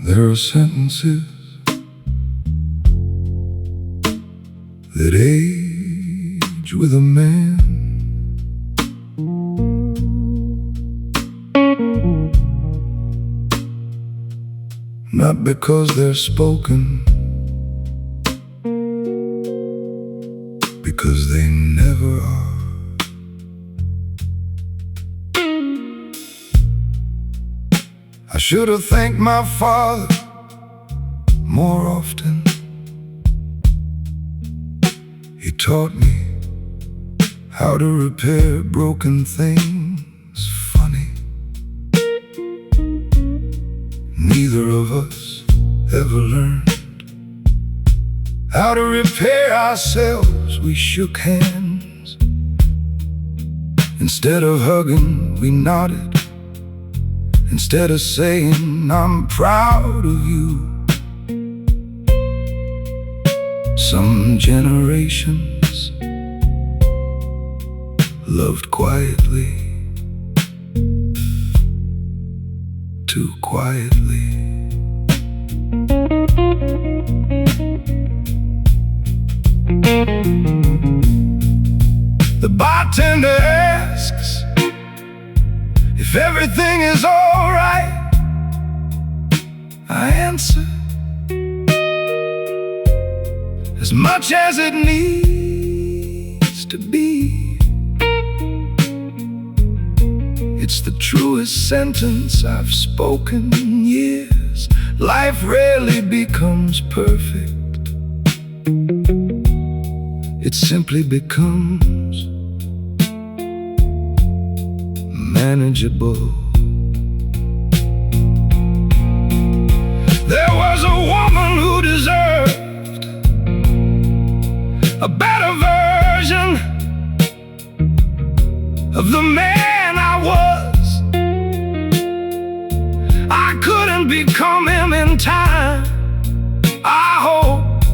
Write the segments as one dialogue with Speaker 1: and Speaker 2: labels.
Speaker 1: There are sentences that age with a man. Not because they're spoken, because they never are. I should have thanked my father more often. He taught me how to repair broken things. Funny, neither of us ever learned how to repair ourselves. We shook hands. Instead of hugging, we nodded. Instead of saying, I'm proud of you. Some generations loved quietly, too quietly. The bartender asks if everything is all right. I answer, as much as it needs to be. It's the truest sentence I've spoken in years. Life rarely becomes perfect. It simply becomes manageable. There was a woman who deserved a better version of the man I was. I couldn't become him in time. I hope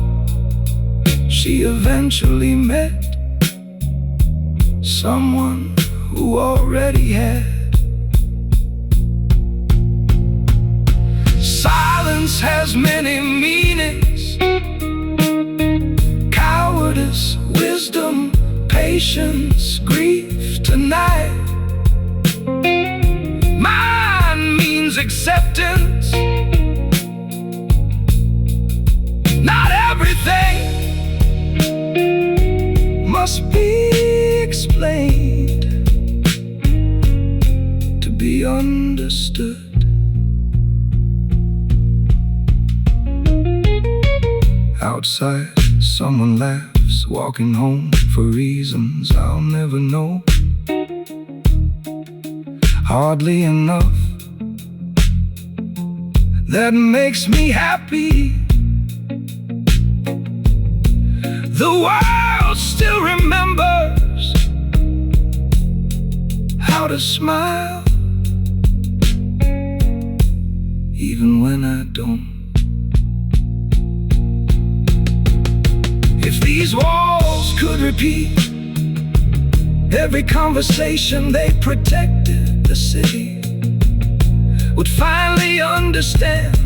Speaker 1: she eventually met someone who already had. Silence has many meanings: cowardice, wisdom, patience, grief. Tonight mine means acceptance. Not everything must be explained to be understood. Outside, someone laughs, walking home for reasons I'll never know. Hardly enough that makes me happy. The world still remembers how to smile, even when I don't. If these walls could repeat every conversation they protected, the city would finally understand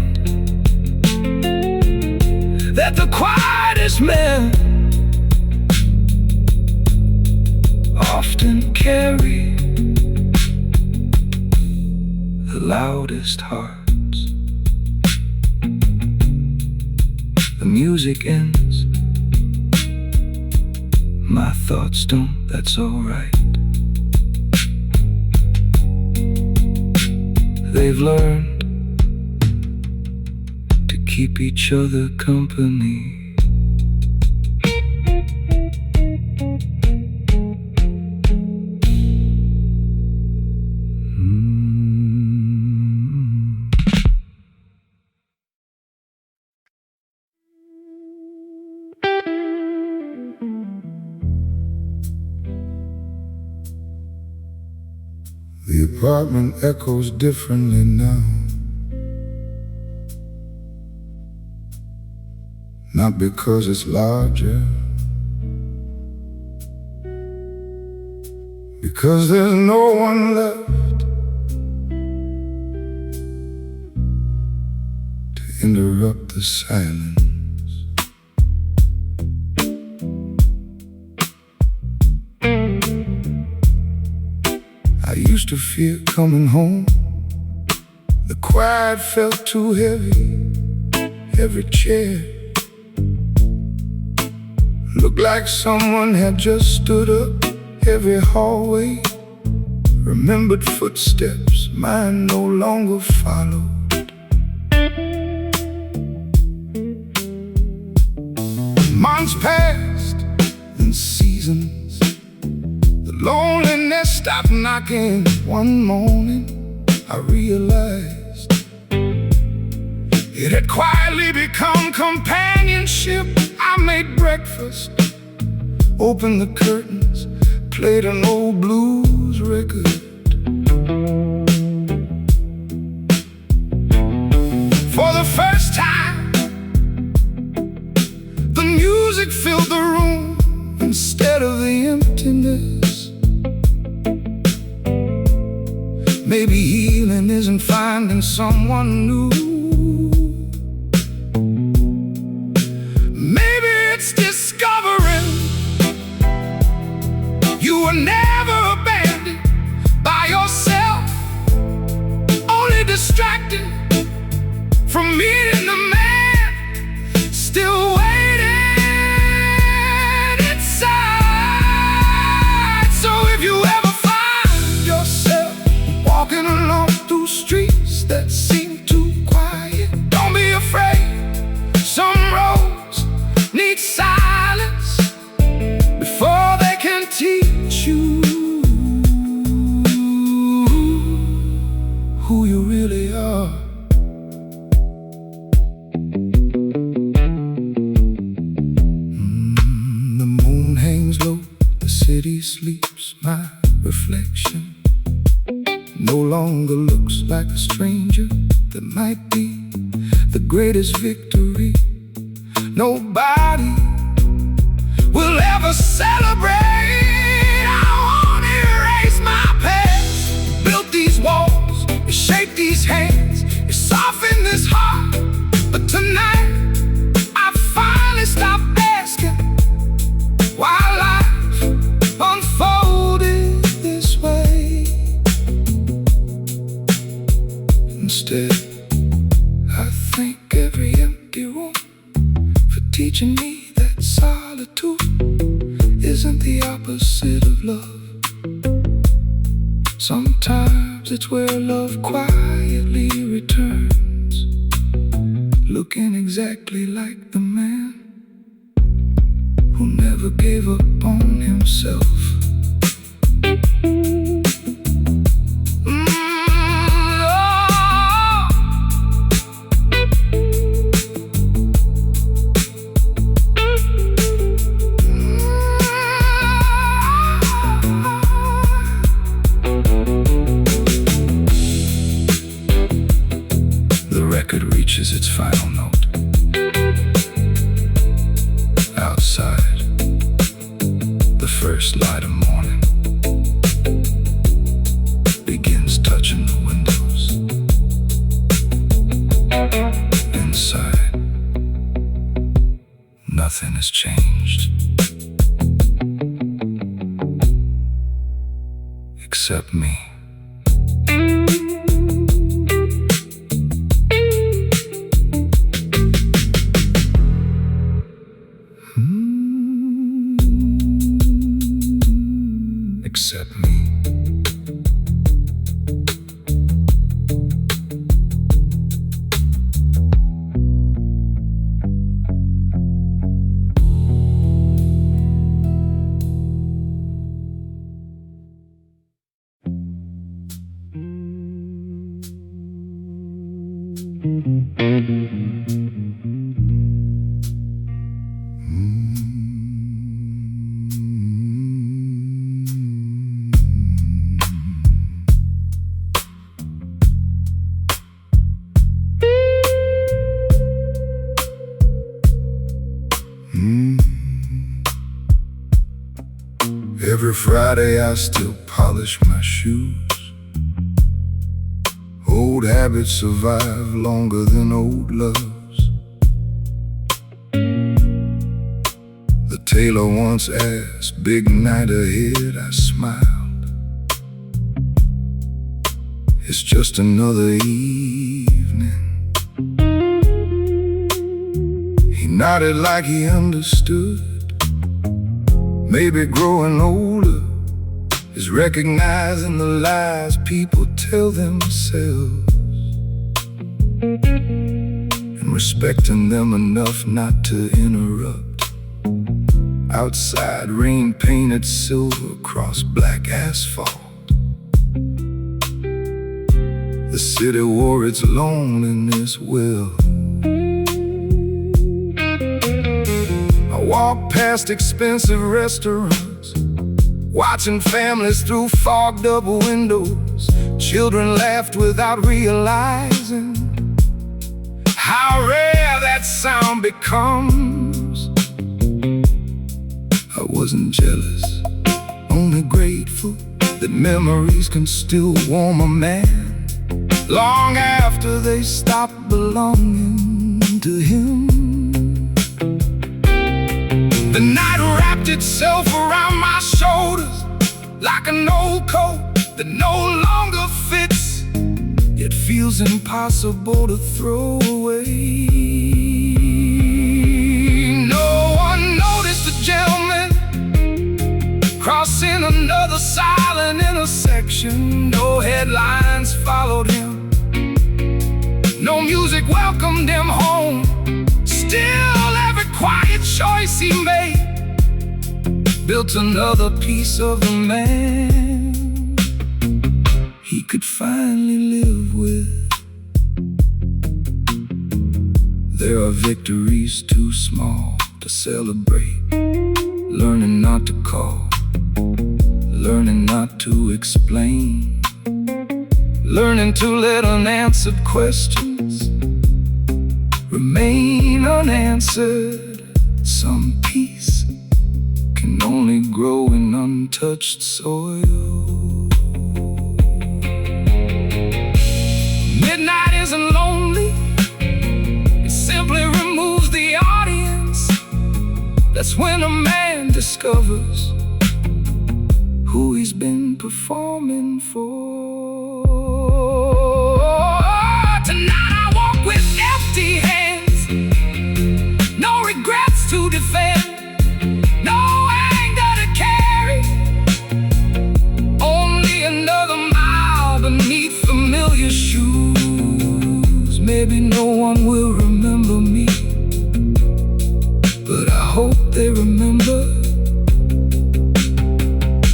Speaker 1: that the quietest men often carry the loudest hearts. The music ends, my thoughts don't, that's alright. They've learned to keep each other company. The apartment echoes differently now. Not because it's larger, because there's no one left to interrupt the silence. I used to fear coming home. The quiet felt too heavy. Every chair looked like someone had just stood up. Every hallway remembered footsteps mine no longer followed. Months passed, then seasons. The loneliness stopped knocking. One morning I realized it had quietly become companionship. I made breakfast, opened the curtains, played an old blues record. For the first time, the music filled the room instead of the emptiness. Maybe healing isn't finding someone new. Maybe it's discovering you were never abandoned by yourself, only distracted from meeting the man still waiting inside. So if you ever find yourself walking alone through streets that seem too quiet, don't be afraid. Some roads need silence before they can teach you who you really are. The moon hangs low, the city sleeps. My reflection no longer looks like a stranger. That might be the greatest victory. Nobody will ever celebrate. I wanna erase my past. Built these walls, it shaped these hands, it softened this heart. But tonight, I finally stopped asking why life unfolded this way. Instead, I thank every empty room for teaching me that solitude isn't the opposite of love. Sometimes it's where love quietly returns, looking exactly like the man who never gave up on himself. The record reaches its final note. Outside, the first light of morning begins touching the windows. Inside, nothing has changed except me. Except me. Every Friday I still polish my shoes. Old habits survive longer than old love. sailor once asked, big night ahead, I smiled. It's just another evening. He nodded like he understood. Maybe growing older is recognizing the lies people tell themselves, and respecting them enough not to interrupt. Outside, rain painted silver across black asphalt. The city wore its loneliness well. I walked past expensive restaurants, watching families through fogged up windows. Children laughed without realizing how rare that sound becomes. I wasn't jealous, only grateful that memories can still warm a man long after they stop belonging to him. The night wrapped itself around my shoulders like an old coat that no longer fits, yet feels impossible to throw away. No one noticed the gentleman crossing another silent intersection. No headlines followed him, no music welcomed him home. Still, every quiet choice he made built another piece of the man he could finally live with. There are victories too small to celebrate. Learning not to call, learning not to explain, learning to let unanswered questions remain unanswered. Some peace can only grow in untouched soil. Midnight isn't lonely, it simply removes the audience. That's when a man discovers who he's been performing for. Tonight I walk with empty hands, no regrets to defend, no anger to carry, only another mile beneath familiar shoes. Maybe no one will remember me, but I hope they remember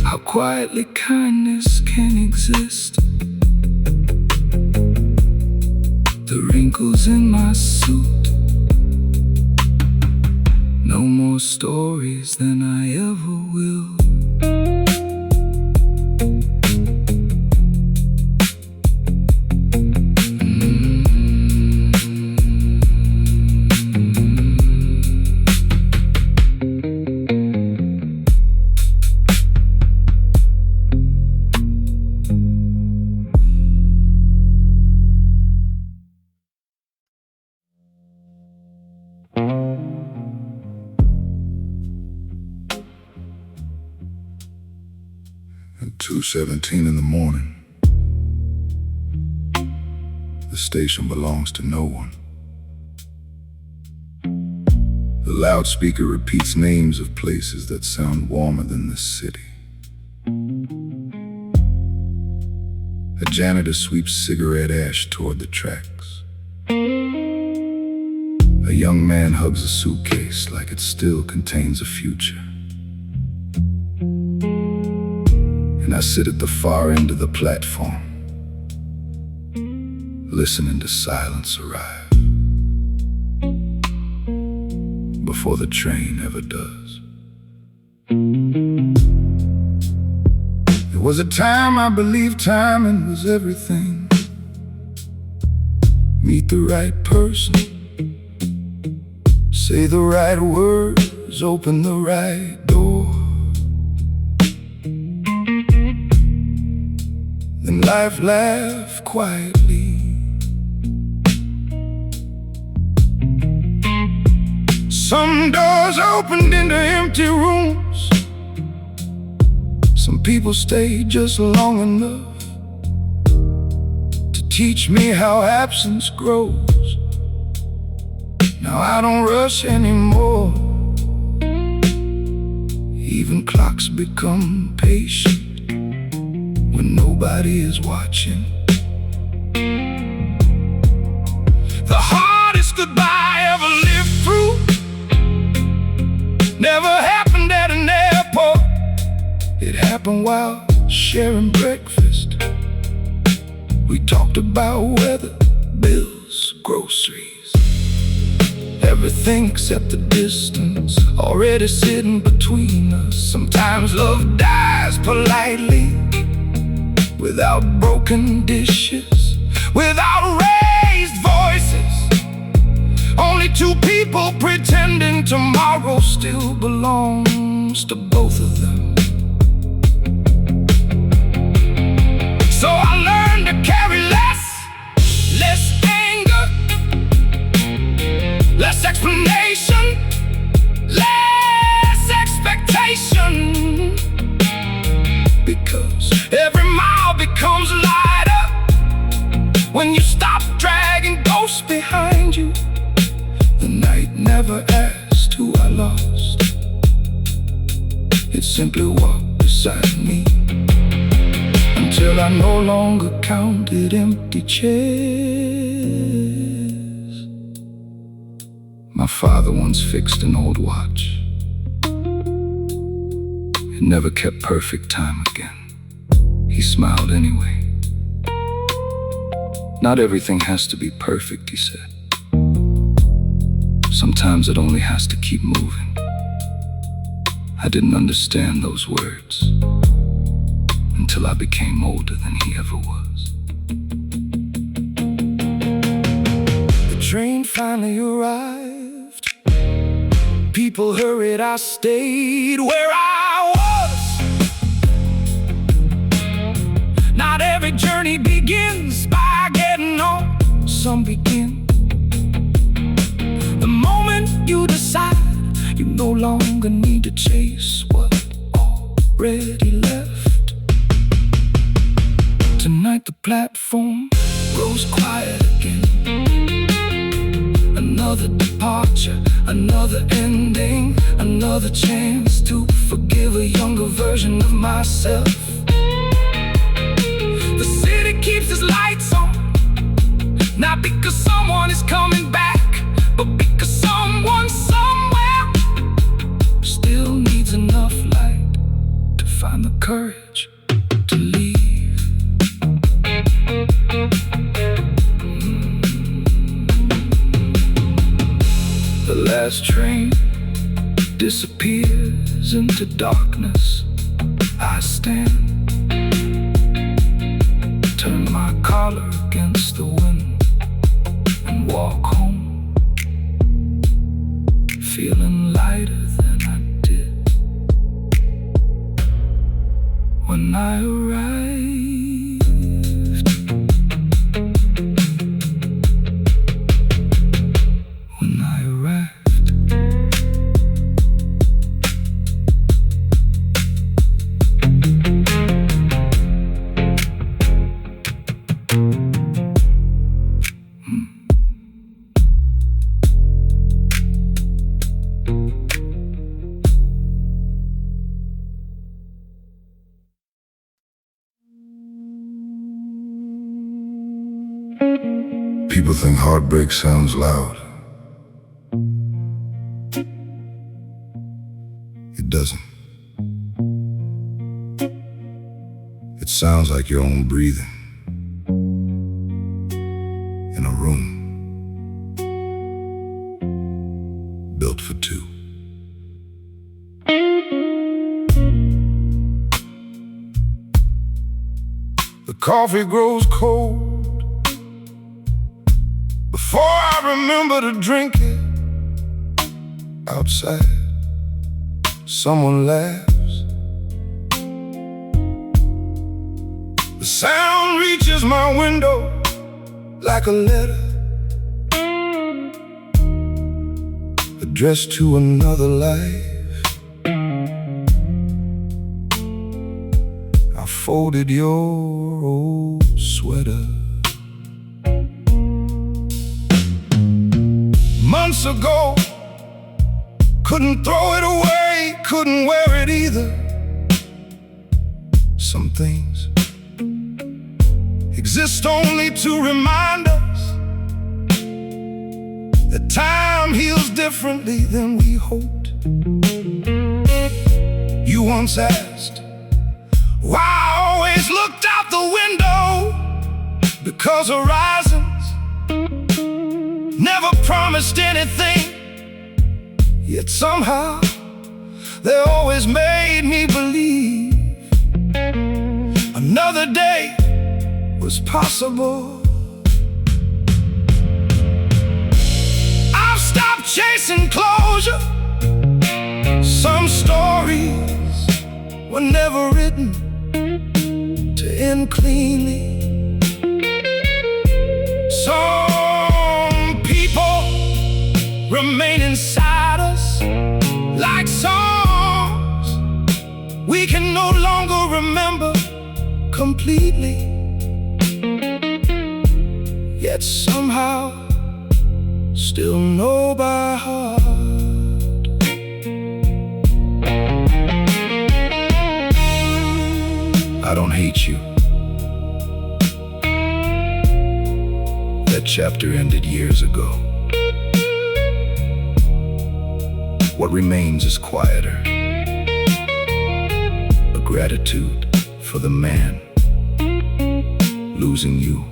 Speaker 1: how quietly kindness can exist. The wrinkles in my suit, no more stories than I ever will. At 2:17 in the morning, the station belongs to no one. The loudspeaker repeats names of places that sound warmer than this city. A janitor sweeps cigarette ash toward the tracks. A young man hugs a suitcase like it still contains a future. And I sit at the far end of the platform, listening to silence arrive before the train ever does. There was a time I believed timing was everything. Meet the right person, say the right words, open the right door. Then life laughed quietly. Some doors opened into empty rooms. Some people stayed just long enough to teach me how absence grows. Now I don't rush anymore. Even clocks become patient when nobody is watching. The hardest goodbye ever lived through never happened at an airport. It happened while sharing breakfast. We talked about weather, bills, groceries, everything except the distance already sitting between us. Sometimes love dies politely, without broken dishes, without raised voices. Only two people pretending tomorrow still belongs to both of them. So I learned to carry less anger, less explanation, less expectation. Because every mile becomes lighter when you stop dragging ghosts behind you. The night never asked who I lost. It simply walked beside me until I no longer counted empty chairs. My father once fixed an old watch. It never kept perfect time again. He smiled anyway. Not everything has to be perfect, he said. Sometimes it only has to keep moving. I didn't understand those words until I became older than he ever was. The train finally arrived. People hurried, I stayed where I was. Not every journey begins by getting on. Some begin the moment you decide you no longer need to chase what already left. Tonight the platform grows quiet again. Another departure, another ending, another chance to forgive a younger version of myself. The city keeps its lights on, not because someone is coming back, but because someone somewhere still needs enough light to find the courage to leave. The last train disappears into darkness. I stand, turn my collar against the wind, and walk home, feeling lighter than I did when I arrived. When I arrived. People think heartbreak sounds loud. It doesn't. It sounds like your own breathing in a room built for two. The coffee grows cold before I remember to drink it. Outside, someone laughs. The sound reaches my window like a letter. A dressed to another life. I folded your old sweater months ago. Couldn't throw it away, couldn't wear it either. Some things exist only to remind us that time heals differently than we hoped. You once asked why I always looked out the window, because horizons never promised anything, yet somehow they always made me believe another day was possible. I've stopped chasing closure. Some stories were never written to end cleanly. Some people remain inside us like songs we can no longer remember completely, yet somehow still know by heart. I don't hate you. That chapter ended years ago. What remains is quieter, a gratitude for the man. Losing you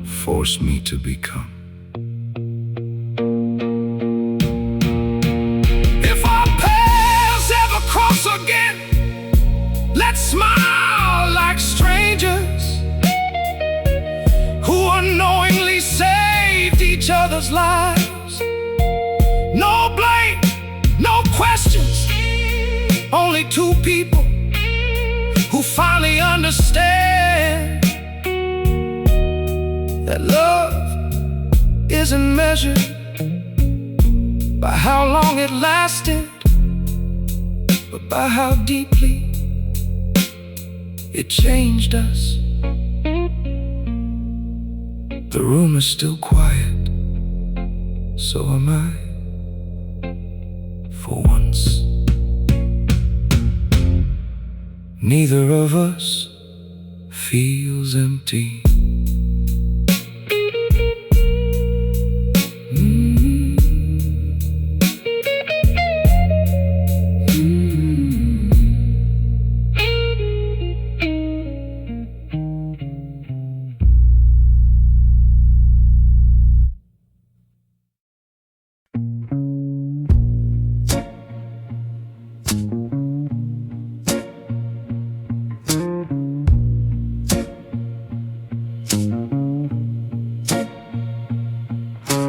Speaker 1: forced me to become. If our paths ever cross again, let's smile like strangers who unknowingly saved each other's lives. No blame, no questions, only two people who finally understand that love isn't measured by how long it lasted, but by how deeply it changed us. The room is still quiet, so am I, for once. Neither of us feels empty.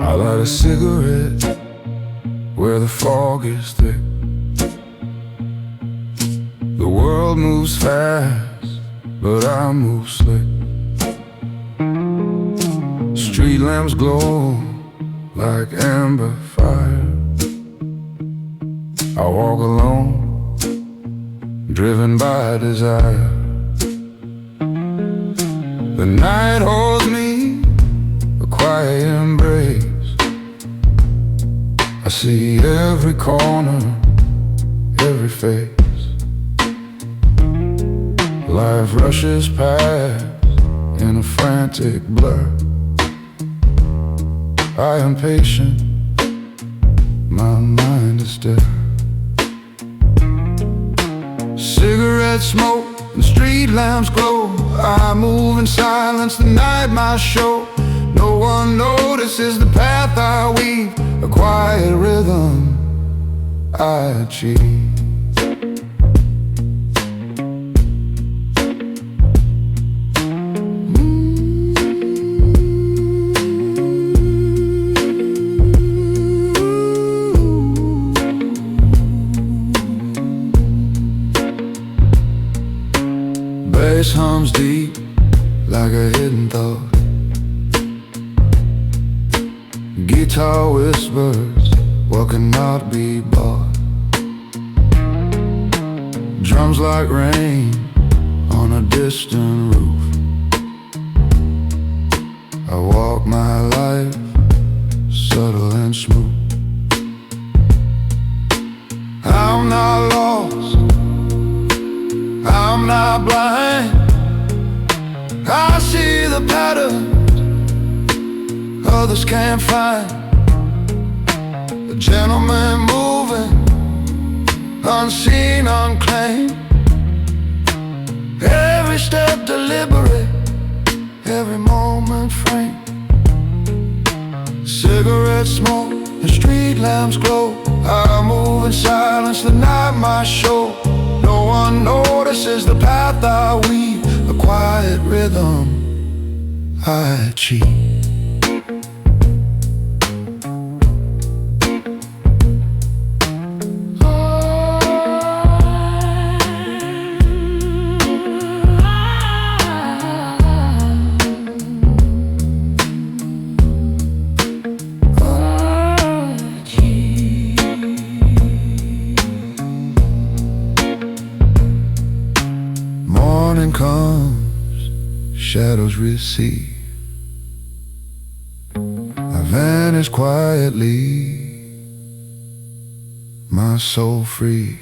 Speaker 1: I light a cigarette where the fog is thick. The world moves fast, but I move slick. Street lamps glow like amber fire. I walk alone, driven by desire. The night holds me, a quiet embrace. I see every corner, every face. Life rushes past in a frantic blur. I am patient, my mind is still. Cigarette smoke and street lamps glow. I move in silence, the night my show. No one notices the path I weave, a quiet rhythm I achieve. Bass hums deep like a hidden thought. guitar whispers what cannot be bought. Drums like rain on a distant roof. I walk my life subtle and smooth. I'm not lost, I'm not blind. I see the pattern others can't find. A gentleman moving, unseen, unclaimed. Every step deliberate, every moment framed. Cigarette smoke and street lamps glow. I move in silence, the night my show. No one notices the path I weave, a quiet rhythm I achieve. Morning comes, shadows recede. I vanish quietly, my soul free.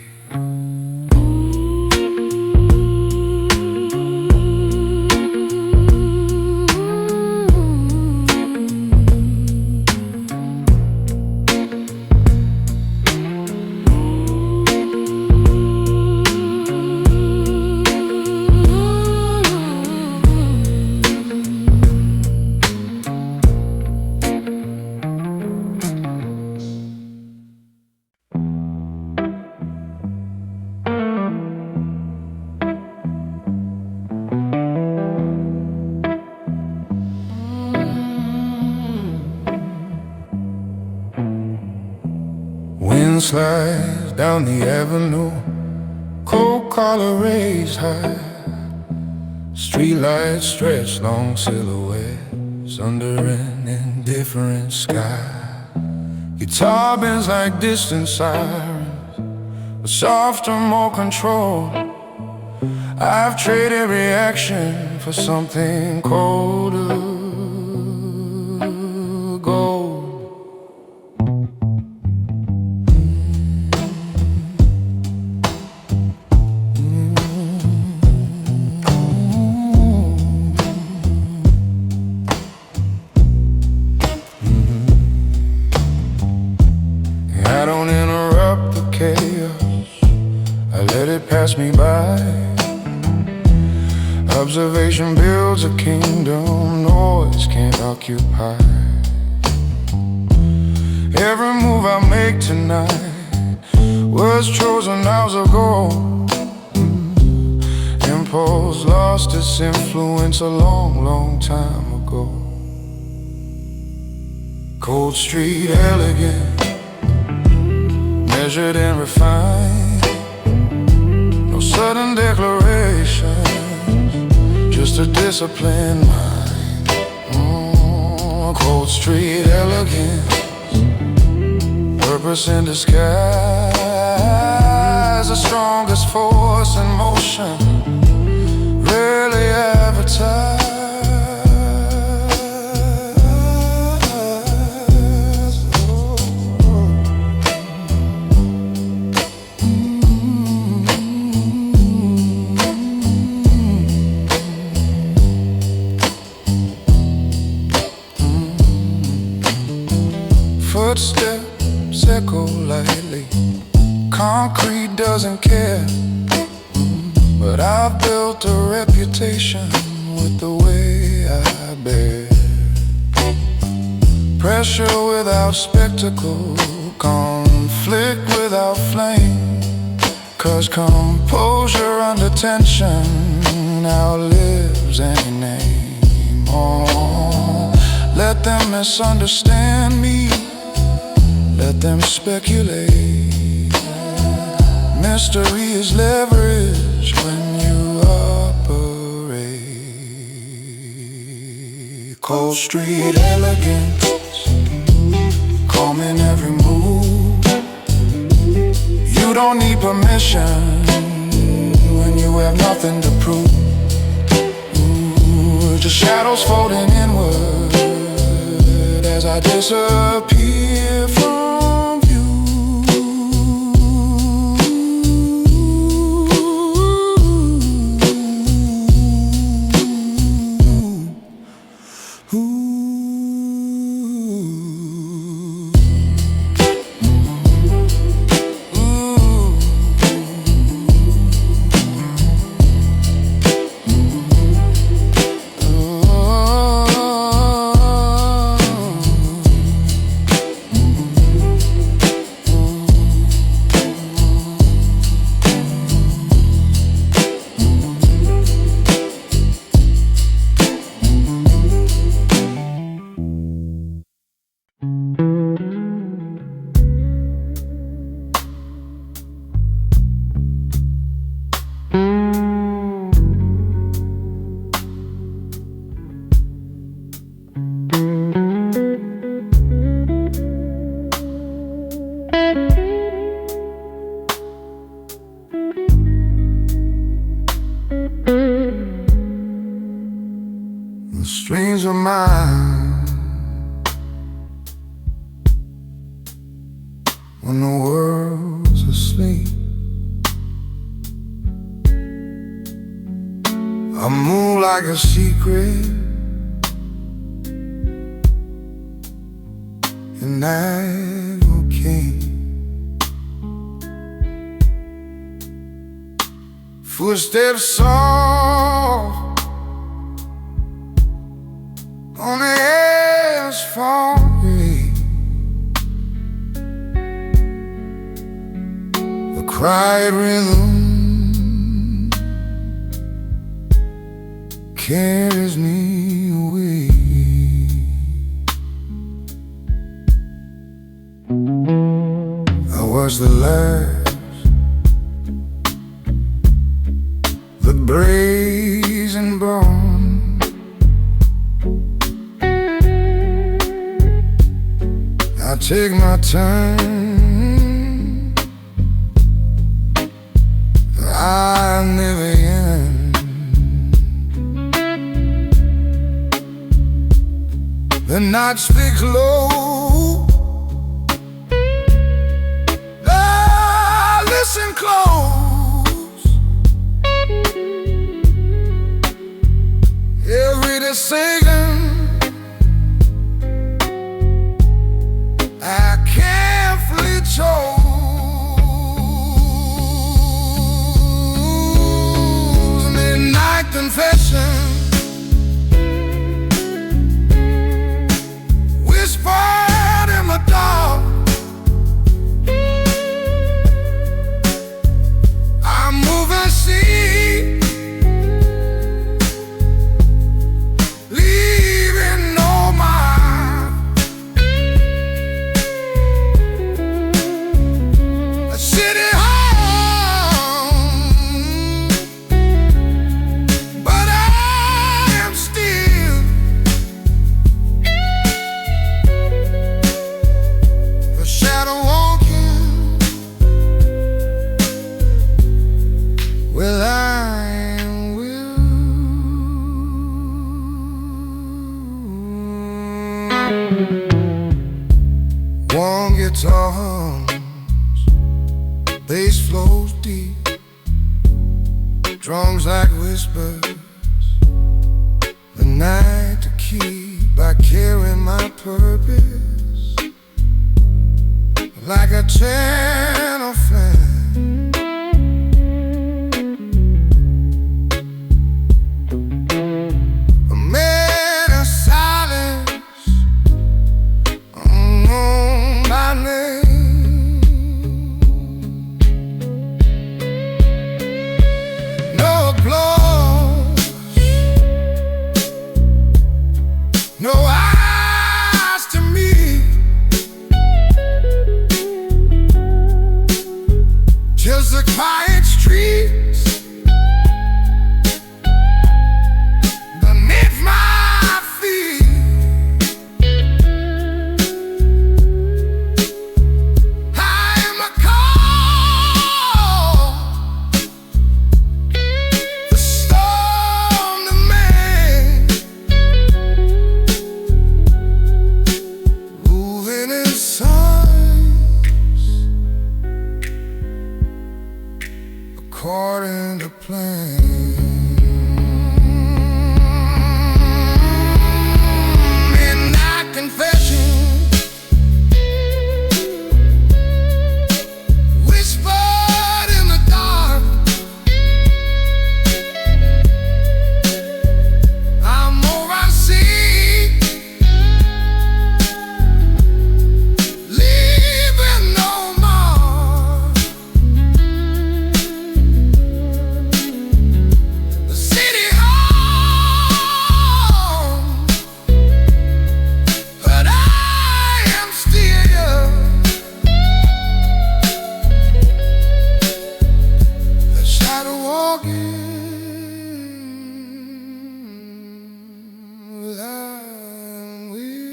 Speaker 1: Wind slides down the avenue, cold collar rays high. Streetlights stretch long silhouettes under an indifferent sky. Guitar bends like distant sirens, but softer, more controlled. I've traded reaction for something colder, gold. I don't interrupt the chaos, I let it pass me by. Observation builds a kingdom noise can't occupy. Every move I make tonight was chosen hours ago. Impulse lost its influence a long, long time ago. Cold street elegant, measured and refined. No sudden declarations, just a disciplined mind. Cold street elegance, purpose in disguise. The strongest force in motion, rarely advertised. Footsteps echo lightly, concrete doesn't care. But I've built a reputation with the way I bear. Pressure without spectacle, conflict without flame. 'Cause composure under tension outlives any name. Oh, let them misunderstand me, let them speculate. Mystery is leverage when you operate. Cold street elegance, calm in every mood. You don't need permission when you have nothing to prove. Just shadows folding inward as I disappear from view. The strings are mine when the world's asleep. I move like a secret, and that's okay. Footsteps soft on the asphalt, the quiet rhythm carries me away. I was the last, the brazen bone. I take my time, I never end. The night speaks low, I listen close. Every decision I carefully chose. Midnight confession whispered in the dark. I move and see, leaving no mark. A city home, but I am still a shadow walking where I will. One guitar hums, bass flows deep, drums like whispers, the night to keep. I carry my purpose like a channel flame. A man of silence, unknown by name. No applause, no eyes to me. according to plan. Midnight confession, whispered in the dark. I'm all I see, leaving no mark. The city home, but I am still the shadow walking without will.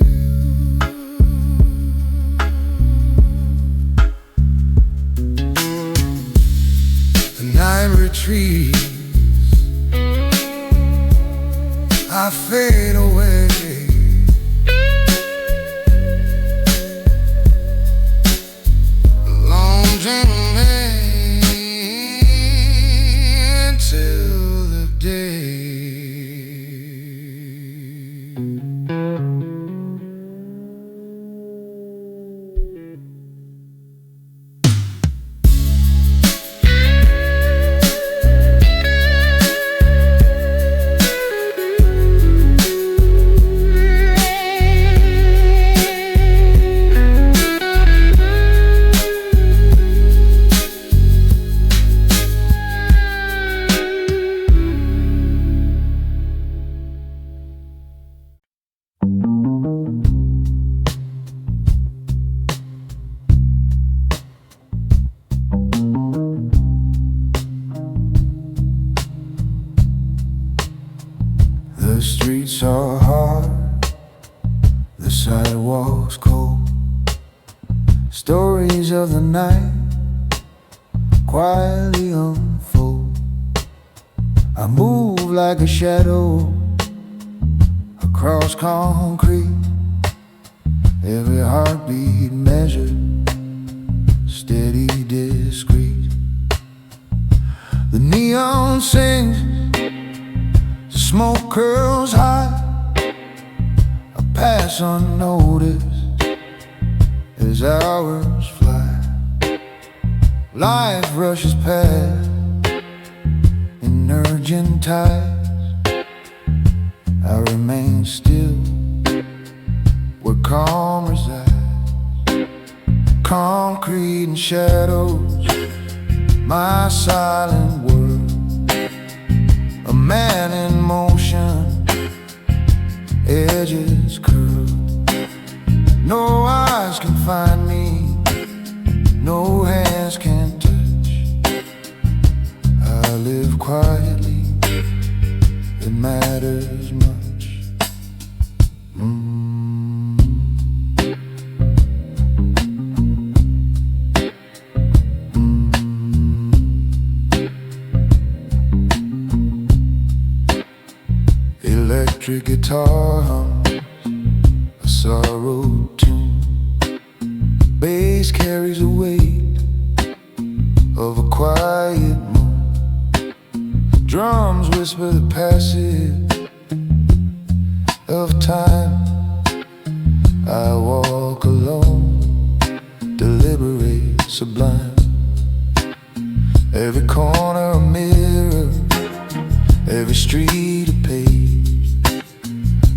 Speaker 1: The night retreats, I fade away. Long journey till the day. The streets are hard, the sidewalks cold. Stories of the night quietly unfold. I move like a shadow across concrete, every heartbeat measured, steady, discreet. The neon sings, the smoke curls high. I pass unnoticed as hours fly. Life rushes past in urgent tides. I remain still where calm resides. Concrete and shadows, my silent world. A man in motion, edges curled. No eyes can find me, no hands can touch. I live quietly, it matters much. Electric guitar hums a sorrow tune. Bass carries a weight of a quiet moon. Drums whisper the passage of time. I walk alone, deliberate, sublime. Every corner a mirror, every street a page.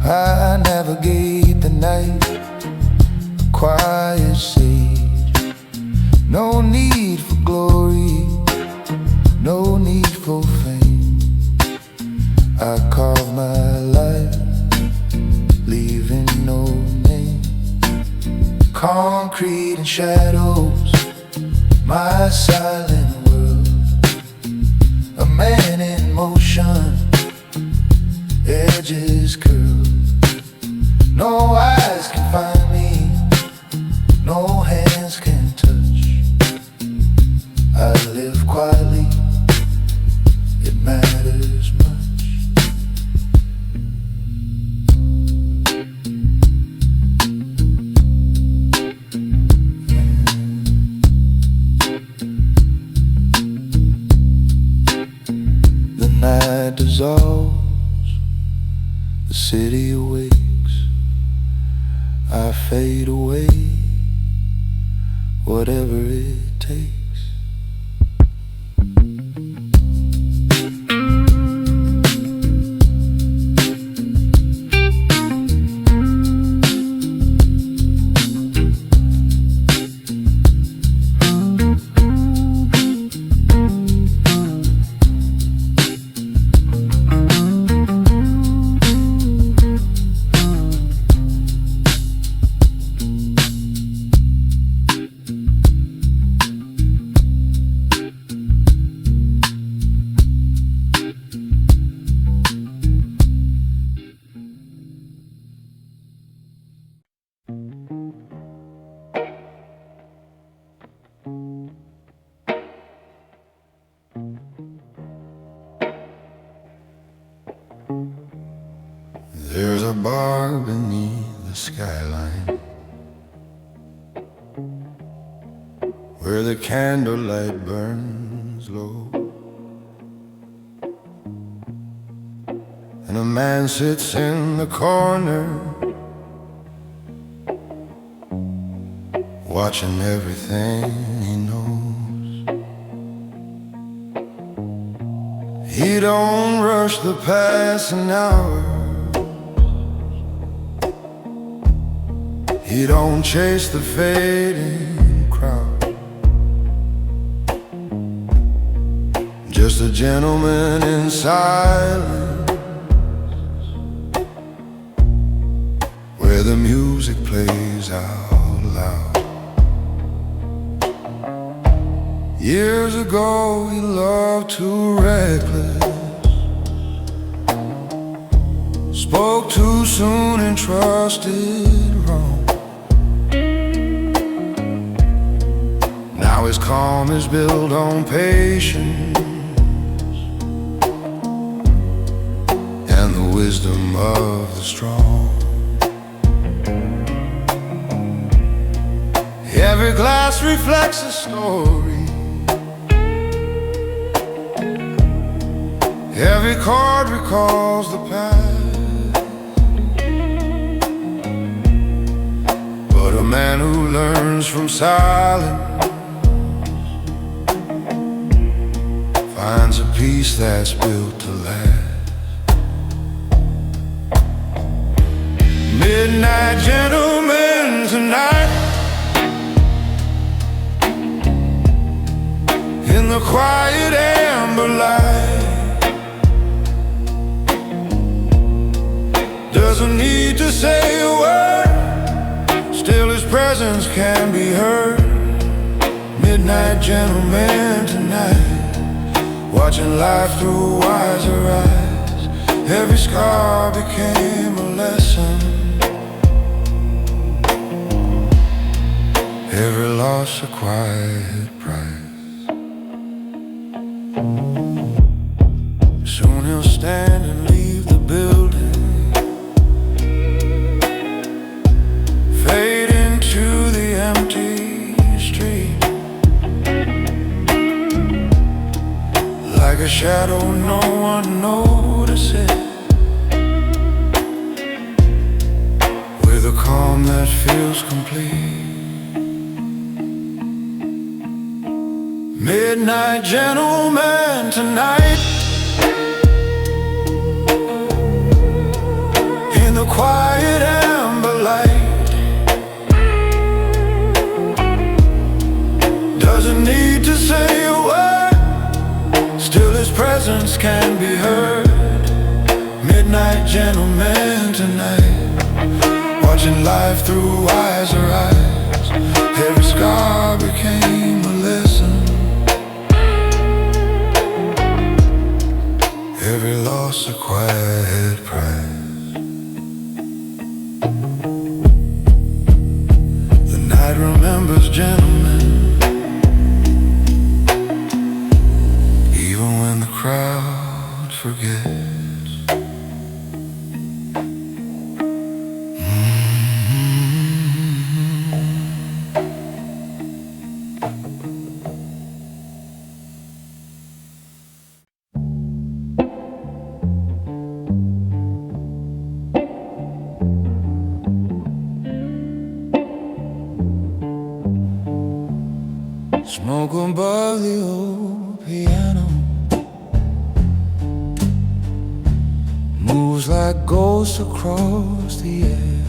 Speaker 1: I navigate the night, a quiet sage. No need for glory, no need for fame. I carve my life, leaving no name. Concrete and shadows, my silent world. A man in motion, edges curled. No eyes can find me, no hands can touch. I live quietly, it matters much. night dissolves, the city awakes, I fade away, whatever it takes. There's a bar beneath the skyline where the candlelight burns low, and a man sits in the corner watching everything he knows. He don't rush the passing hour, he don't chase the fading crowd. Just a gentleman in silence, where the music plays out loud. Years ago he loved too reckless, spoke too soon and trusted wrong. Now his calm is built on patience and the wisdom of the strong. Every glass reflects a story, every chord recalls the past. But a man who learns from silence finds a peace that's built to last. Midnight gentlemen tonight, in the quiet amber light, doesn't need to say a word, still his presence can be heard. Midnight gentlemen tonight, watching life through wiser eyes. Every scar became a lesson, every loss a quiet price. Soon he'll stand and leave the building, fade into the empty street, like a shadow no one notices, with a calm that feels complete. Midnight gentlemen tonight, in the quiet amber light, doesn't need to say a word, still his presence can be heard. Midnight gentlemen tonight, watching life through wiser eyes. Every scar became a lesson, every loss a quiet price. The night remembers gentlemen, even when the crowd forgets. Smoke above the old piano, moves like ghosts across the air.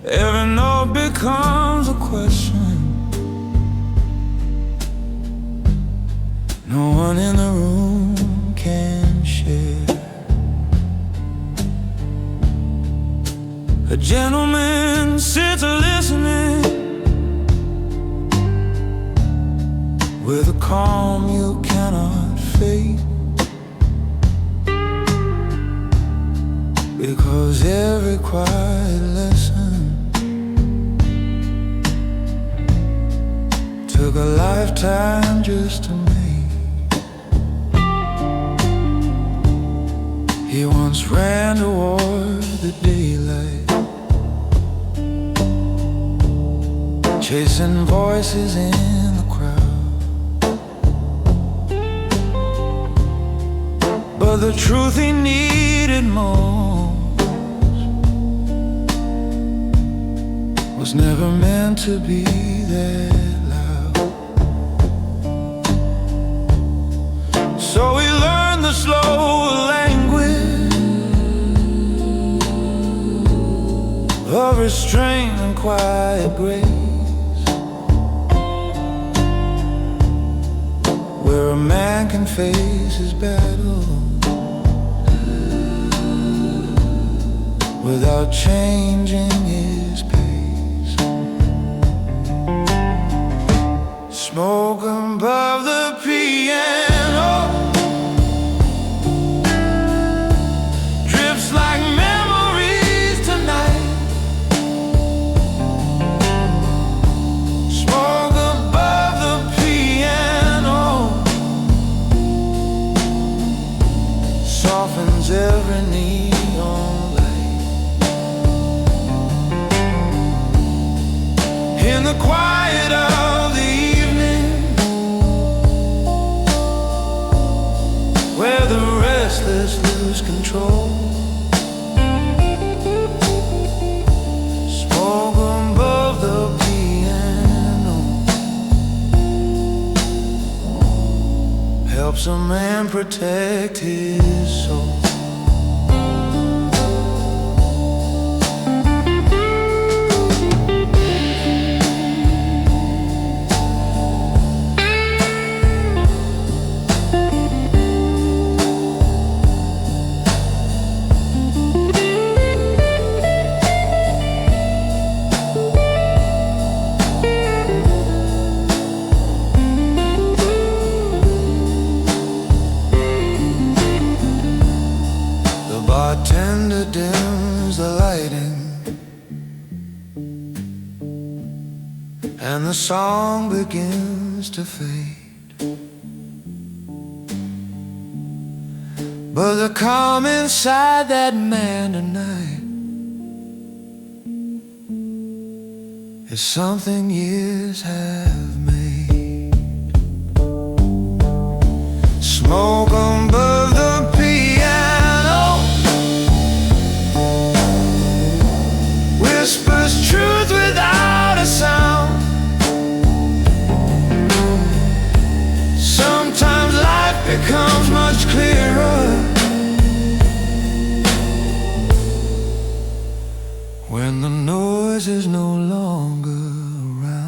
Speaker 1: Every note becomes a question. No one in the room can share. A gentleman sits listening with a calm you cannot fake, because every quiet lesson took a lifetime just to make. He once ran toward the daylight, chasing voices in the crowd. But the truth he needed most was never meant to be that loud. So he learned the slow language of restrained and quiet grace, where a man can face his battle without changing his pace. Smoke above the piano drifts like memories tonight. Smoke above the piano softens every neon light. In the quiet of the evening, where the restless lose control, smoke above the piano helps a man protect his soul. Bartender dims the lighting, and the song begins to fade. But the calm inside that man tonight is something years have made. Smoke above the piano whispers truth without a sound. Sometimes life becomes much clearer when the noise is no longer around.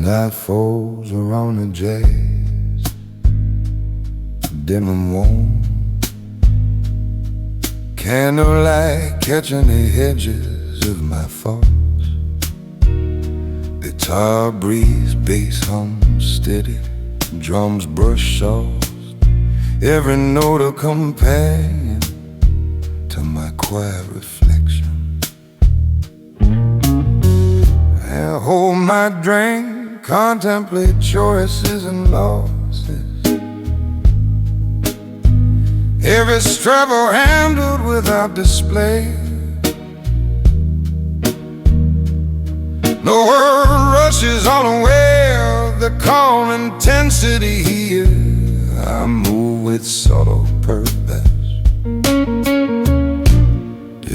Speaker 1: Night falls around the jazz, dim and warm. Candlelight catching the edges of my thoughts. Guitar breeze, bass hum steady, drums brush soft. Every note a companion to my quiet reflection. hold my drink, contemplate choices and losses. Every struggle handled without display. The world rushes unaware of the calm intensity here. I move with subtle purpose,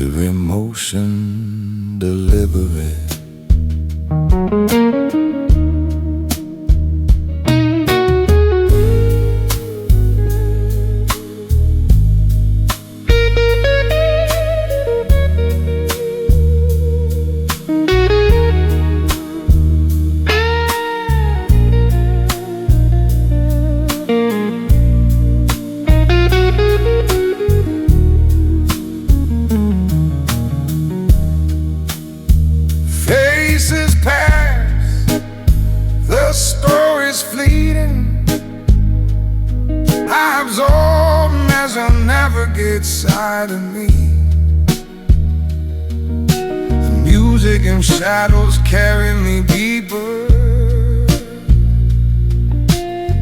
Speaker 1: every motion deliberate. Faces pass, the story's fleeting. I absorb as I navigate side of me. The music and shadows carry me deeper,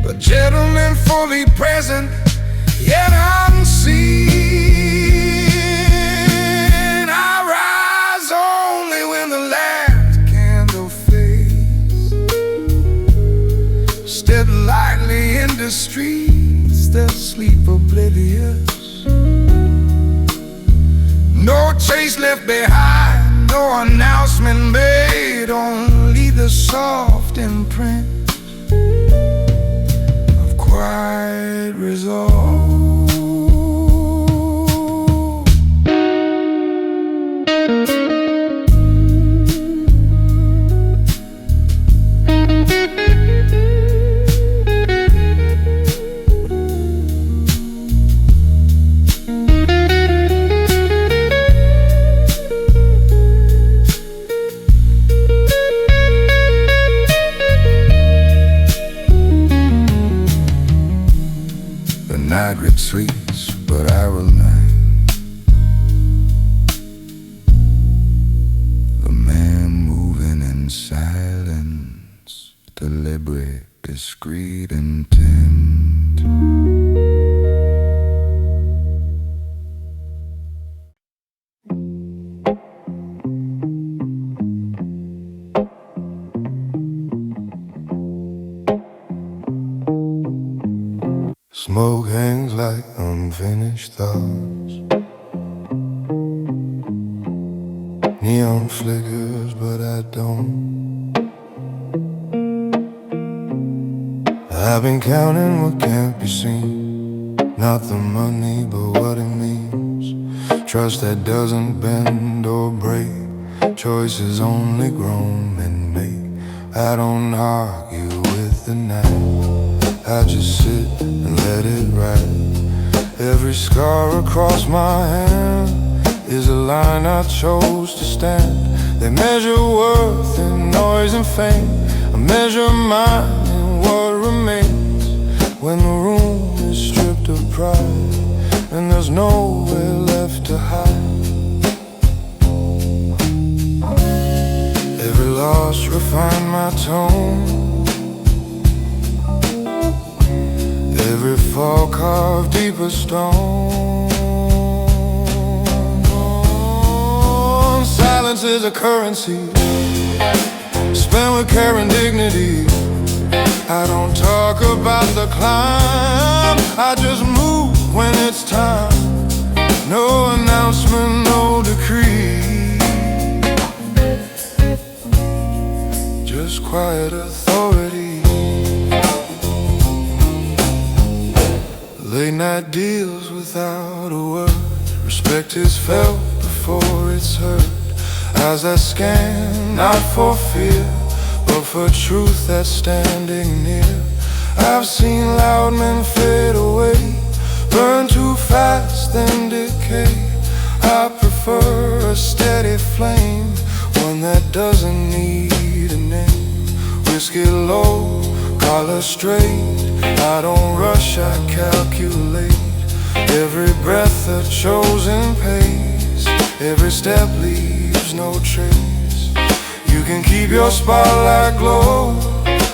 Speaker 1: but gentle and fully present, yet unseen. Lightly in the streets that sleep oblivious. No trace left behind, no announcement made, only the soft imprint of quiet resolve. The night retreats, but I remain the man moving in silence, deliberate, discreet intent. Smoke hangs like unfinished thoughts. Neon flickers, but I don't. I've been counting what can't be seen, not the money, but what it means. Trust that doesn't bend or break, choices only grown and make. I don't argue with the night, I just sit and let it ride. Every scar across my hand is a line I chose to stand. They measure worth in noise and fame, I measure mine in what remains. When the room is stripped of pride and there's nowhere left to hide. Every loss refined my tone, every fall carved deeper stone. Silence is a currency spent with care and dignity. I don't talk about the climb, I just move when it's time. No announcement, no decree, just quiet authority. Late night deals without a word, respect is felt before it's heard. As I scan, not for fear, but for truth that's standing near. I've seen loud men fade away, burn too fast then decay. I prefer a steady flame, one that doesn't need a name. Whiskey low, collar straight, I don't rush, I calculate. Every breath a chosen pace, every step leaves no trace. You can keep your spotlight glow.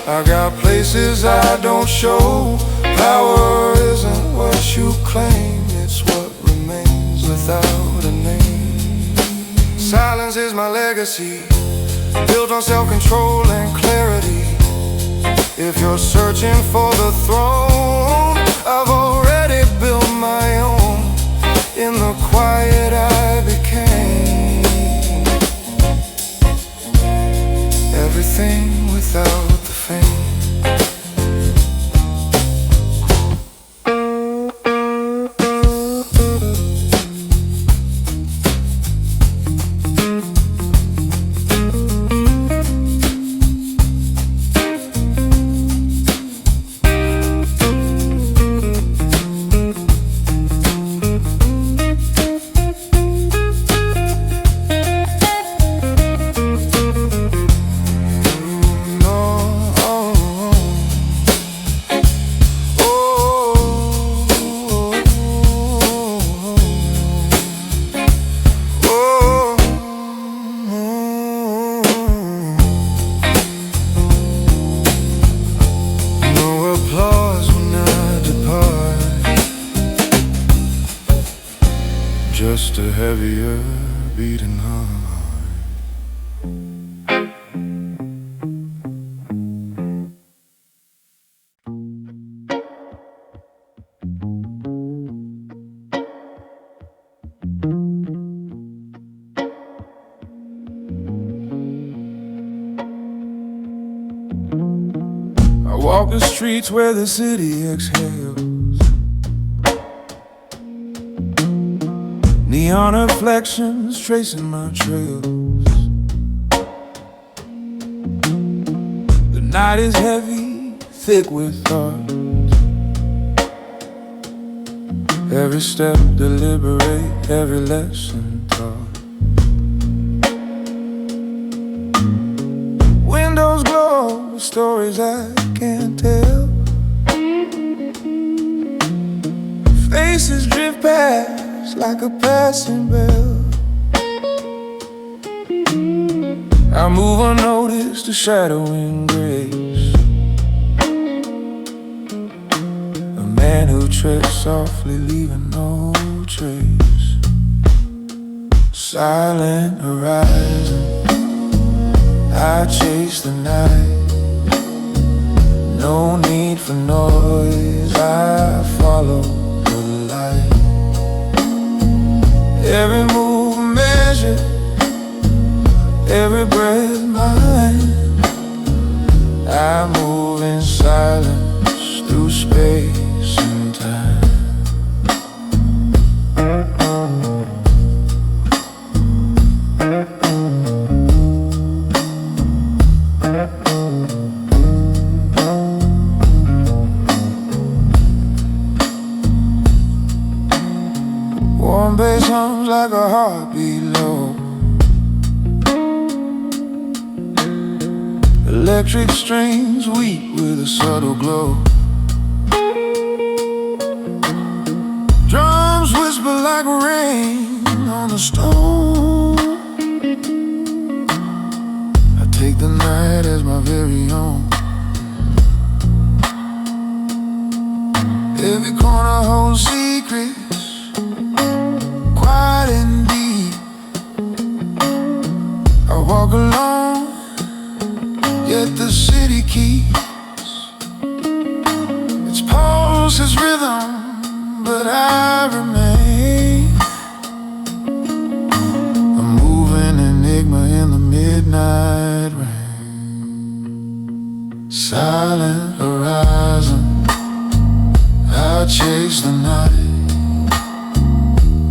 Speaker 1: I got places I don't show. Power isn't what you claim, it's what remains without a name. Silence is my legacy, built on self-control and clarity. If you're searching for the throne, I've already built my own in the quiet I became. Everything without the fame. Just a heavier beating heart. I walk the streets where the city exhales. Neon reflections tracing my trails. The night is heavy, thick with thought. Every step deliberate, every lesson taught. Windows glow with stories I can't tell. Faces drift past like a passing bell. I move unnoticed, a shadow in grace. A man who treads softly, leaving no trace. Silent horizon, I chase the night. No need for noise, I follow the light. Every move measured, every breath mine. I move in silence through space and time. Warm bass hums like a heartbeat low. Electric strings weep with a subtle glow. Drums whisper like rain on a stone. I take the night as my very own. Every corner holds secrets, quiet and deep. I walk alone, yet the city keeps its pulse, its rhythm, but I remain a moving enigma in the midnight rain. Silent horizon, I chase the night.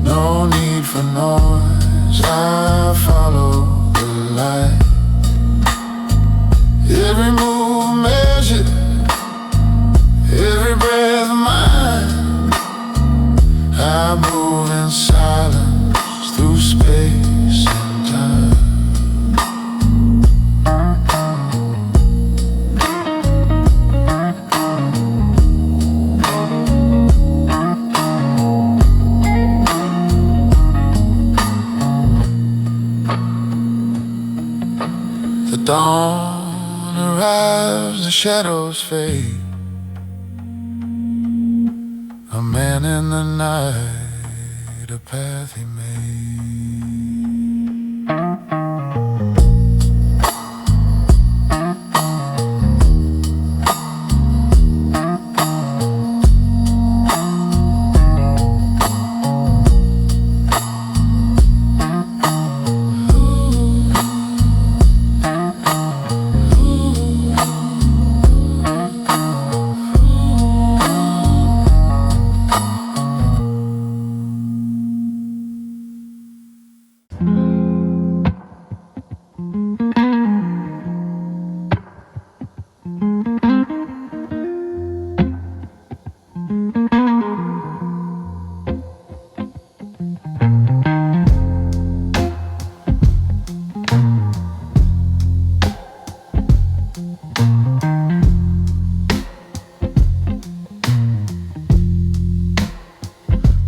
Speaker 1: No need for noise, I follow the light. Every move measured, every breath mine. I move in silence through space and time. Dawn arrives, the shadows fade. A man in the night, a path he made.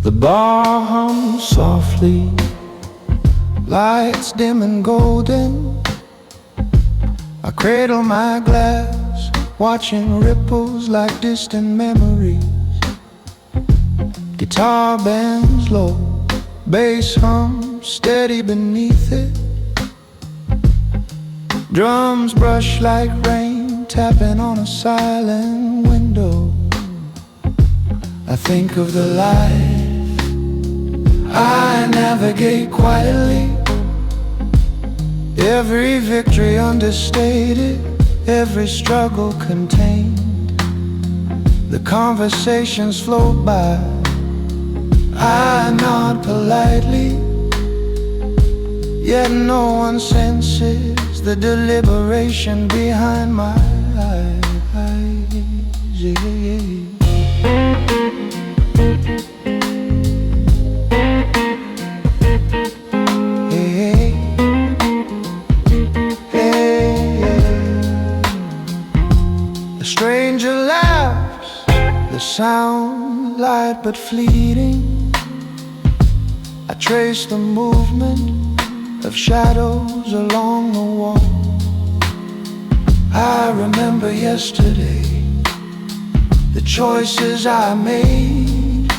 Speaker 1: The bar hums softly, lights dim and golden. I cradle my glass, watching ripples like distant memories. Guitar bends low, bass hums steady beneath it. Drums brush like rain, tapping on a silent window. I think of the life I navigate quietly. Every victory understated, every struggle contained. The conversations float by, I nod politely, yet no one senses the deliberation behind my eyes. The stranger laughs, the sound light but fleeting. I trace the movement of shadows along the wall. I remember yesterday, the choices I made.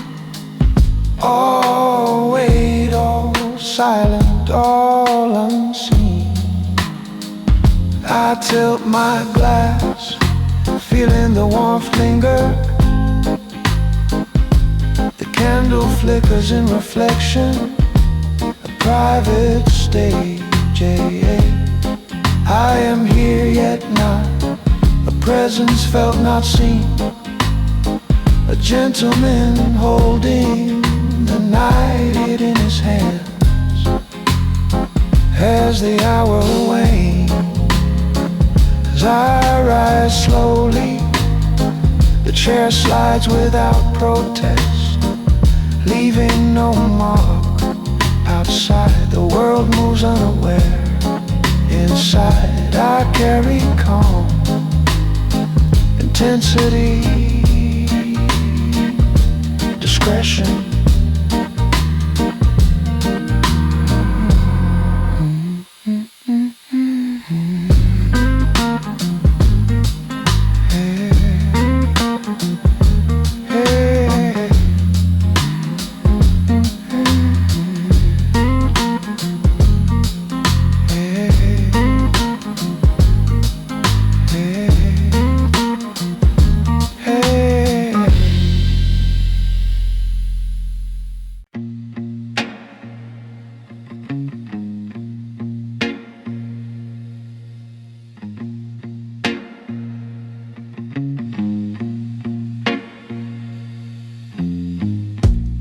Speaker 1: All wait, all silent, all unseen. I tilt my glass, feeling the warmth linger. The candle flickers in reflection, a private stage. I am here yet not, a presence felt not seen. A gentleman holding the night in his hands. As the hour wanes, as I rise slowly, the chair slides without protest, leaving no mark outside. The world moves unaware. Inside I carry calm, intensity, discretion.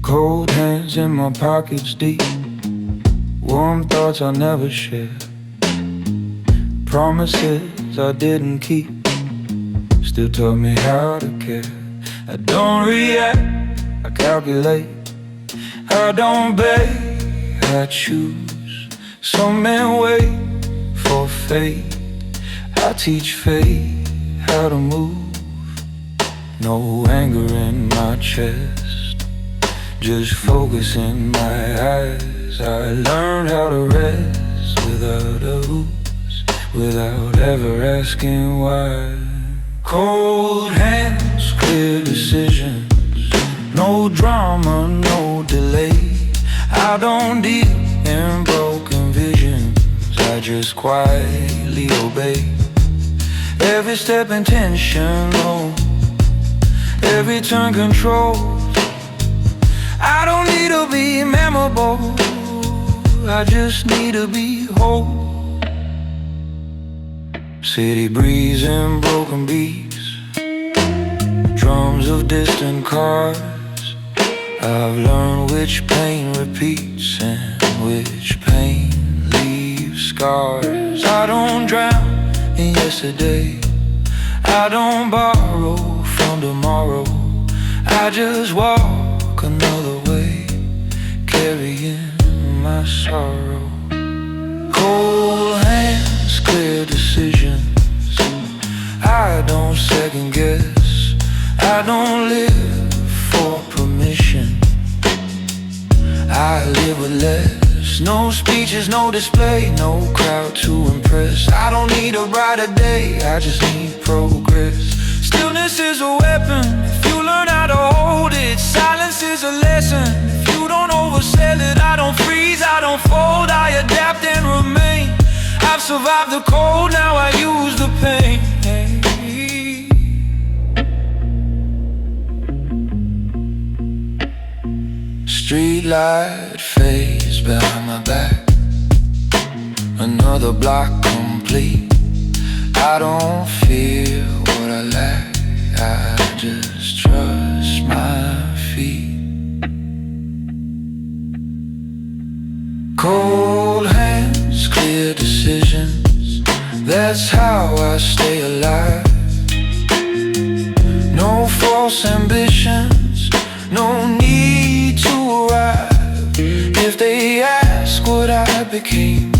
Speaker 1: Cold hands in my pockets deep, warm thoughts I'll never share, promises I didn't keep, still taught me how to care. I don't react, I calculate, I don't beg, I choose. Some men wait for fate, I teach fate how to move. No anger in my chest, just focus in my eyes. I learned how to rest without a ruse. without ever asking why. Cold hands, clear decisions, no drama, no delay. I don't deal in broken visions, I just quietly obey. Every step intentional, every turn controlled. I don't need to be memorable, I just need to be whole. City breeze and broken beats, drums of distant cars. I've learned which pain repeats and which pain leaves scars. I don't drown in yesterday, I don't borrow from tomorrow. I just walk another way, carrying my sorrow. Cold hands, clear decisions, I don't second guess. I don't live for permission, I live with less. No speeches, no display, no crowd to impress. I don't need a brighter day, I just need progress. Stillness is a weapon, if you learn how to hold it. Silence is a lesson, if you don't oversell it. I don't freeze, I don't fold, I adapt and remain. I've survived the cold, now I use the pain. Street light fades behind my back, another block complete. I don't fear what I lack, I just trust my feet. Cold hands, clear decisions, that's how I stay alive. No false ambitions, no need to arrive. If they ask what I became,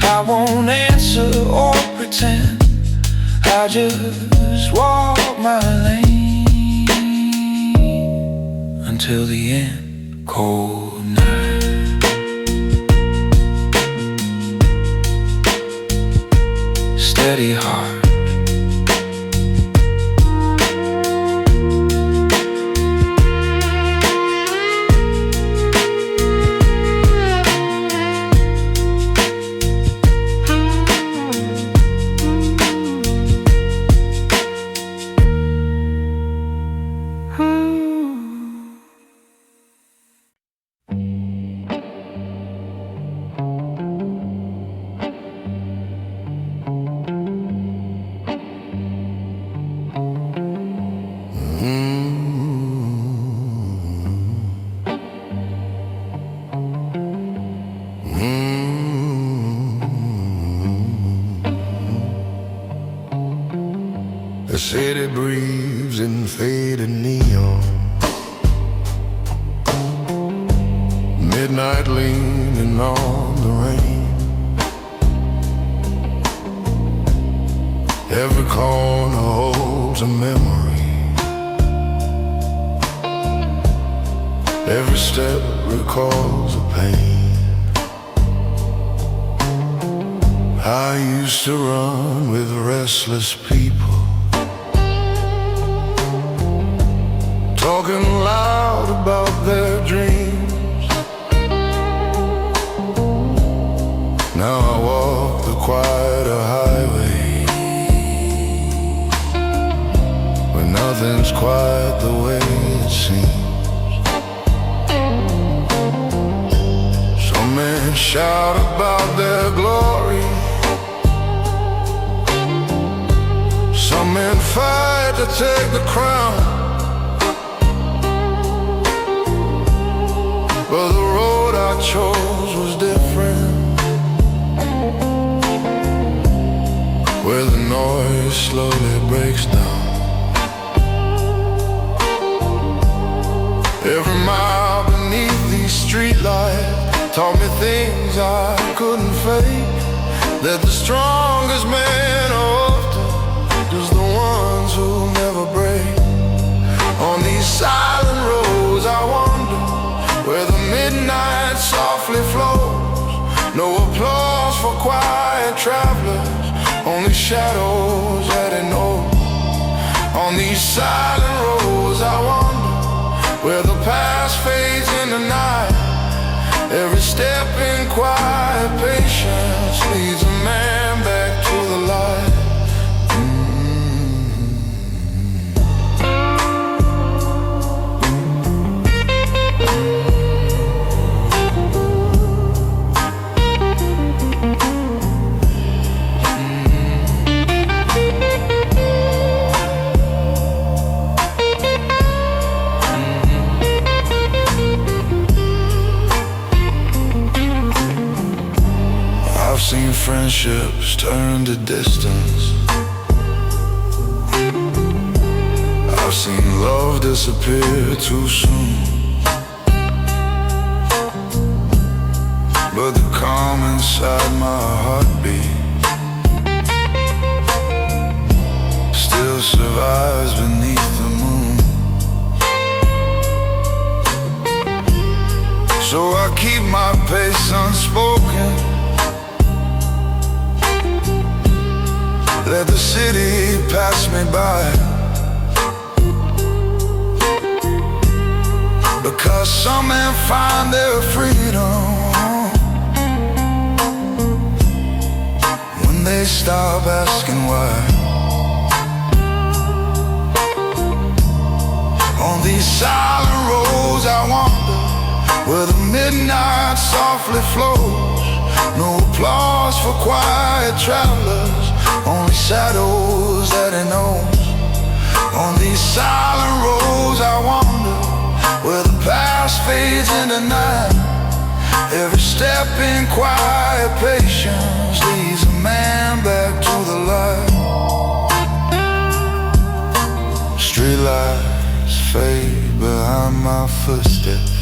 Speaker 1: I won't answer or pretend, I just walk my lane until the end. Cold night, steady heart.
Speaker 2: The city breathes in faded neon, midnight leaning on the rain. Every corner holds a memory, every step recalls a pain. I used to run with restless people, talking loud about their dreams. Now I walk the quieter highway, where nothing's quite the way it seems. Some men shout about their glory, some men fight to take the crown. But the road I chose was different, where the noise slowly breaks down. Every mile beneath these streetlights taught me things I couldn't fake, that the strongest men are often just the ones who never break. On these silent roads I wander, where the midnight softly flows. No applause for quiet travelers, shadows that it knows. On these silent roads I wander, where the past fades in the night. Every step in quiet patience leads a man back to the light. I've seen friendships turn to distance. I've seen love disappear too soon. But the calm inside my heartbeat still survives beneath the moon. So I keep my pace unspoken, let the city pass me by, because some men find their freedom when they stop asking why. On these silent roads I wander, where the midnight softly flows. No applause for quiet travelers, only shadows that it knows. On these silent roads I wander, where the past fades into night. Every step in quiet patience leads a man back to the light. Streetlights fade behind my footsteps,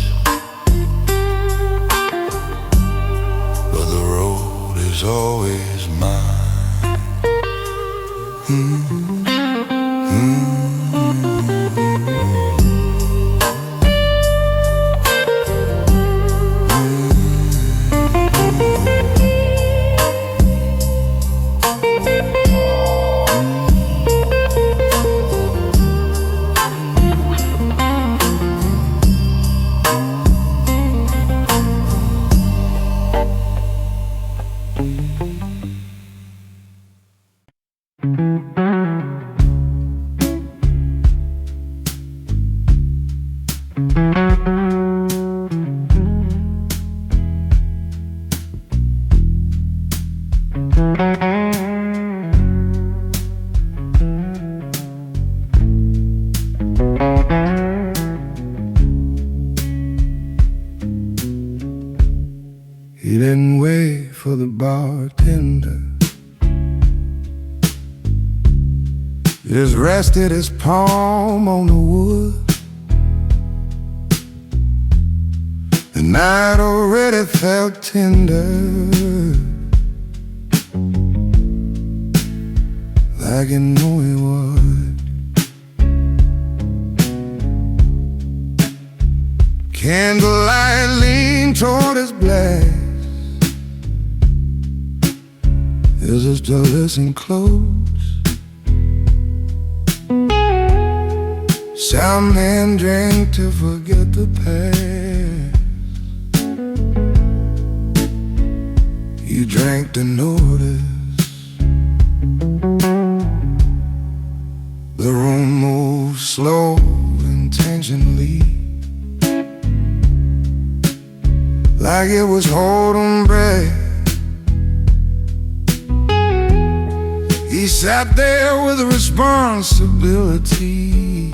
Speaker 2: but the road is always mine.
Speaker 1: He didn't wait for the bartender, just rested his palm on the wood. The night already felt tender, like you know it would. Candlelight leaned toward his glass as his door listened close. Some men drink to forget the past. He drank to notice. The room moved slow, intentionally, like it was holding breath. He sat there with a responsibility,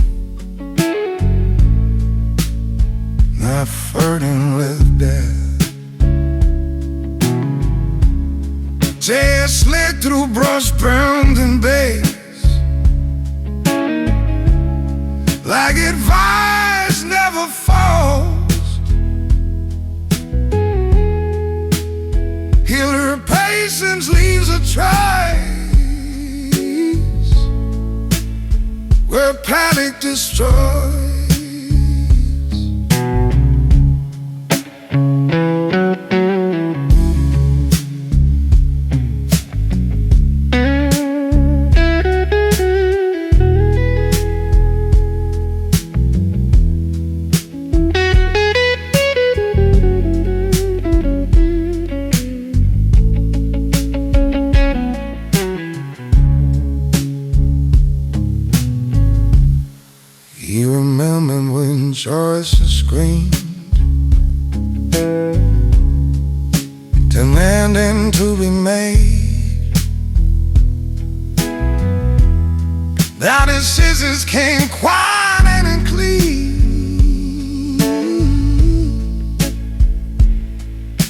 Speaker 1: not flirting with death. Tears slid through brush burned and bass, like advice never falls. Healer patience leaves a trace where panic destroys.
Speaker 2: and choices screamed, demanding to be made. Now the scissors came quiet and clean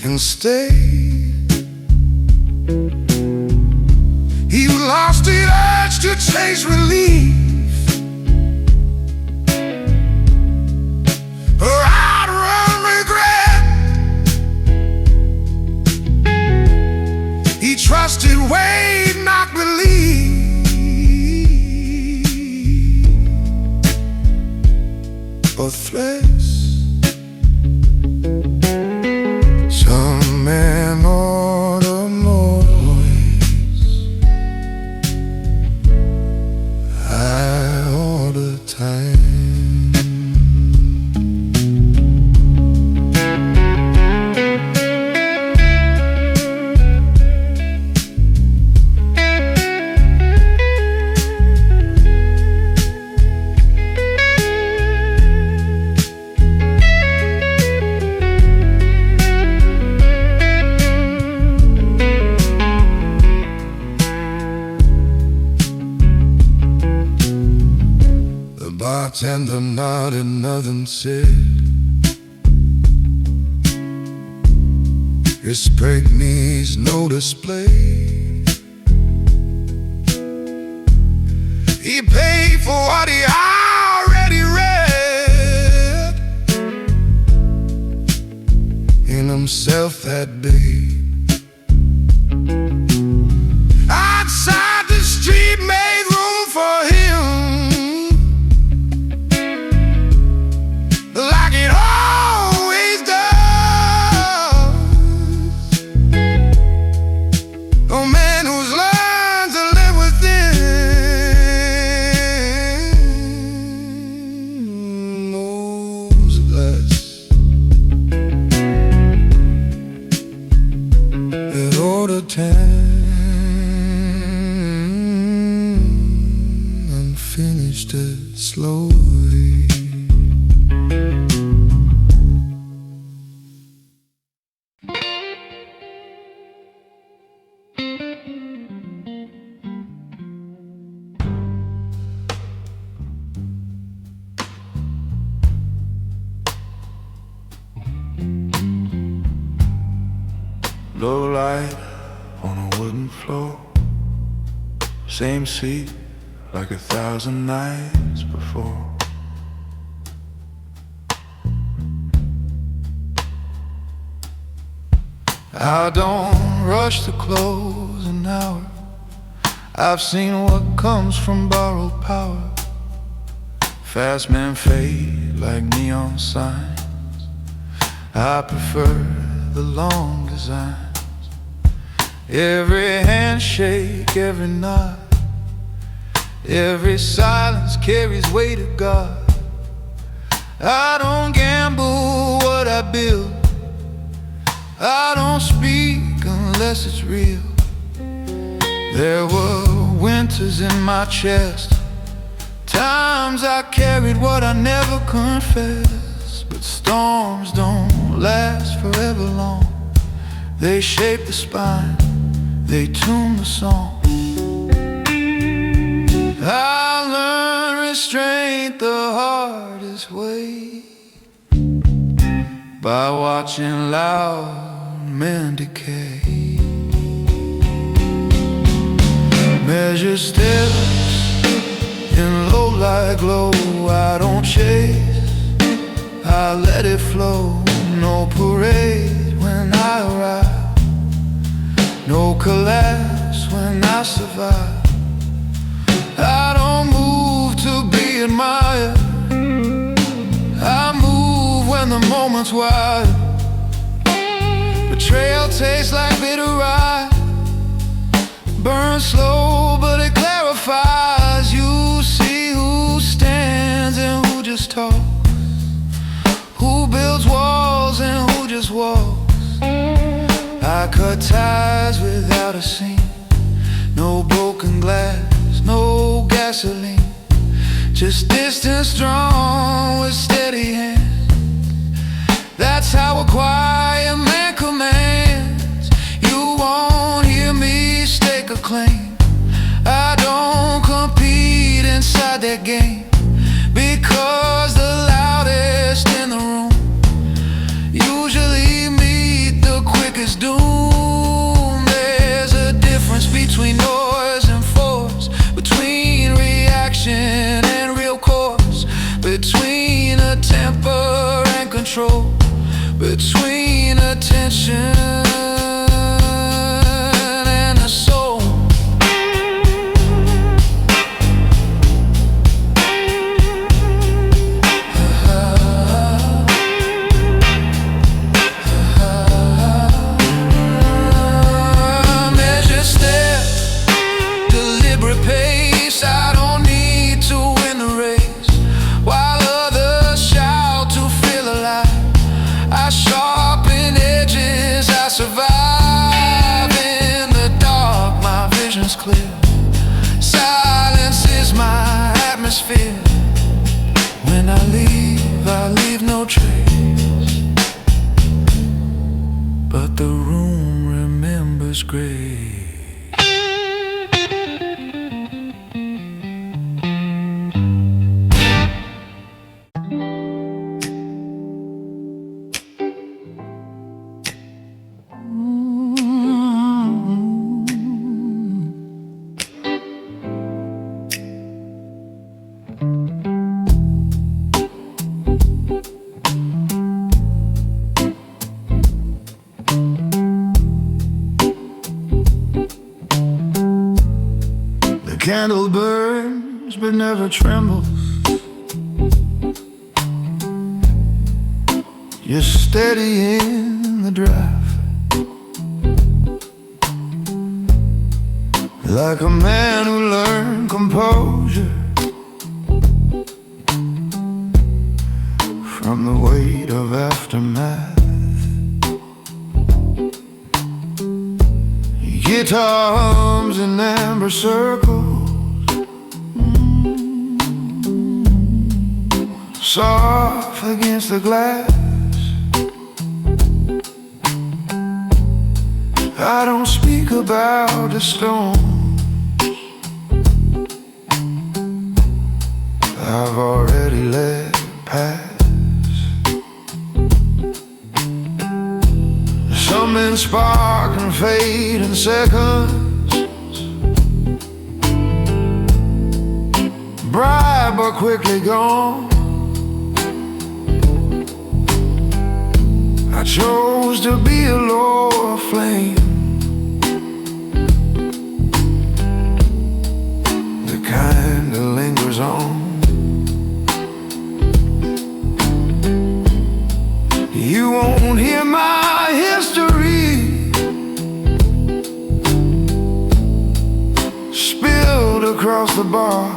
Speaker 2: and stayed. He lost the urge to chase relief, or outrun regret. He trusted Wade, not believe, or threats. Some men order noise, I order time. Bartender nodded, nothing said. Respect needs no display. He paid for what he already read in himself that day. Outside the street made room for him, like it always does. A man who's learned to live within knows less. At order 10 and finished it slowly. Low light on a wooden floor, same seat like 1,000 nights before. I don't rush to close an hour. I've seen what comes from borrowed power. Fast men fade like neon signs. I prefer the long designs. Every handshake, every nod, every silence carries weight of God. I don't gamble what I build. I don't speak unless it's real. There were winters in my chest, times I carried what I never confessed. But storms don't last forever long. They shape the spine, they tune the song. I learned restraint the hardest way, by watching loud men decay. Measure steps in low light glow. I don't chase, I let it flow. No parade when I arrive, no collapse when I survive. I don't move to be admired, I move when the moment's wide. Betrayal tastes like bitter rye, burns slow but it clarifies. You see who stands and who just talks, who builds walls and who just walks. I cut ties without a seam, no broken glass, no gasoline, just distance drawn with steady hand. That's how a quiet man commands. You won't hear me stake a claim. I don't compete inside that game, because the loudest in the room usually meet the quickest doom. There's a difference between noise and force, between reaction and real course, between a temper and control, between attention and a soul. Measure step, deliberate pace. I don't need to win the race, while others shout to feel alive. I sharpen edges, I survive in the dark, my vision's clear. Silence is my atmosphere. When I leave no trace, but the room remembers grace. The candle burns but never trembles. You're steady in the draft, like a man who learned composure from the weight of aftermath. Guitar hums in amber circles, soft against the glass. I don't speak about the storm, I've already let pass. Some men spark and fade in seconds, bright but quickly gone. I chose to be a lower flame, the kind that lingers on. You won't hear my history spilled across the bar,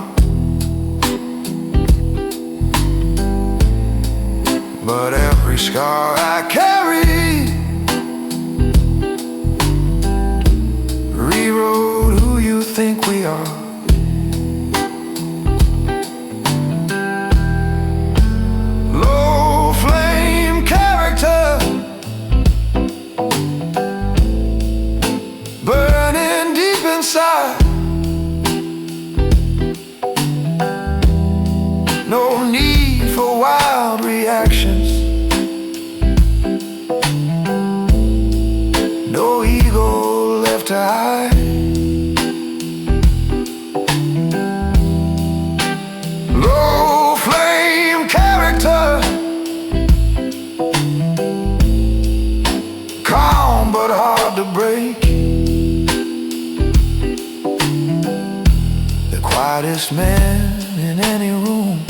Speaker 2: but every scar I carry rewrote who you think we are. Low flame character, burning deep inside. No need for wild reactions, no ego left to hide. Low flame character, calm but hard to break. The quietest man in any room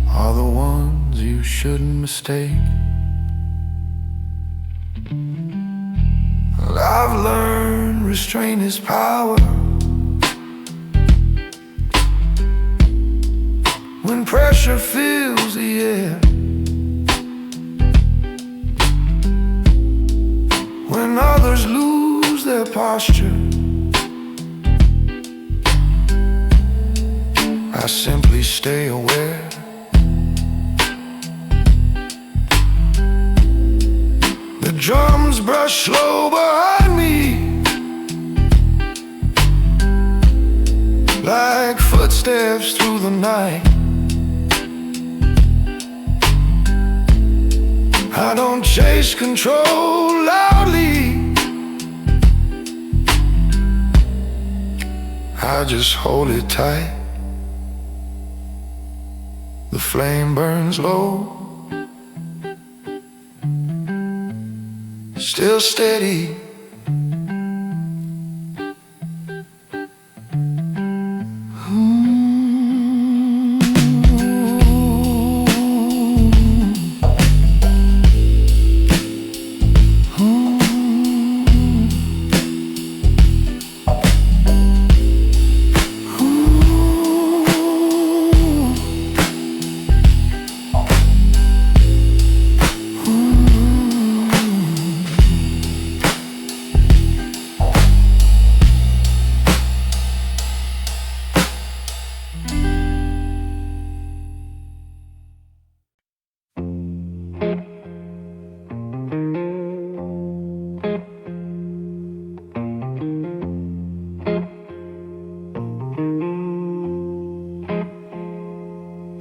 Speaker 2: are the ones you shouldn't mistake. Well, I've learned restraint is power. When pressure fills the air, when others lose their posture, I simply stay aware. The drums brush slow behind me, like footsteps through the night. I don't chase control loudly, I just hold it tight. The flame burns low, still steady.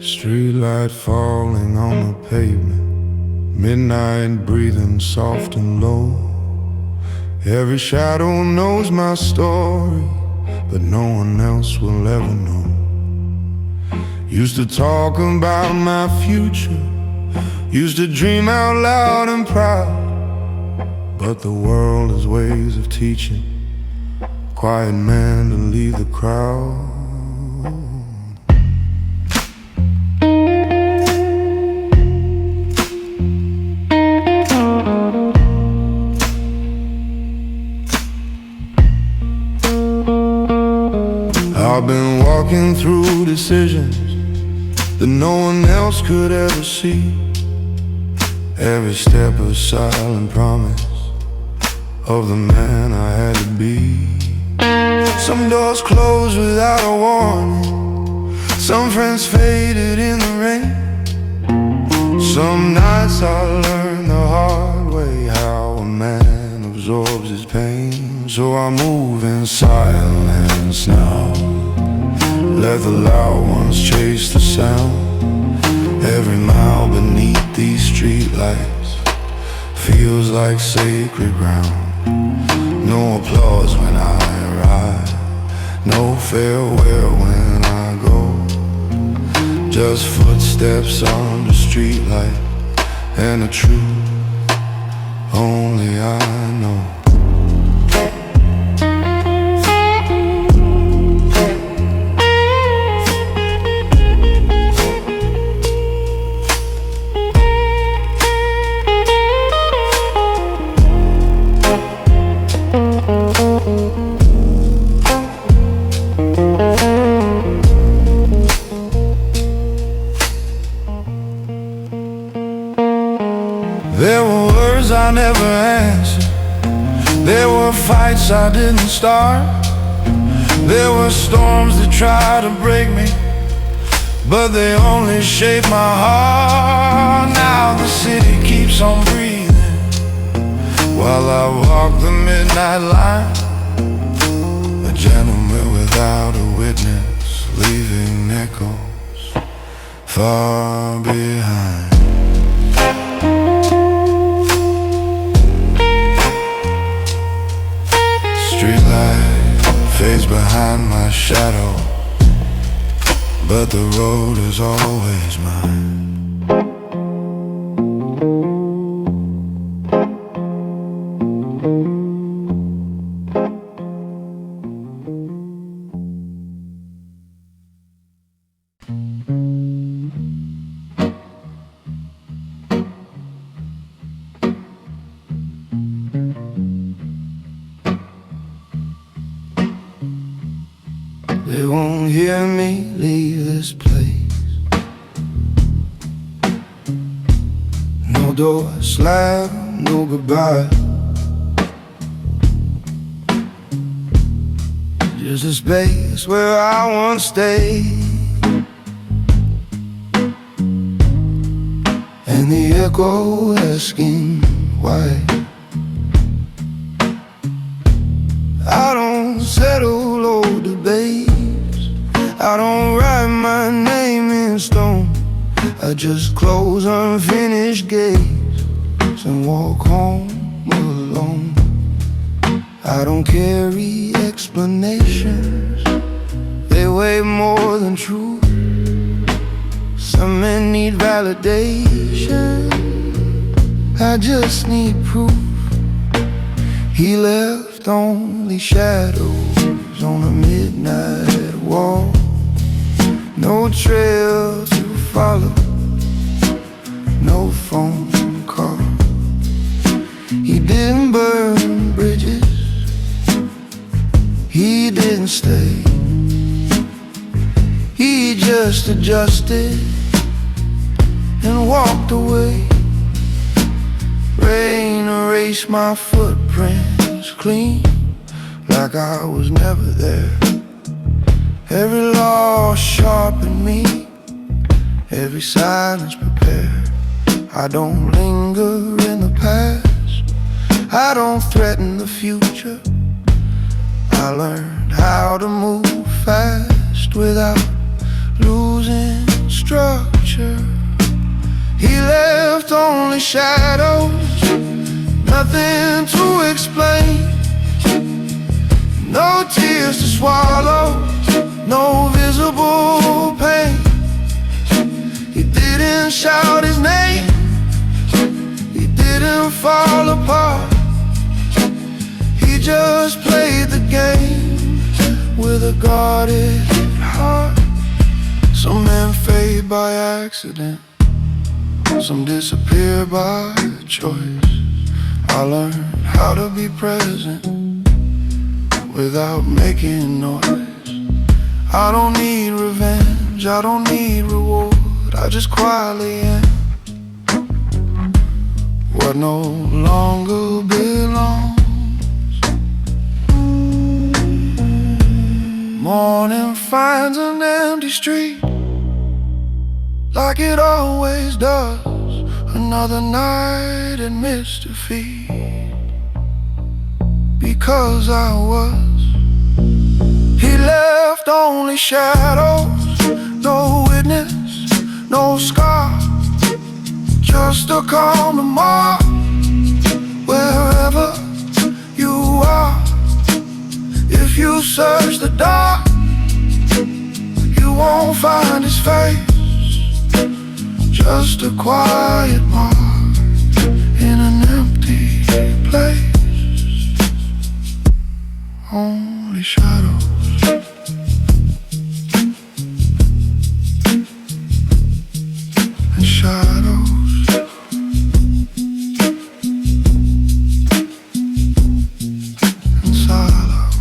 Speaker 2: Streetlight falling on the pavement, midnight breathing soft and low. Every shadow knows my story, but no one else will ever know. Used to talk about my future, used to dream out loud and proud, but the world has ways of teaching quiet man to leave the crowd. I've been walking through decisions that no one else could ever see. Every step a silent promise of the man I had to be. Some doors closed without a warning, some friends faded in the rain. Some nights I learned the hard way how a man absorbs his pain. So I move in silence now, let the loud ones chase the sound. Every mile beneath these streetlights feels like sacred ground. No applause when I arrive, no farewell when I go. Just footsteps on the streetlight, and the truth only I know. There were words I never answered, there were fights I didn't start, there were storms that tried to break me, but they only shaped my heart. Now the city keeps on breathing while I walk the midnight line, a gentleman without a witness, leaving echoes far behind. Streetlight fades behind my shadow, but the road is always mine. They won't hear me leave this place. No door slam, no goodbye. Just a space where I once stayed. and the echo asking why. I don't settle old debates, I don't write my name in stone. I just close unfinished gates and walk home alone. I don't carry explanations, they weigh more than truth. Some men need validation, I just need proof. He left only shadows on a midnight walk, no trail to follow, no phone call. He didn't burn bridges, he didn't stay, he just adjusted and walked away. Rain erased my footprints clean, like I was never there. Every loss sharpened me, every silence prepared. I don't linger in the past, I don't threaten the future. I learned how to move fast without losing structure. He left only shadows, nothing to explain, no tears to swallow, no visible pain. He didn't shout his name, he didn't fall apart. He just played the game with a guarded heart. Some men fade by accident, some disappear by choice. I learned how to be present without making noise. I don't need revenge, I don't need reward, I just quietly am what no longer belongs. Morning finds an empty street, like it always does. Another night in mystery, because I was. He left only shadows, no witness, no scar, just a calm tomorrow. Wherever you are, if you search the dark, you won't find his face. Just a quiet mark in an empty place. Only shadows. And shadows. And sorrows.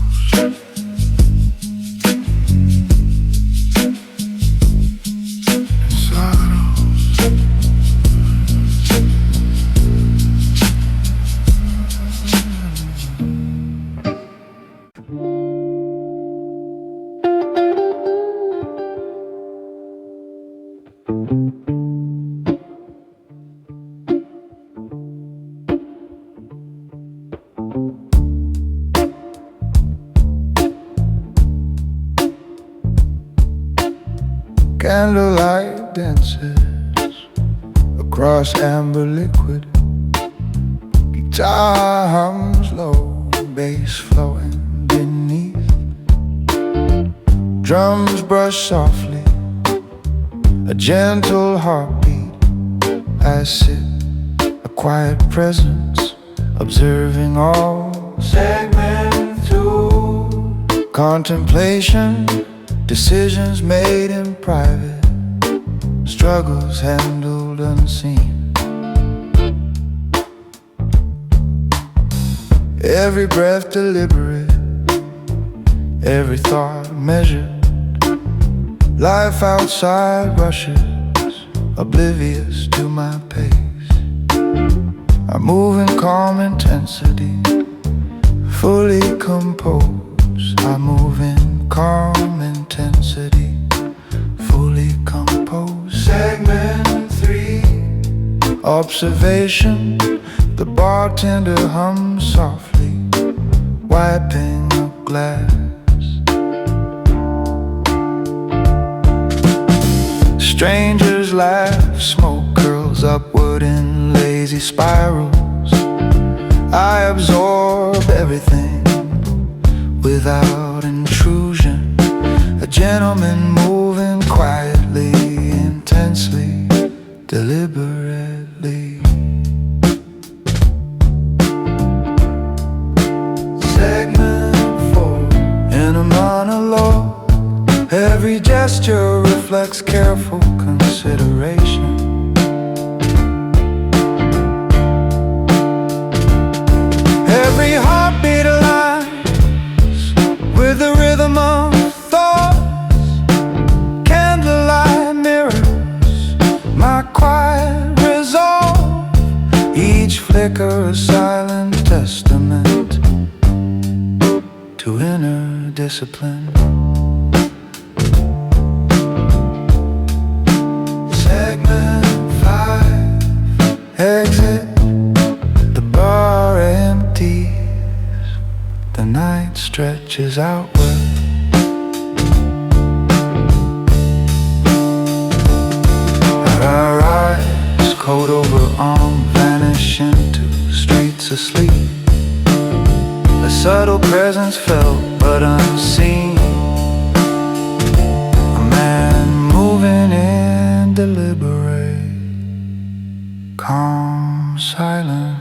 Speaker 2: And sorrows. Candlelight dances across amber liquid. Guitar hums low, bass flowing beneath. Drums brush softly, a gentle heartbeat. I sit, a quiet presence, observing all. Segment 2. Contemplation, decisions made in private, struggles handled unseen. Every breath deliberate, every thought measured. Life outside rushes, oblivious to my pace. I move in calm intensity, fully composed. I move in calm intensity, fully composed. Segment 3. observation. The bartender hums softly, wiping a glass. Strangers laugh, smoke curls upward in lazy spirals. I absorb everything without intrusion. A gentleman moving quietly, intensely, deliberately. Segment 4 in a monologue. Every gesture reflects careful consideration. Every heartbeat aligns with the rhythm of thoughts. Candlelight mirrors my quiet resolve. Each flicker a silent testament to inner discipline. Exit, the bar empties, the night stretches outward. I rise, coat over arm, vanish into streets asleep. A subtle presence felt but unseen. A man moving in deliberate, calm silence.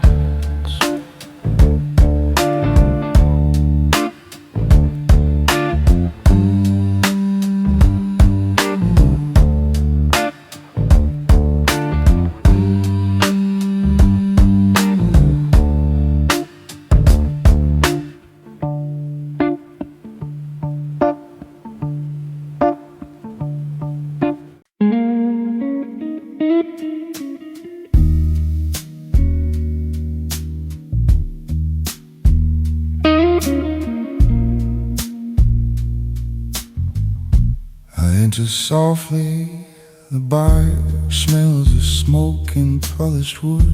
Speaker 2: Enter softly, the bar smells of smoke and polished wood.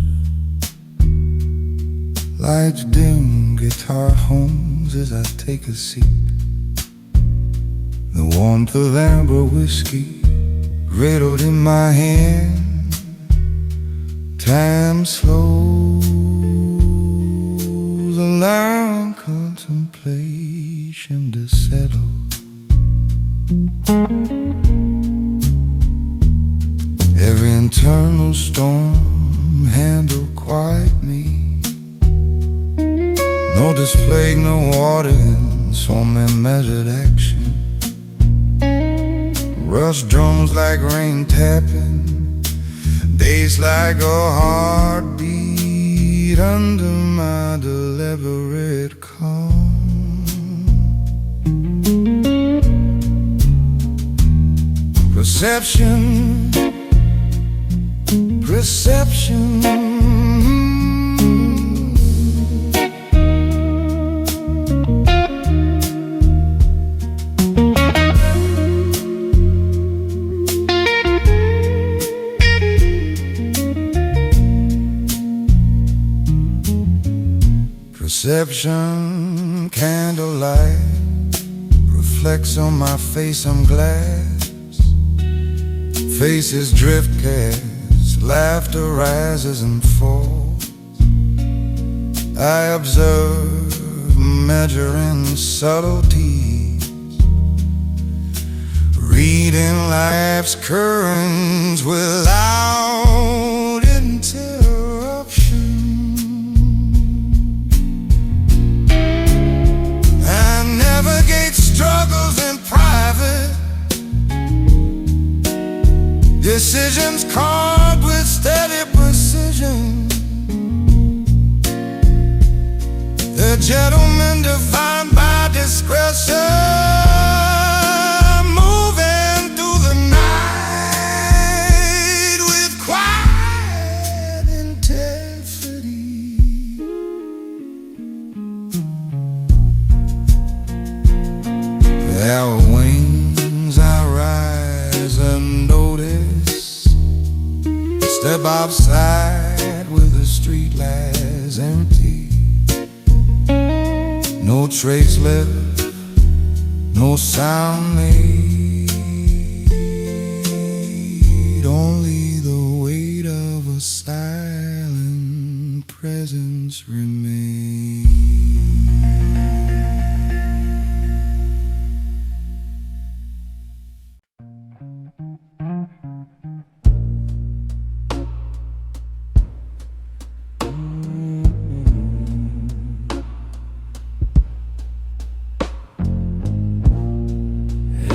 Speaker 2: Lights dim, guitar hums as I take a seat. The warmth of amber whiskey riddled in my hand. Time slows, allowing contemplation to settle. Every internal storm handled quietly. No display, no audience, only measured action. Rush drums like rain tapping, days like a heartbeat under my deliberate calm. Perception, perception. Perception, candlelight reflects on my face, I'm glass. Faces drift cast, laughter rises and falls. I observe, measuring subtleties, reading life's currents without interruption. I navigate struggles in private, decisions carved with steady precision. The gentleman defined by discretion, moving through the night with quiet intensity. Our wings, I rise and notice. Step outside
Speaker 1: street lies empty. No trace left, no sound made. Only the weight of a silent presence remains.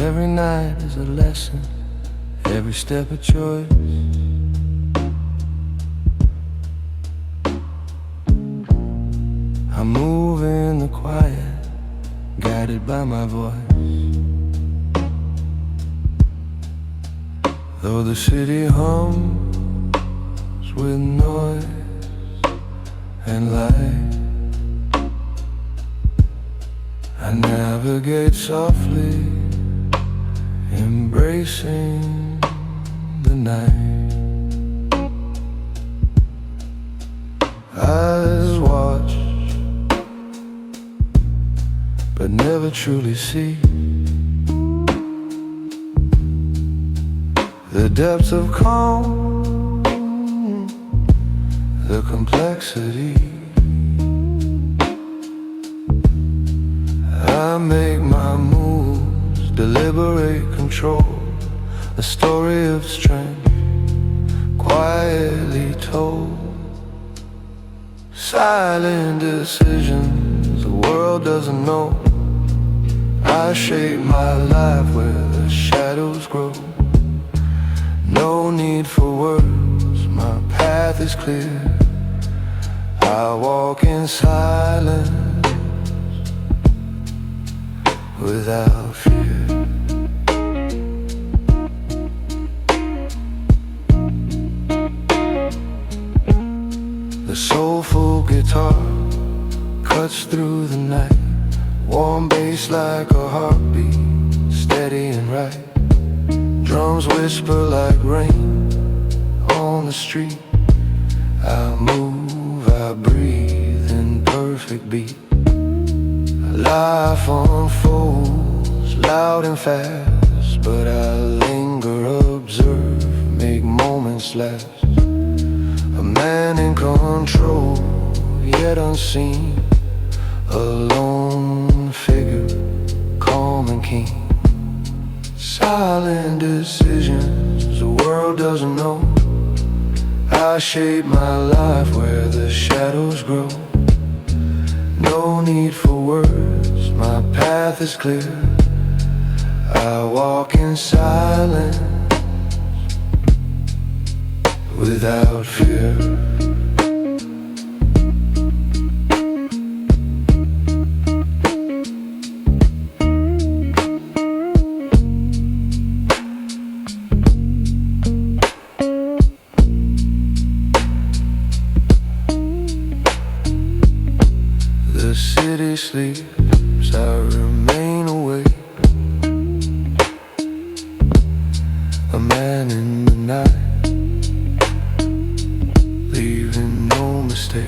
Speaker 3: Every night is a lesson, every step a choice. I move in the quiet, guided by my voice. Though the city hums with noise and light, I navigate softly, embracing the night. Eyes watch, but never truly see the depths of calm, the complexity. I make my moves, deliberate control, a story of strength, quietly told. Silent decisions the world doesn't know. I shape my life where the shadows grow. No need for words, my path is clear. I walk in silence without fear. The soulful guitar cuts through the night, warm bass like a heartbeat, steady and right. Drums whisper like rain on the street. I move, I breathe in perfect beat. Life unfolds loud and fast, but I linger, observe, make moments last. A man in control, yet unseen, a lone figure, calm and keen. Silent decisions the world doesn't know. I shape my life where the shadows grow. No need for words, my path is clear. I walk in silence without fear. The city sleeps, I remain awake. A man in the night, leaving no mistake.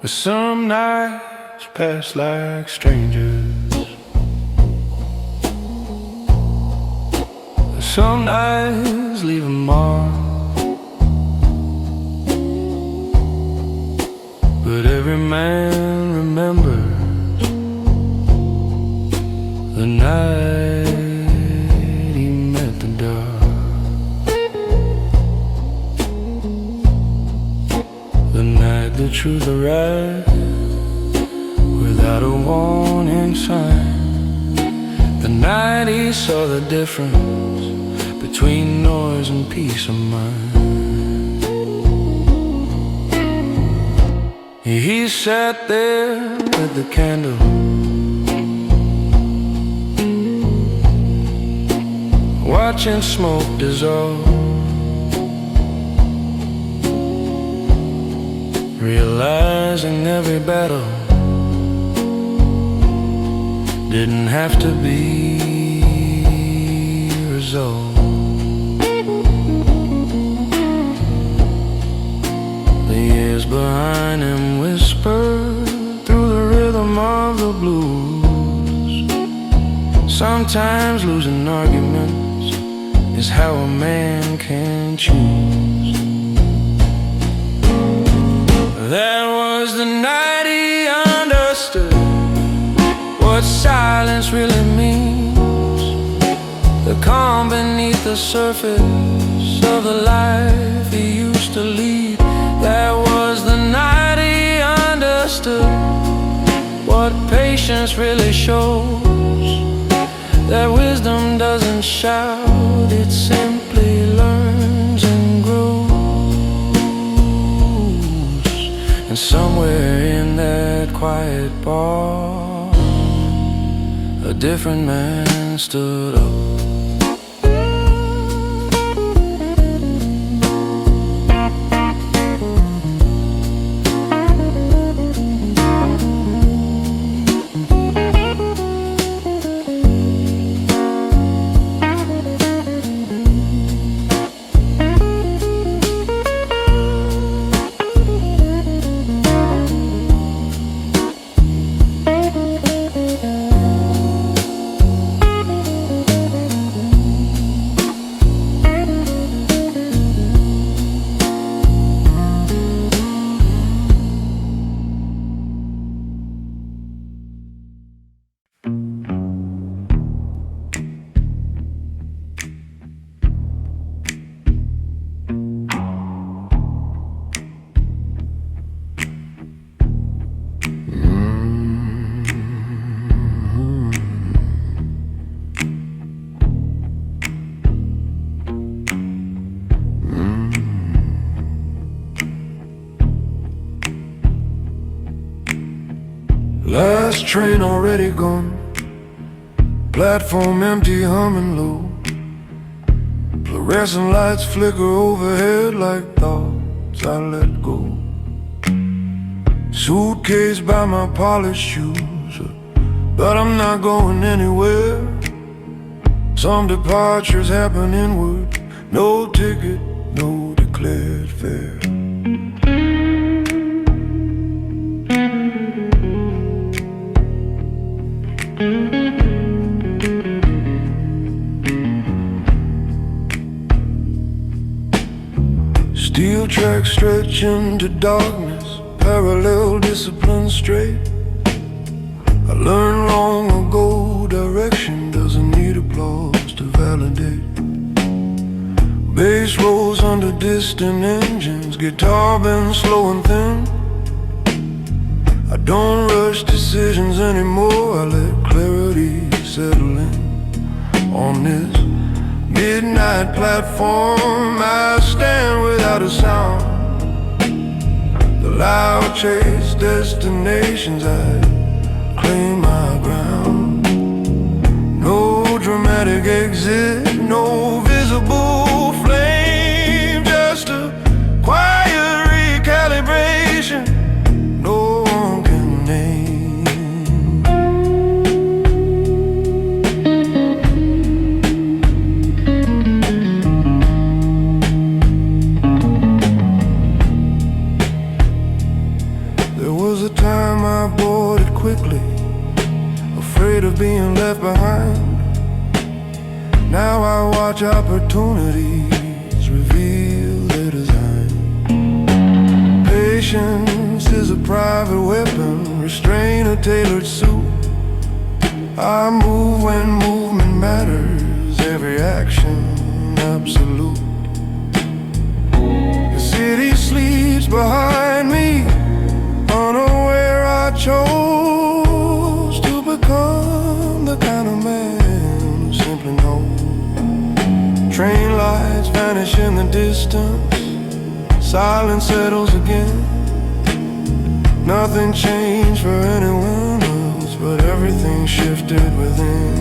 Speaker 3: Some nights pass like strangers. Some nights leave a mark. But every man remembers the night he met the dark. The night the truth arrived without a warning sign. The night he saw the difference between noise and peace of mind. He sat there with the candle, watching smoke dissolve, realizing every battle didn't have to be resolved. The years behind him whispered through the rhythm of the blues. Sometimes losing arguments is how a man can choose. That was the night he understood what silence really means, the calm beneath the surface of the life he used to lead. That was the night he understood what patience really shows, that wisdom doesn't shout, it simply learns and grows. And somewhere in that quiet bar, a different man stood up.
Speaker 2: Last train already gone, platform empty, humming low. Fluorescent lights flicker overhead like thoughts I let go. Suitcase by my polished shoes, but I'm not going anywhere. Some departures happen inward, no ticket, no declared fare. Steel tracks stretch into darkness, parallel discipline straight. I learned long ago, direction doesn't need applause to validate. Bass rolls under distant engines, guitar bends slow and thin. I don't rush decisions anymore, I let clarity settle in. On this midnight platform, I stand without a sound. The loud chase destinations, I claim my ground. No dramatic exit, no visible flame, just a quiet recalibration no one can name. There was a time I boarded quickly, afraid of being left behind. Now I watch opportunities reveal their design. Patience is a private weapon, restrain a tailored suit. I move when movement matters, every action absolute. The city sleeps behind me, unaware I chose to become the kind of man who simply knows. Train lights vanish in the distance, silence settles again.
Speaker 3: Nothing changed for anyone else, but everything shifted within.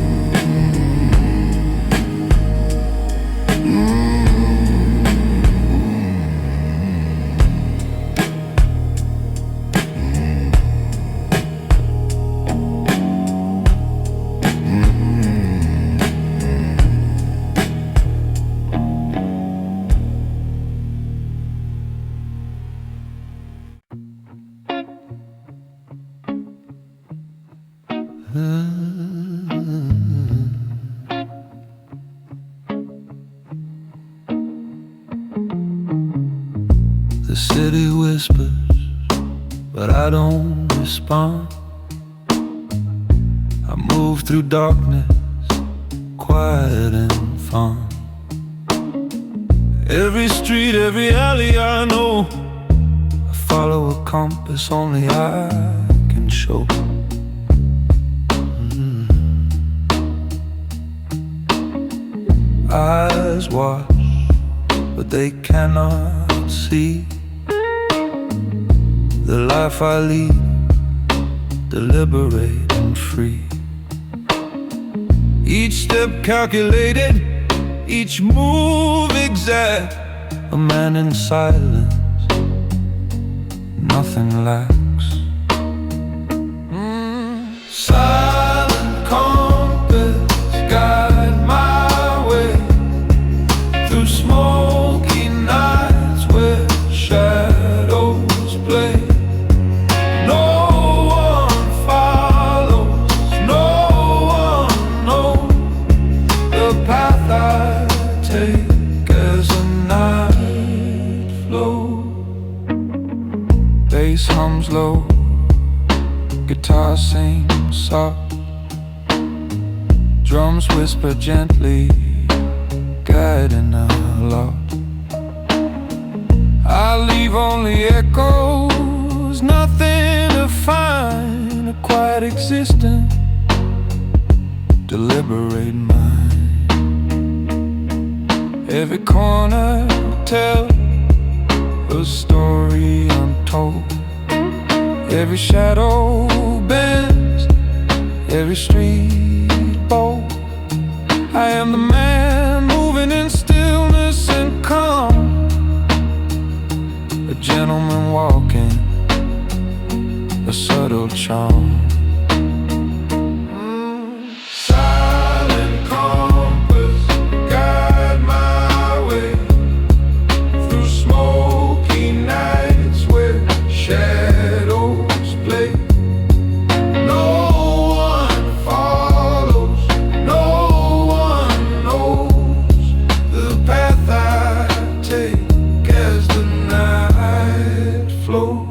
Speaker 4: The city whispers, but I don't respond. I move through darkness, quiet and fun. Every street, every alley I know, I follow a compass only I can show. Eyes watch, but they cannot see the life I lead, deliberate and free. Each step calculated, each move exact. A man in silence, nothing lacks. Silent compass, guide my way through smoky nights where shadows play. No one follows, no one knows the path I take as the night flows. Bass hums low, guitar sings soft, drums whisper gently, guiding a lot. I leave only echoes, nothing to find, a quiet existence, deliberate mind. Every corner tells a story untold. Every shadow bends, every street bold. I am the man moving in stillness and calm, a gentleman walking, a subtle charm. Silent compass, guide my way through smoky nights where shadows play. No one follows, no one knows the path I take as the night flows.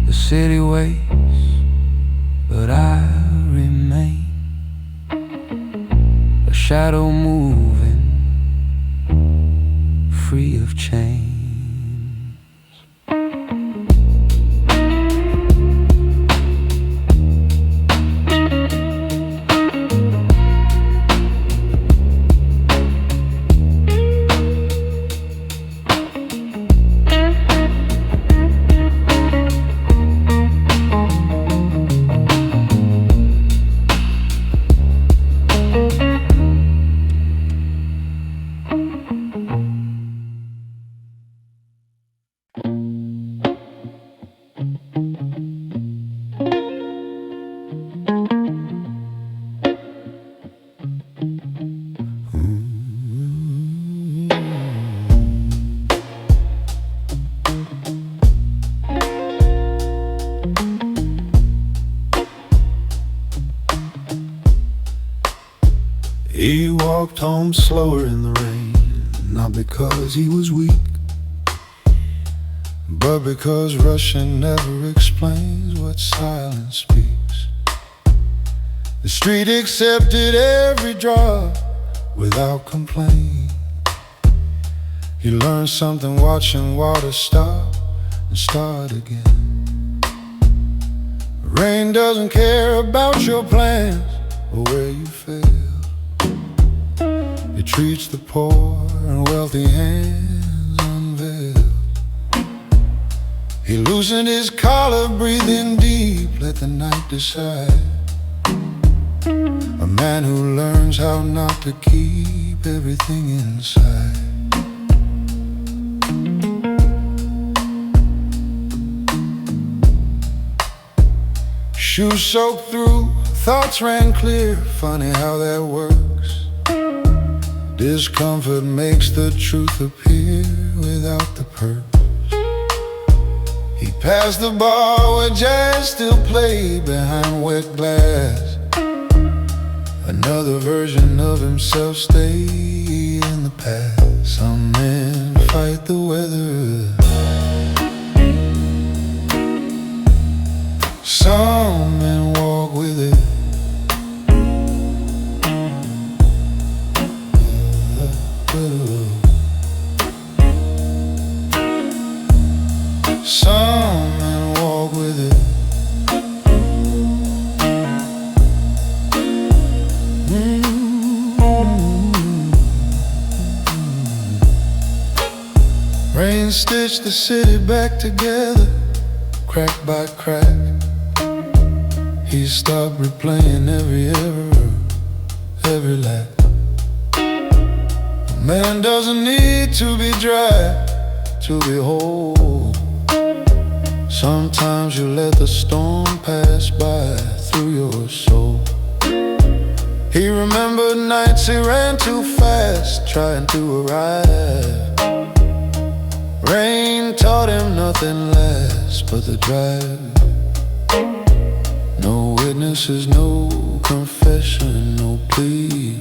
Speaker 4: The city waits, but I remain, a shadow moving, free of chains.
Speaker 3: He walked home slower in the rain, not because he was weak, but because rushing never explains what silence speaks. The street accepted every drop without complaint. He learned something watching water stop and start again.
Speaker 2: Rain doesn't care about your plans or where you fail. It treats the poor and wealthy hands unveiled. He loosened his collar, breathing deep, let the night decide. A man who learns how not to keep everything inside. Shoes soaked through, thoughts ran clear. Funny how that works. Discomfort makes the truth appear without the purpose. He passed the bar where jazz still played behind wet glass. Another version of himself stayed in the past. Some men fight the weather, some men walk with it. Some men walk with it. Rain stitched the city back together, crack by crack. He stopped replaying every error, every lack. A man doesn't need to be dry to be whole. Sometimes you let the storm pass by through your soul. He remembered nights he ran too fast, trying to arrive. Rain taught him nothing lasts but the drive. No witnesses, no confession, no plea.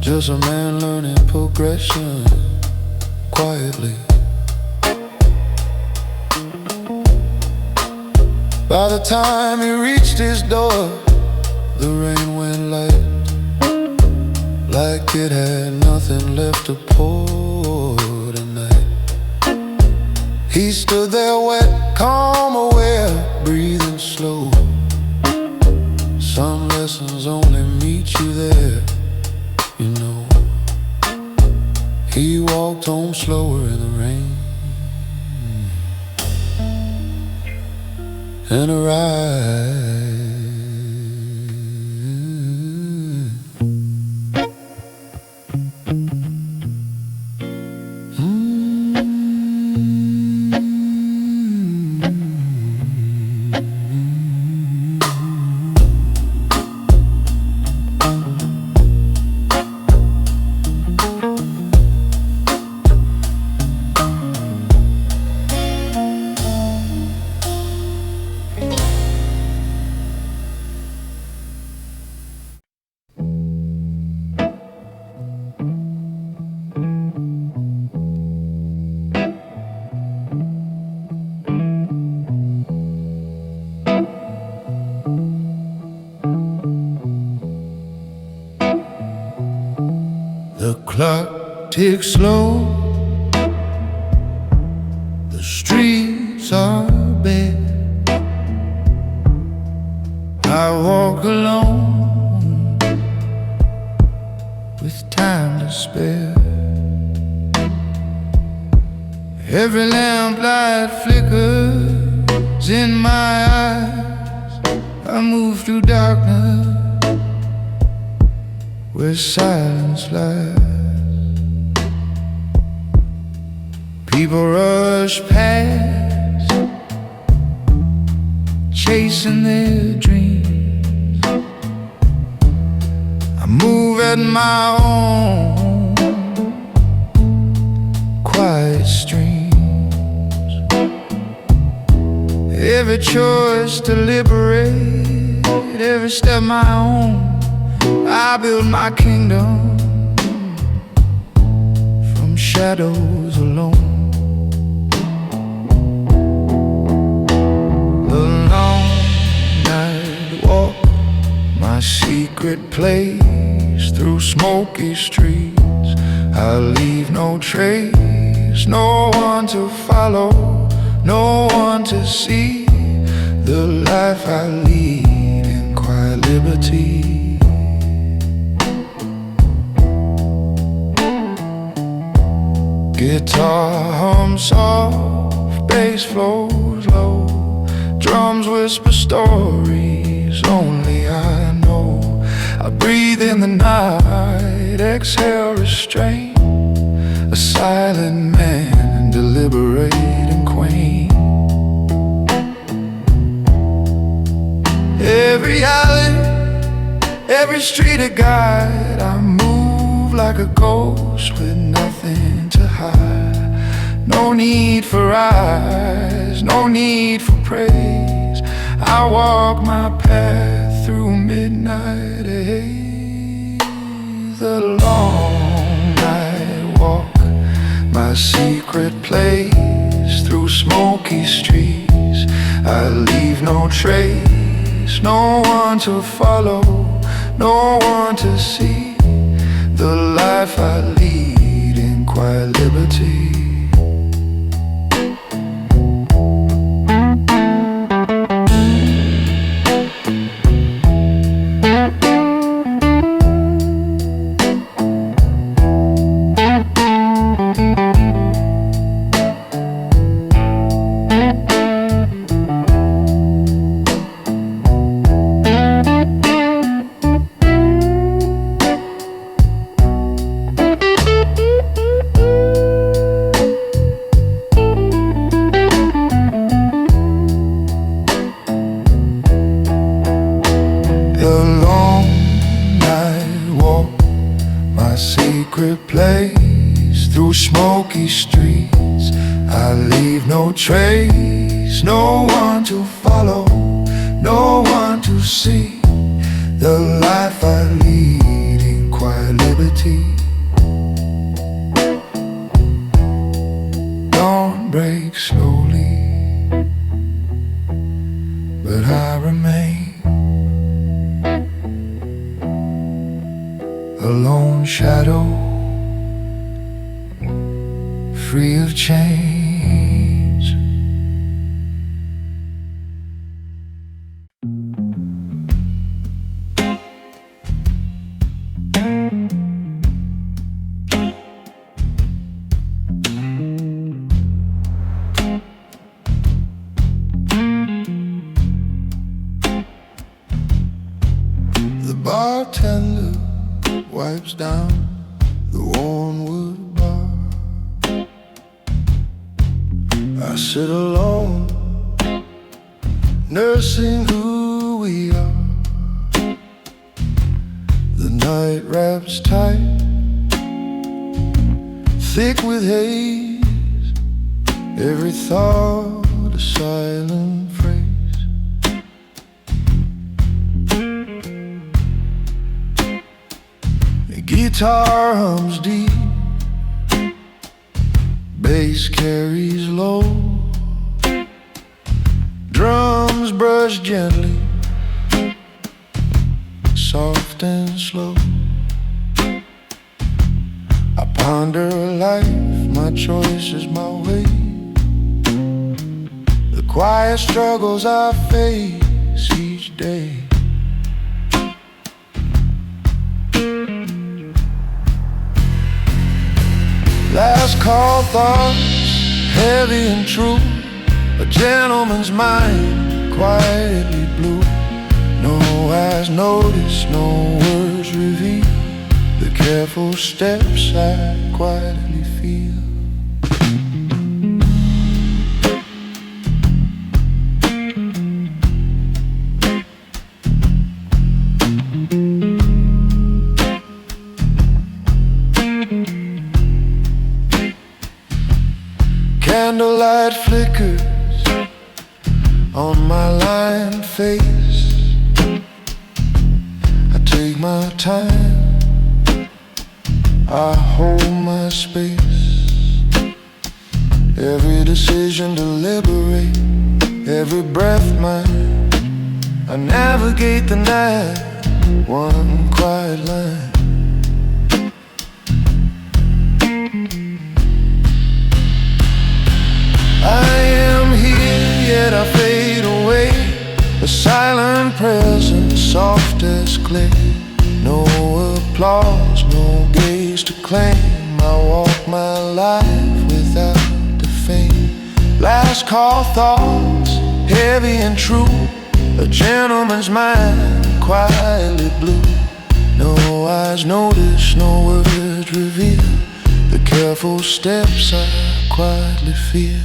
Speaker 2: Just a man learning progression quietly. By the time he reached his door, the rain went light, like it had nothing left to pour tonight. He stood there wet, calm, aware, breathing slow. Some lessons only meet you there, you know. He walked home slower in the rain and arrived. The clock ticks slow, the streets are bare. I walk alone with time to spare. Every lamplight flickers in my eyes. I move through darkness where silence lies. People rush past, chasing their dreams. I move at my own quiet streams. Every choice to liberate, every step my own. I build my kingdom from shadows alone. The long night walk, my secret place through smoky streets. I leave no trace, no one to follow, no one to see.
Speaker 3: the life I lead in quiet liberty. Guitar hums soft, bass flows low, drums whisper stories only I know. I breathe in the night, exhale restrained, a silent man, deliberate and quaint. Every alley, every street a guide, I move like a ghost with nothing to hide. No need for eyes, no need for praise. I walk my path through midnight haze. The long night walk, my secret place through smoky streets. I leave no trace, no one to follow, no one to see. The life I lead in quiet liberty. The long night walk, my secret place through smoky streets. I leave no trace, no one to follow, no one to see. The life I lead in quiet liberty. Dawn breaks slowly, but I remain a lone shadow, free of chains. The bartender wipes down the worn wood bar. I sit alone, nursing who we are. The night wraps tight, thick with haze, every thought a silent phrase. Guitar hums deep, bass carries low, drums brush gently, soft and slow. I ponder life, my choice is my way, the quiet struggles I face each day. Last call thoughts, heavy and true, a gentleman's mind, quietly blue. No eyes notice, no words reveal the careful steps I quietly feel. Candlelight flickers on my lined face. I take my time, I hold my space. Every decision deliberate, every breath mine. I navigate the night, one quiet line. I am here, yet I fade away. a silent presence, soft as clay. No applause, no gaze to claim. I walk my life without the fame. Last call thoughts, heavy and true. A gentleman's mind, quietly blue. No eyes notice, no words reveal the careful steps I quietly fear.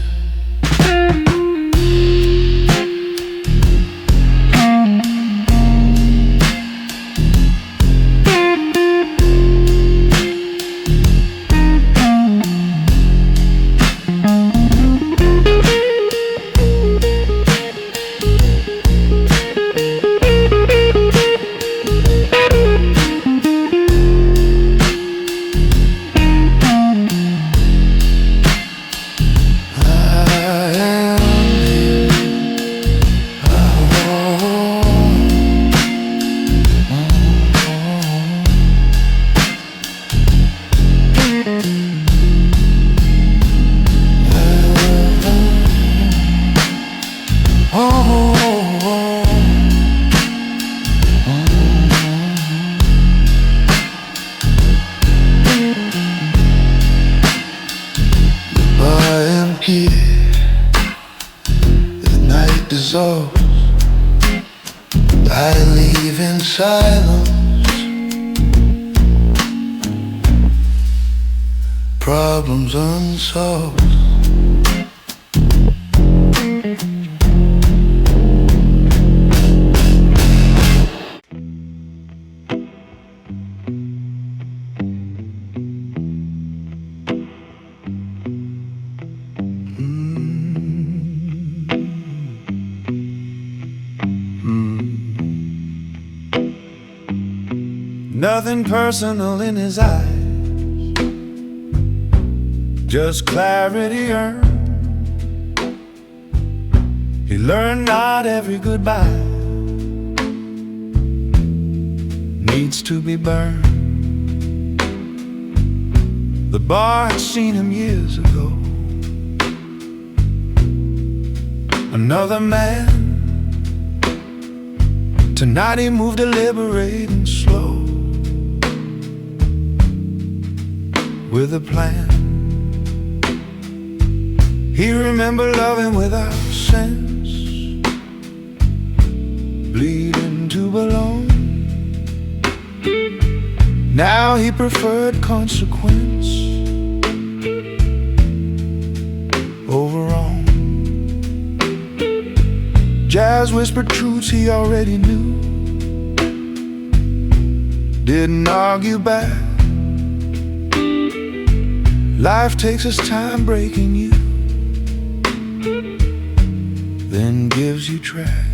Speaker 3: Dissolves, I leave in silence. Problems unsolved.
Speaker 4: Nothing personal in his eyes, just clarity earned. He learned not every goodbye needs to be burned. The bar had seen him years ago. Another man. Tonight he moved deliberate and slow, with a plan. He remembered loving without sense, bleeding to belong. Now he preferred consequence over wrong. Jazz whispered truths he already knew, didn't argue back. Life takes its time breaking you, then gives you track.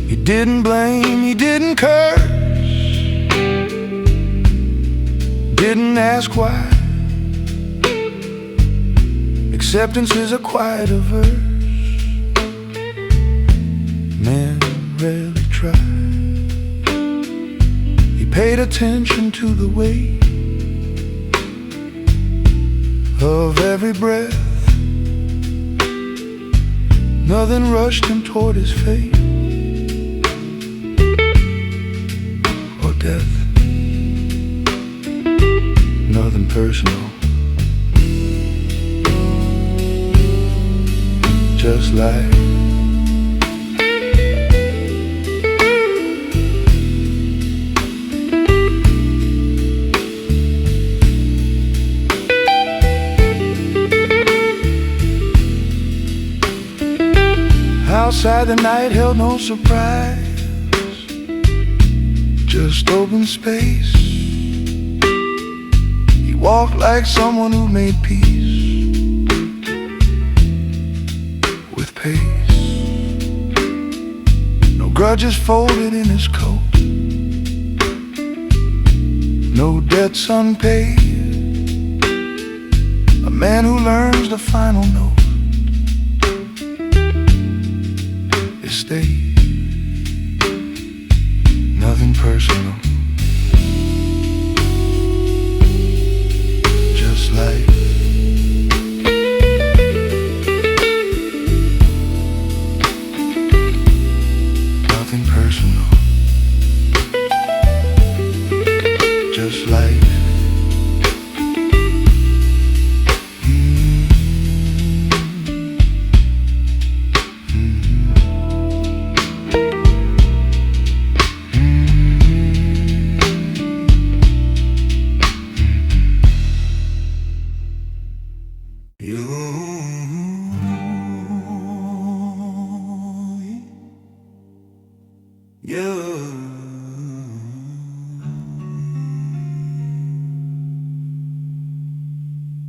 Speaker 4: He didn't blame, he didn't curse, didn't ask why. Acceptance is a quieter verse men rarely try. He paid attention to the weight of every breath. Nothing rushed him toward his fate or death. Nothing personal, just life. Outside the night held no surprise, just open space. He walked like someone who made peace with pace. No grudges folded in his coat, no debts unpaid. A man who learns the final note. Nothing personal, just life.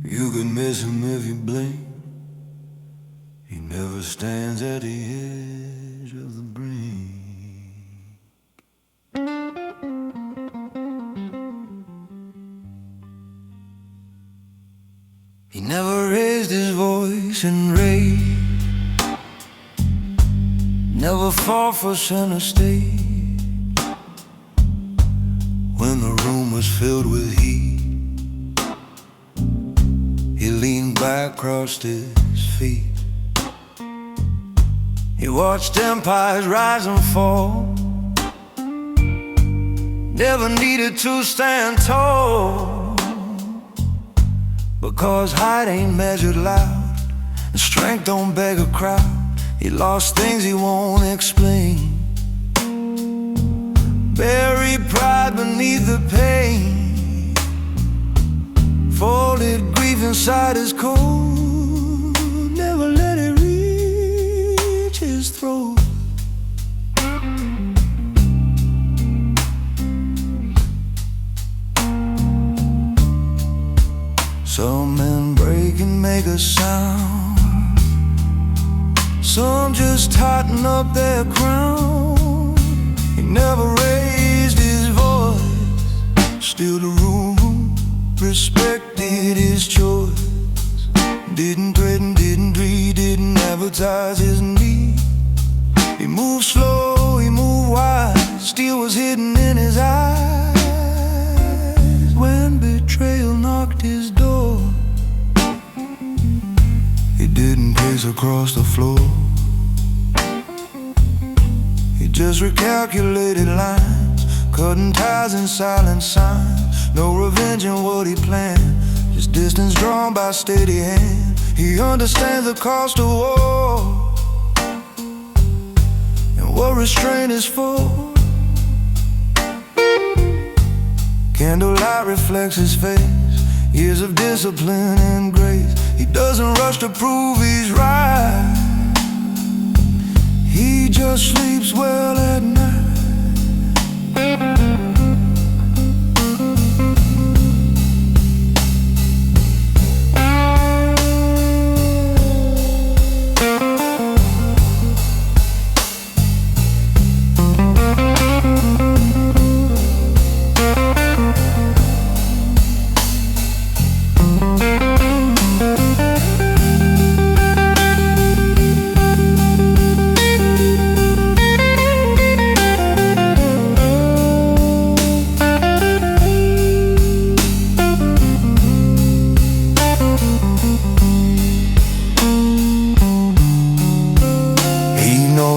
Speaker 3: You could miss him if you blink. He never stands at the edge of the brink. He never raised his voice in rage, never fought for center stage. When the room was filled with heat, he leaned back, crossed his feet. He watched empires rise and fall, never needed to stand tall, because height ain't measured loud, and strength don't beg a crowd. He lost things he won't explain, buried pride beneath the pain, folded grief inside his coat, never let it reach his throat. Some men break and make a sound, some just tighten up their crown. He never raised his voice, still the room respected his choice. Didn't threaten, didn't dread, didn't advertise his need. He moved slow, he moved wide, steel was hidden in his eyes. When betrayal knocked his door, he didn't pace across the floor. He just recalculated lines, cutting ties in silent signs. No revenge in what he planned, just distance drawn by steady hand. He understands the cost of war and what restraint is for. Candlelight reflects his face, years of discipline and grace. He doesn't rush to prove he's right, he just sleeps well at night.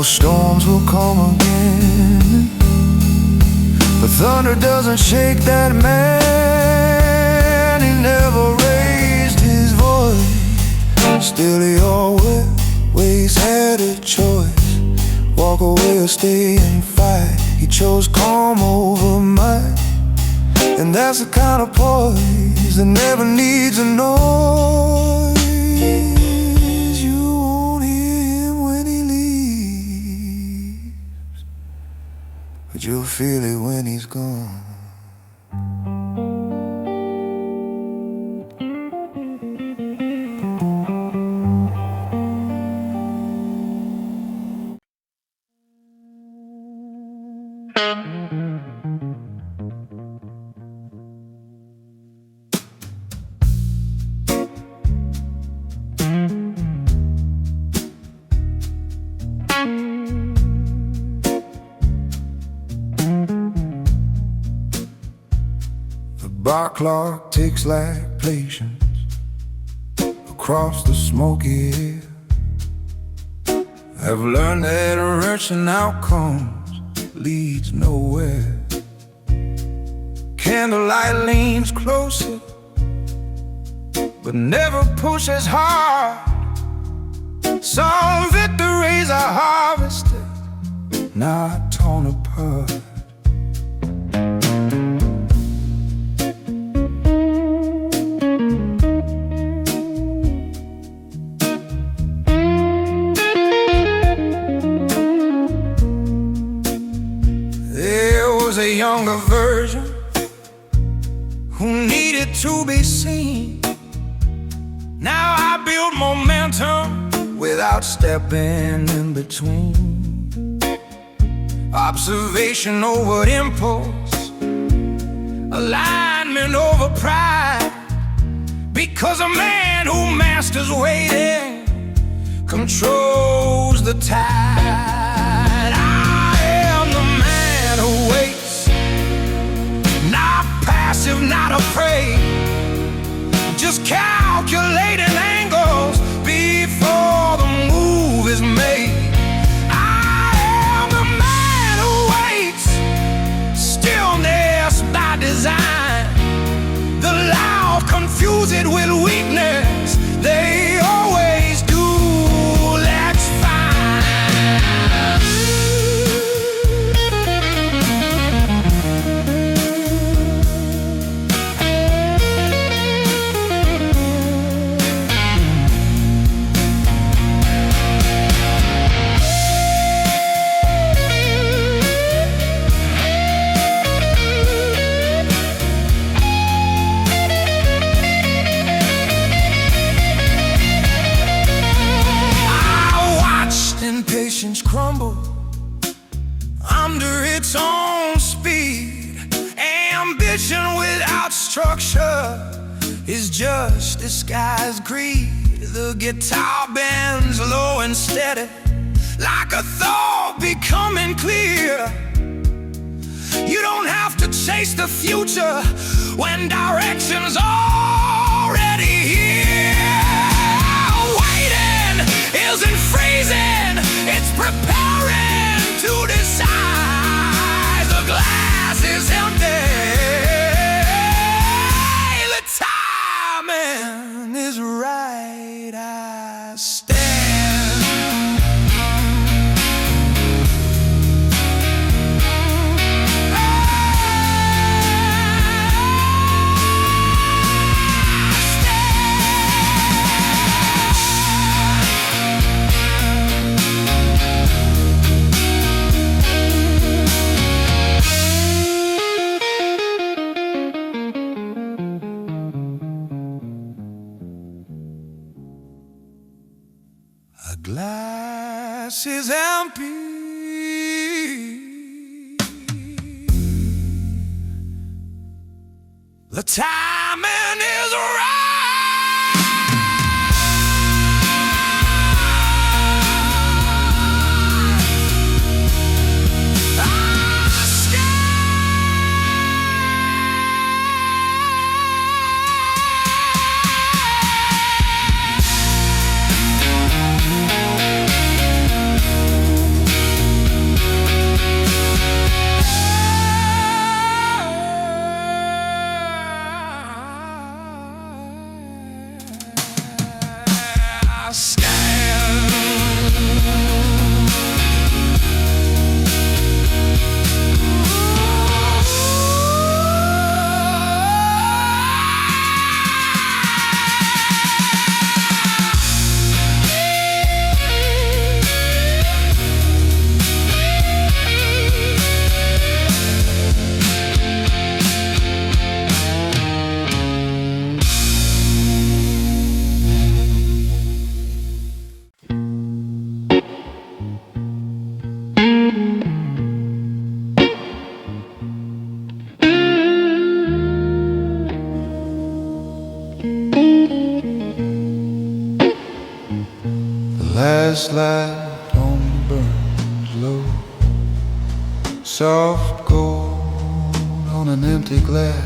Speaker 3: Storms will come again, but thunder doesn't shake that man. He never raised his voice, still he always had a choice. Walk away or stay and fight. He chose calm over might, and that's the kind of poise that never needs a noise. But you'll feel it when he's gone. Bar clock ticks like patience across the smoky air. I've learned that wrenching outcomes leads nowhere. Candlelight leans closer, but never pushes hard. Some victories are harvested, not torn apart.
Speaker 1: was a younger version who needed to be seen. Now I build momentum without stepping in between. Observation over impulse, alignment over pride. Because a man who masters waiting controls the tide. I am the man who waits, not passive, not afraid, just calculating angles before the move is made. I am the man who waits, stillness by design. The loud confuse it with weakness, they always do. Let's find impatience crumble under its own speed. Ambition without structure is just disguised greed. The guitar bends low and steady, like a thought becoming clear. You don't have to chase the future when direction's already here. Waiting isn't freezing, it's preparing to decide. The glass is empty, the timing is right. I stand. The glass is empty, the timing is right.
Speaker 3: Last light on burns low, soft gold on an empty glass.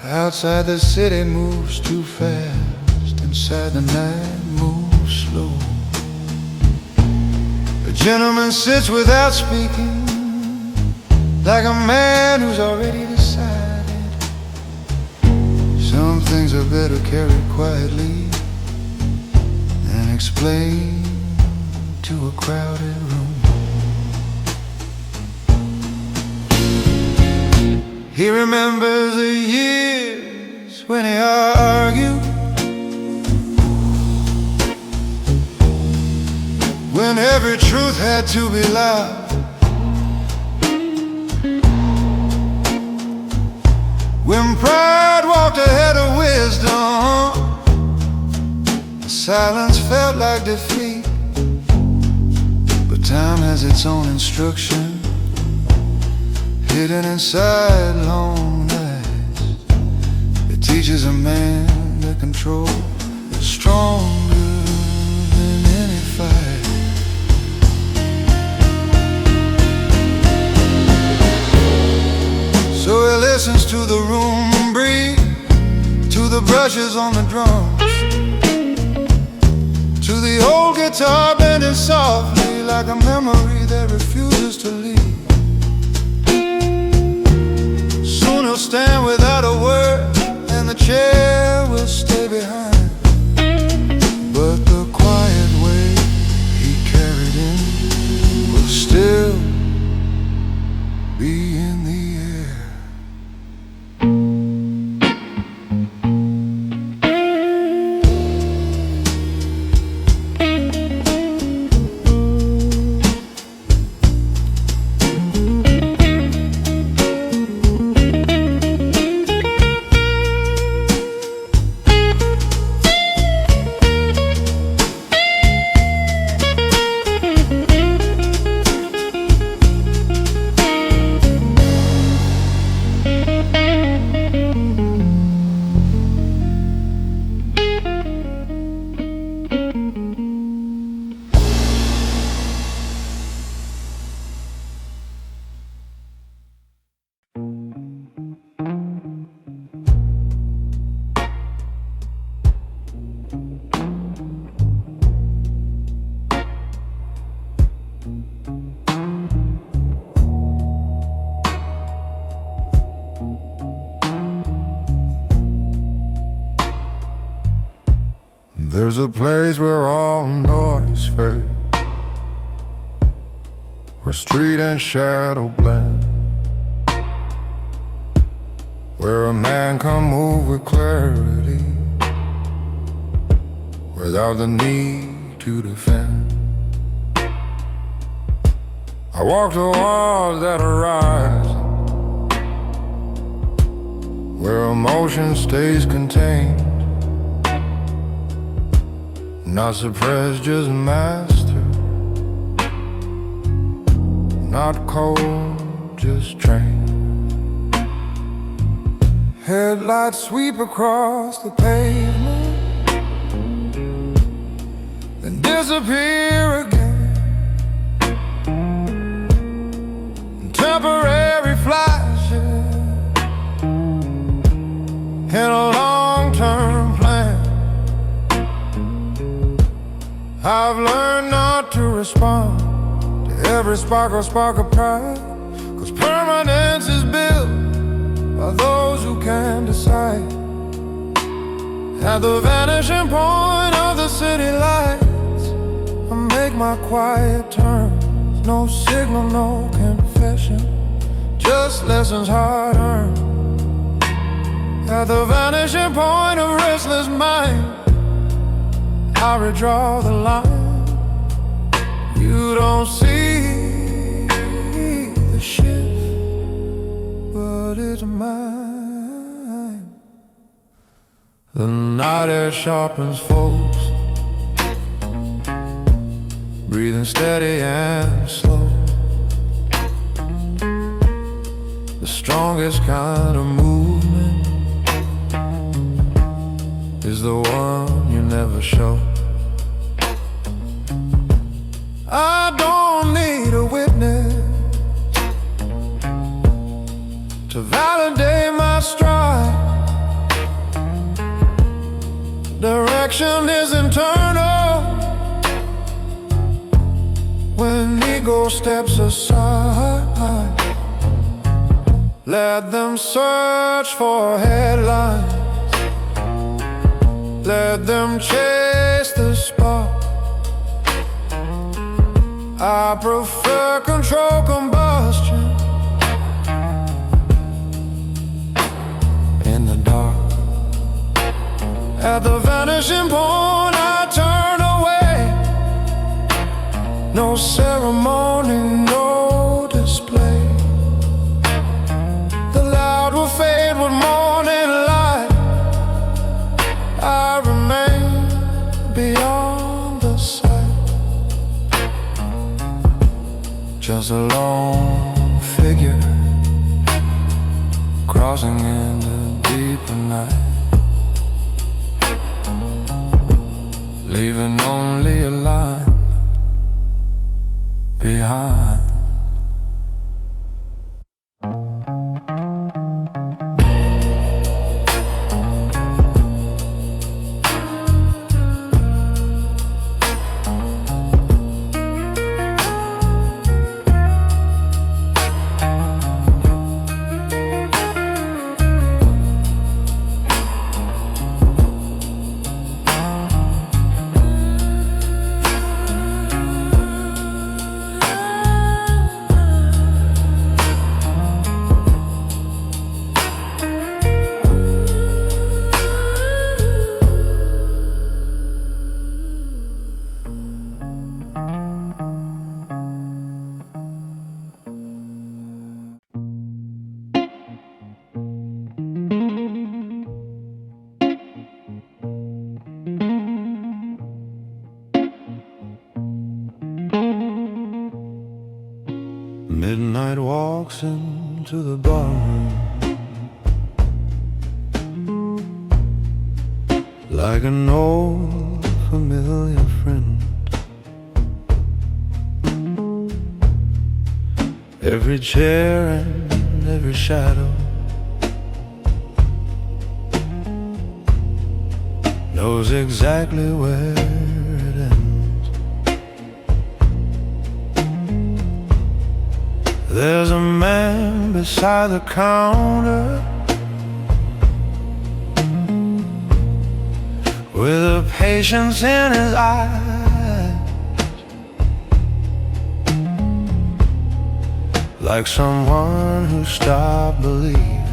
Speaker 3: Outside the city moves too fast, inside the night moves slow. A gentleman sits without speaking, like a man who's already decided. Some things are better carried quietly and explained to a crowded room. He remembers the years when he argued, when every truth had to be loud,
Speaker 2: When pride walked ahead of wisdom, silence felt like defeat. But time has its own instruction, hidden inside long nights. It teaches a man that control is stronger than any fight. So he listens to the room breathe, to the brushes on the drums, to the old guitar bending softly like a memory that refuses to leave. Soon he'll stand without a word, and the chair will stay behind. But the quiet way he carried in will still be in the air. There's a place where all noise fades, where street and shadow blend, where a man can move with clarity without the need to defend. I walk the walls that are rising, where emotion stays contained, not suppressed, just mastered, not cold, just trained. Headlights sweep across the pavement, then disappear again. Temporary flashes in a long-term plan. I've learned not to respond to every spark of pride, 'cause permanence is built by those who can decide. At the vanishing point of the city lights, I make my quiet turns. No signal, no confession, just lessons hard earned. At the vanishing point of restless mind, I redraw the line. You don't see the shift, but it's mine. The night air sharpens folks, breathing steady and slow. The strongest kind of movement is the one you never show. I don't need a witness to validate my stride. Direction is internal when ego steps aside. Let them search for headlines, let them chase the spark. I prefer controlled combustion in the dark. At the vanishing point, I turn away. No ceremony, no display. The loud will fade with more
Speaker 3: small figure crossing into deeper night, leaving only a line behind.
Speaker 4: Midnight walks into the barroom like an old familiar friend. Every chair and every shadow knows exactly where it ends. There's a man beside the counter with a patience in his eyes, like someone who stopped believing.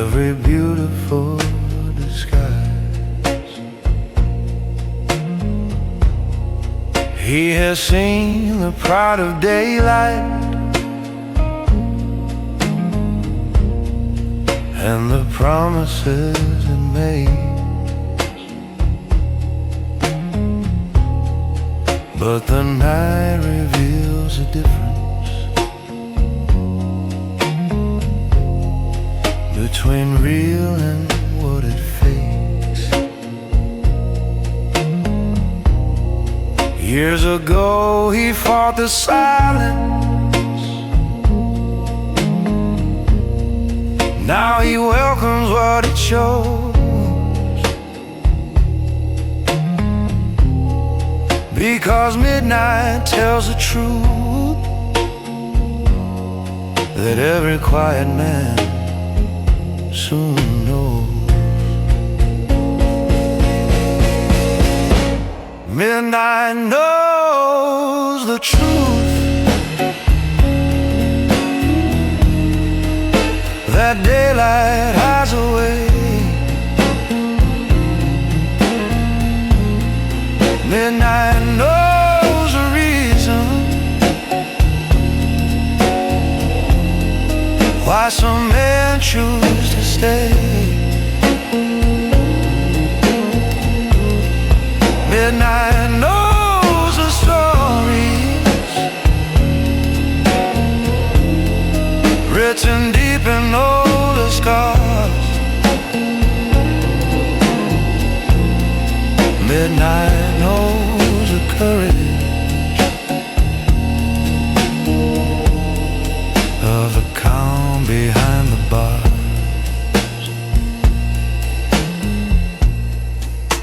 Speaker 4: Every beautiful disguise. He has seen the pride of daylight and the promises it made, but the night reveals a difference between real and what it fakes. Years ago he fought the silence. Now he welcomes what it shows, because midnight tells the truth that every quiet man soon knows. Midnight knows the truth that daylight hides away. Midnight knows the reason why some men choose to stay. Midnight knows the stories written deep in all the scars. Midnight knows the courage of the calm behind the bars.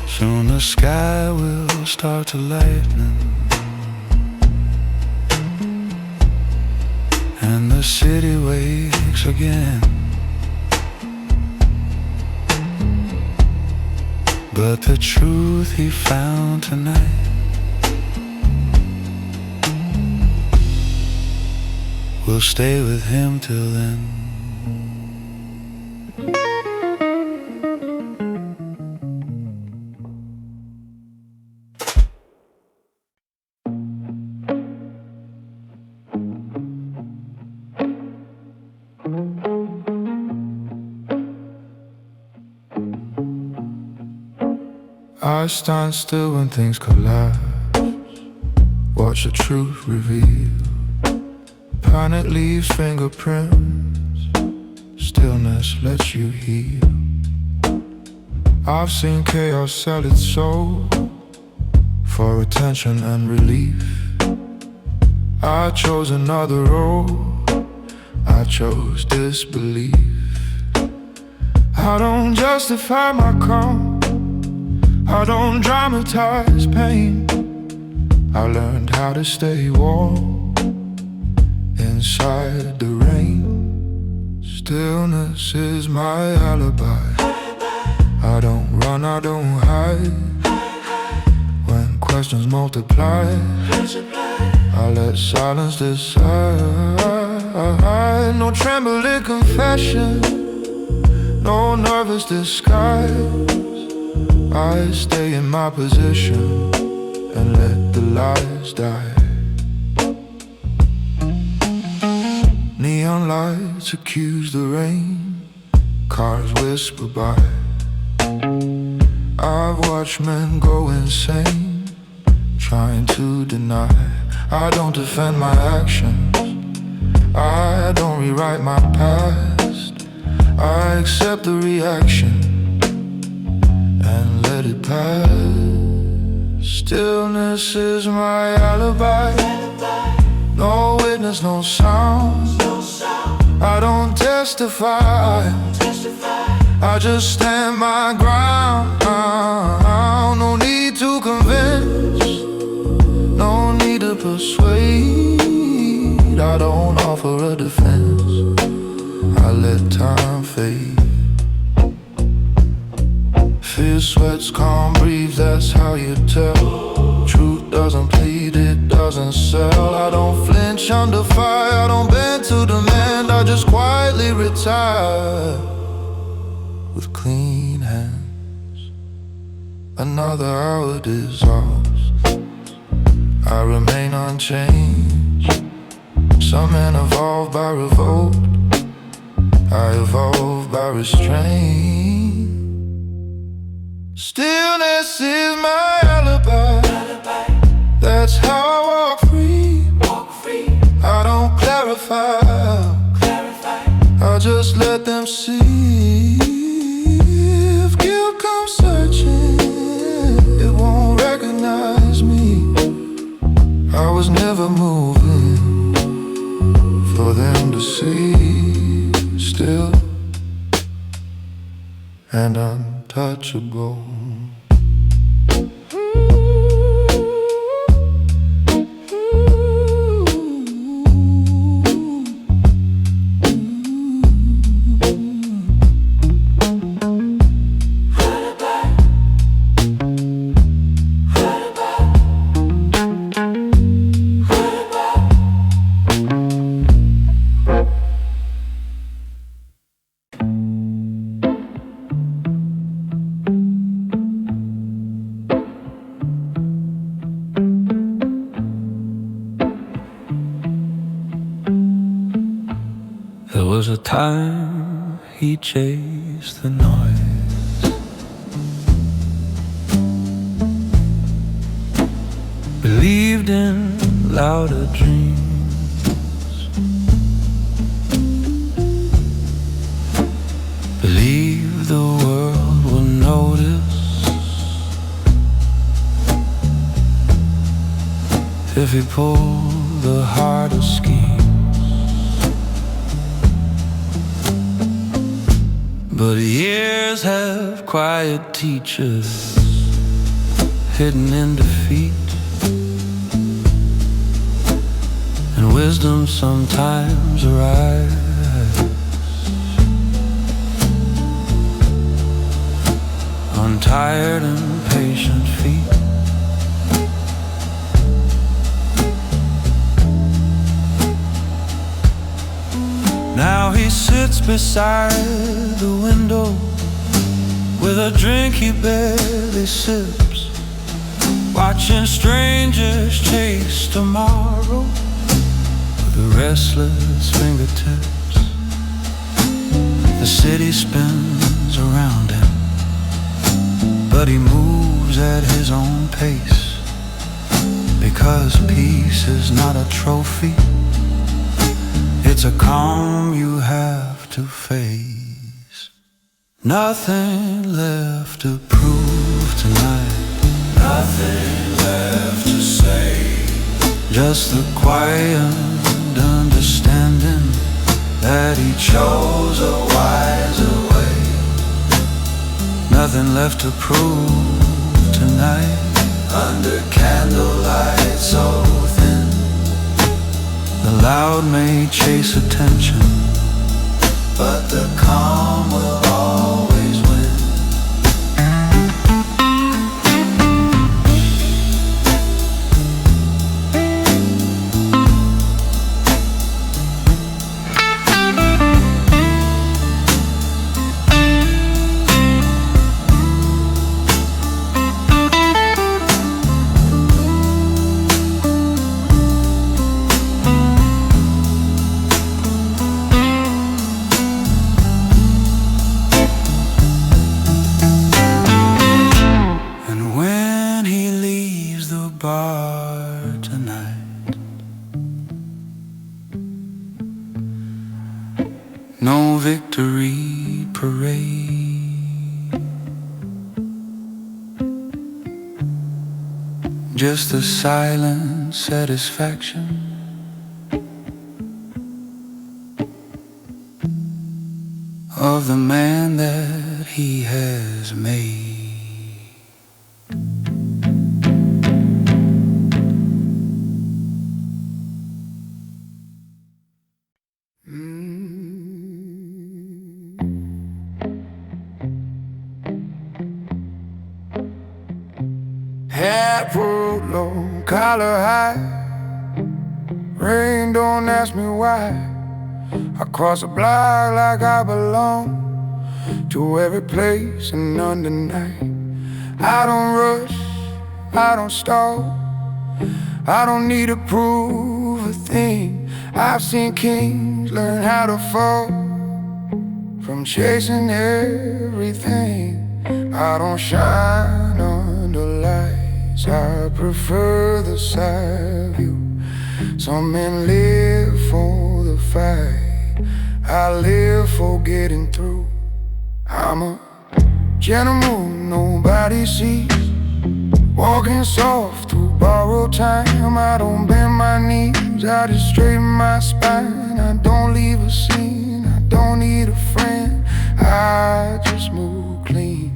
Speaker 4: Soon the sky will start to lighten, and the city wakes again. But the truth he found tonight will stay with him till then. I stand still when things collapse.
Speaker 3: watch the truth reveal. Planet leaves fingerprints, stillness lets you heal. I've seen chaos sell its soul for attention and relief. I chose another road, I chose disbelief. I don't justify my calm, I don't dramatize pain. I learned how to stay warm inside the rain. Stillness is my alibi. I don't run, I don't hide. When questions multiply, I let silence decide. No trembling confession, no nervous disguise. I stay in my position and let the lies die. Neon lights accuse the rain, cars whisper by. I've watched men go insane, trying to deny. I don't defend my actions, I don't rewrite my past. I accept the reaction and let it pass. Stillness is my alibi. No witness, no sound. I don't testify, I just stand my ground. No need to convince, no need to persuade. I don't offer a defense, I let time fade. Fear sweats, calm breathes, that's how you tell. Truth doesn't plead, it doesn't sell. I don't flinch under fire, I don't bend to demand. I just quietly retire with clean hands. Another hour dissolves, I remain unchanged. Some men evolve by revolt, I evolve by restraint. Stillness is my alibi, that's how I walk free. I don't clarify, I just let them see. If guilt comes searching, it won't recognize me. I was never moving for them to see. Still and untouchable.
Speaker 4: There was a time he chased the noise, believed in louder dreams, believed the world will notice if he pulled the harder scheme. But years have quiet teachers hidden in defeat, and wisdom sometimes arrives on tired and patient feet. Now he sits beside the window with a drink he barely sips, watching strangers chase tomorrow with a restless fingertips. The city spins around him, but he moves at his own pace, Because peace is not a trophy, it's a calm you have to face. Nothing left to prove tonight, nothing left to say. Just the quiet understanding that he chose a wiser way. Nothing left to prove tonight, under candlelight so thin. The loud may chase attention, but the calm will always win. Bar tonight, no victory parade, just the silent satisfaction of the man that he has made.
Speaker 1: Hat pulled low, collar high. Rain, don't ask me why. I cross a block like I belong to every place and under night. I don't rush, I don't stall, I don't need to prove a thing. I've seen kings learn how to fall from chasing everything. I don't shine under lights, I prefer the side view. Some men live for the fight, I live for getting through. I'm a gentleman nobody sees, walking soft through borrowed time. I don't bend my knees, I just straighten my spine. I don't leave a scene, I don't need a friend, I just move clean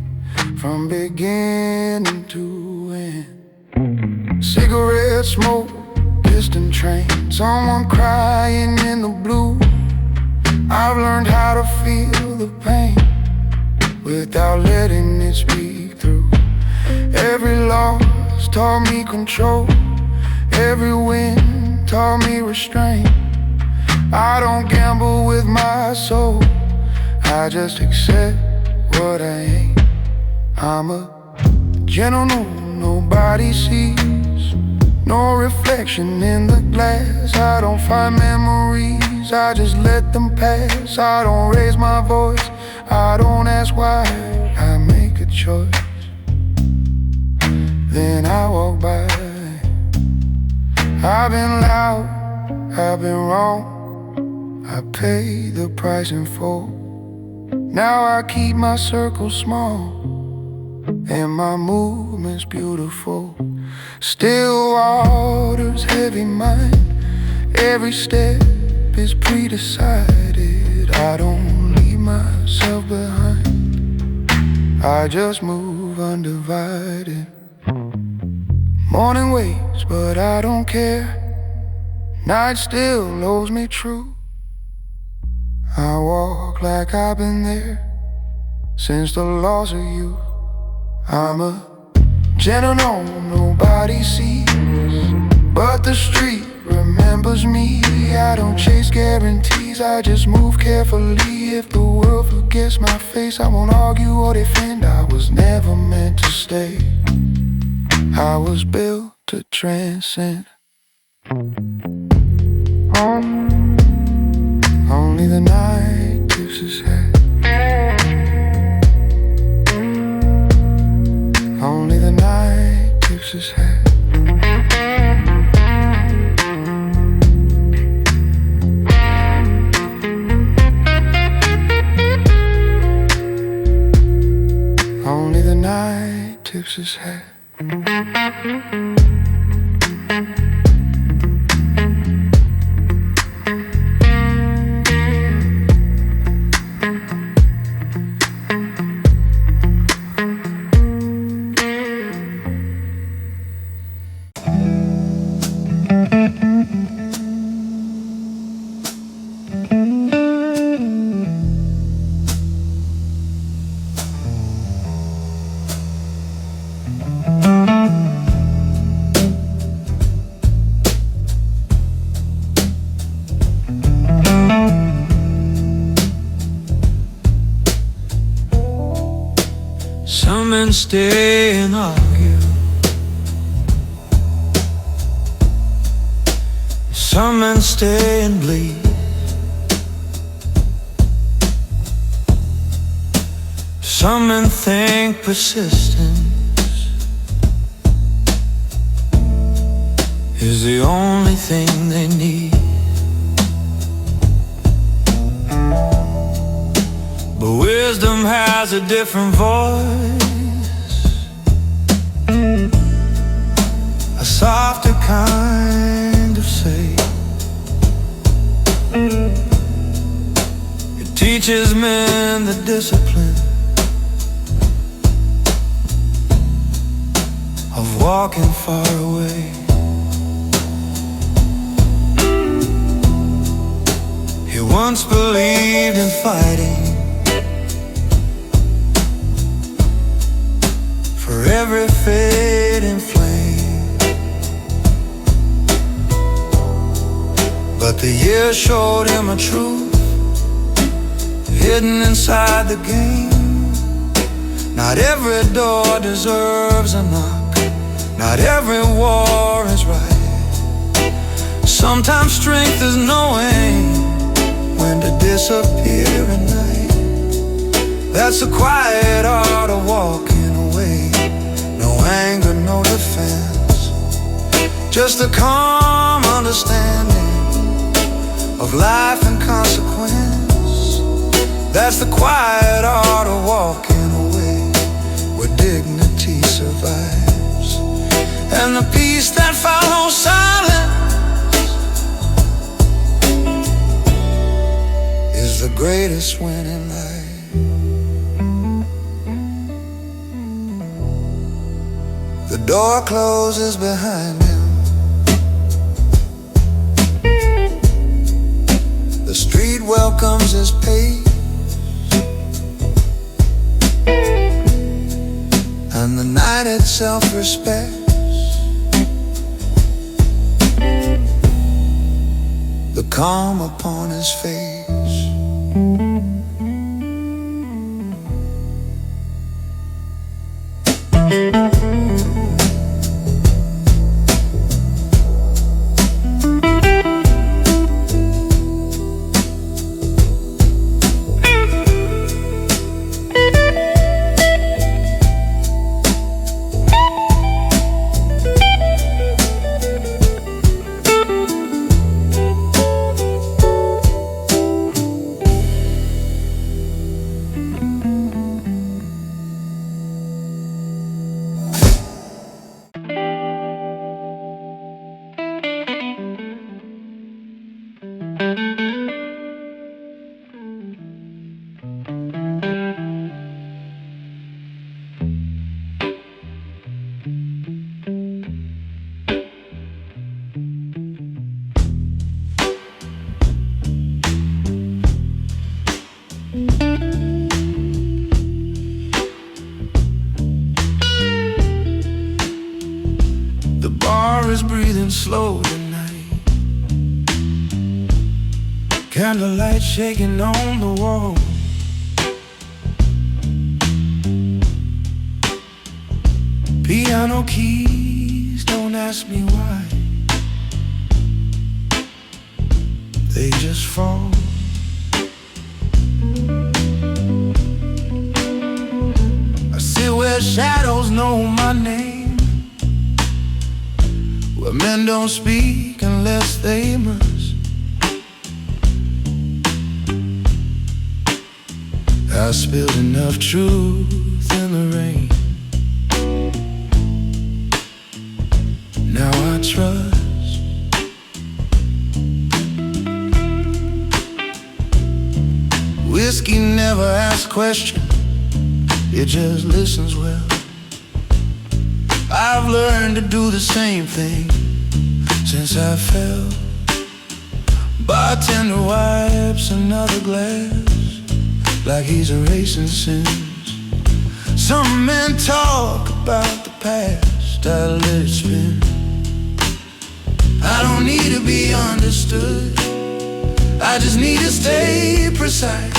Speaker 1: from beginning to end. Cigarette smoke, distant train, someone crying in the blue. I've learned how to feel the pain without letting it speak through. Every loss taught me control, every win taught me restraint. I don't gamble with my soul, I just accept what I ain't. I'm a gentleman nobody sees, no reflection in the glass. I don't find memories, I just let them pass. I don't raise my voice, I don't ask why. I make a choice, then I walk by. I've been loud, I've been wrong, I pay the price in full. Now I keep my circle small and my movement's beautiful. Still waters, heavy mind, every step is pre-decided. I don't leave myself behind, I just move undivided. Morning waits, but I don't care, night still holds me true. I walk like I've been there since the loss of you. I'm a gentleman nobody sees, but the street remembers me. I don't chase guarantees, I just move carefully. If the world forgets my face, I won't argue or defend. I was never meant to stay, I was built to transcend. Only the night tips his head, only the night tips his head.
Speaker 3: shakes his head.
Speaker 4: Some men stay and argue, some men stay and bleed. Some men think persistence is the only thing they need. But wisdom has a different voice, a softer kind of say. It teaches men the discipline of walking far away. He once believed in fighting for every fading flame, but the years showed him a truth hidden inside the game. Not every door deserves a knock, not every war is right. Sometimes strength is knowing when to disappear at night. That's the quiet art of walking away. No anger, no defense, just a calm understanding of life and consequence. That's the quiet art of walking away, where dignity survives. And the peace that follows silence is the greatest win in life. The door closes behind him. The street welcomes his pace, and the night itself respects the calm upon his face. The bar is breathing slow tonight, candlelight shaking on the wall. Piano keys, don't ask me why, they just fall. I sit where shadows know my name, where men don't speak unless they must. I spilled enough truth in the rain trust. Whiskey never asks questions, it just listens well. I've learned to do the same thing since I fell. Bartender wipes another glass like he's erasing sins. Some men talk about the past, I let it spin. I don't need to be understood, I just need to stay precise.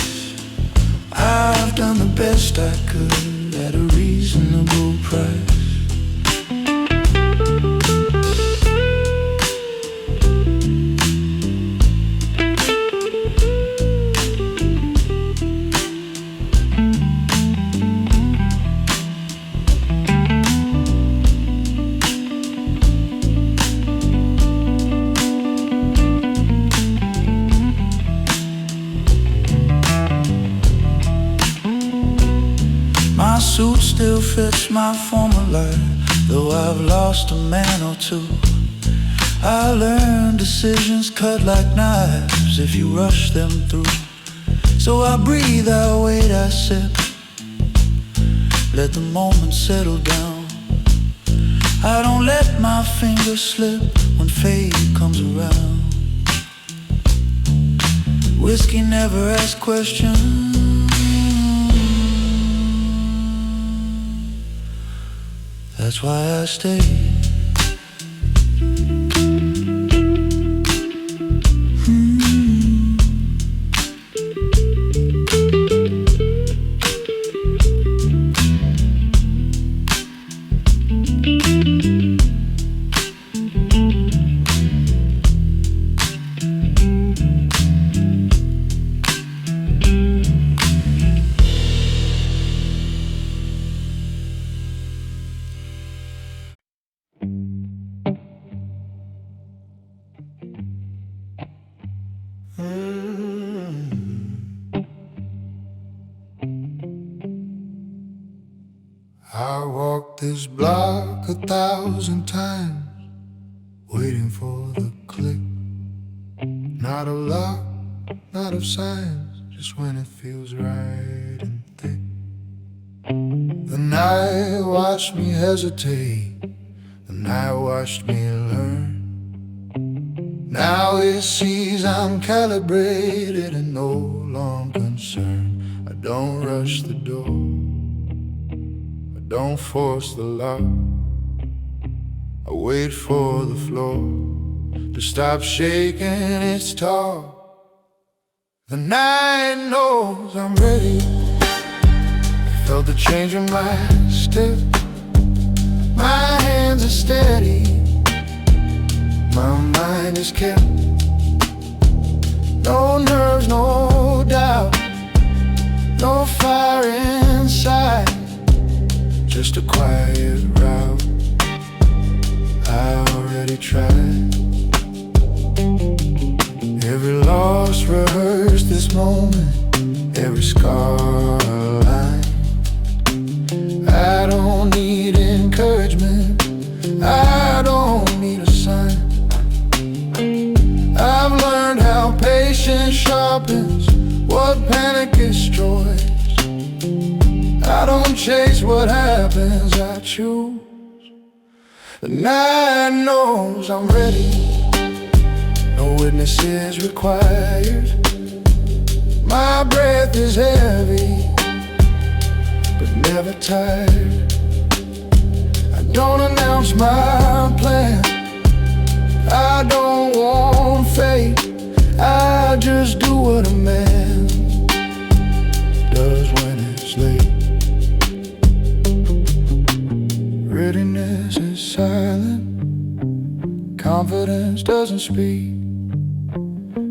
Speaker 4: I've done the best I could at a reasonable price. My suit still fits my former life, though I've lost a man or two. I learned decisions cut like knives if you rush them through. So I breathe, I wait, I sip, let the moment settle down. I don't let my fingers slip when fate comes around. Whiskey never asks questions, that's why I stay.
Speaker 2: I walked this block 1,000 times, waiting for the click. Not of luck, not of signs, just when it feels right and thick. The night watched me hesitate, the night watched me learn. Now it sees I'm calibrated and no longer concerned. I don't rush the door, don't force the lock. I wait for the floor to stop shaking its talk. The night knows I'm ready. Felt the change in my step. My hands are steady, my mind is kept. No nerves, no doubt, no fire inside, just a quiet route I already tried. Every loss rehearsed this moment, every scar aligned. I don't need encouragement, I don't need a sign. I've learned how patience sharpens what panic destroys. I don't chase what happens, I choose. The night knows I'm ready, no witnesses required. My breath is heavy, but never tired. I don't announce my plan, I don't want fate, I just do what a man does when it's late. Readiness is silent, confidence doesn't speak.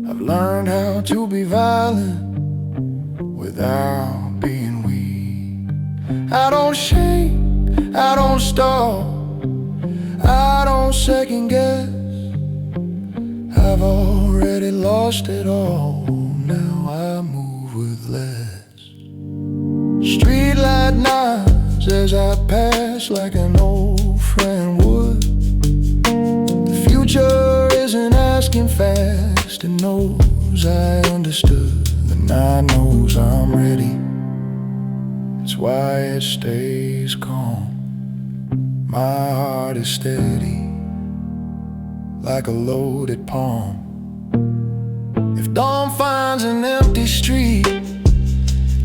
Speaker 2: I've learned how to be violent without being weak. I don't shake, I don't stall, I don't second guess. I've already lost it all, now I move with less. Streetlight nods as I pass like an old friend would. The
Speaker 3: breaking fast. It knows I understood. The night knows I'm ready. That's why it stays calm. My heart is steady, like a loaded palm. If dawn finds an empty street,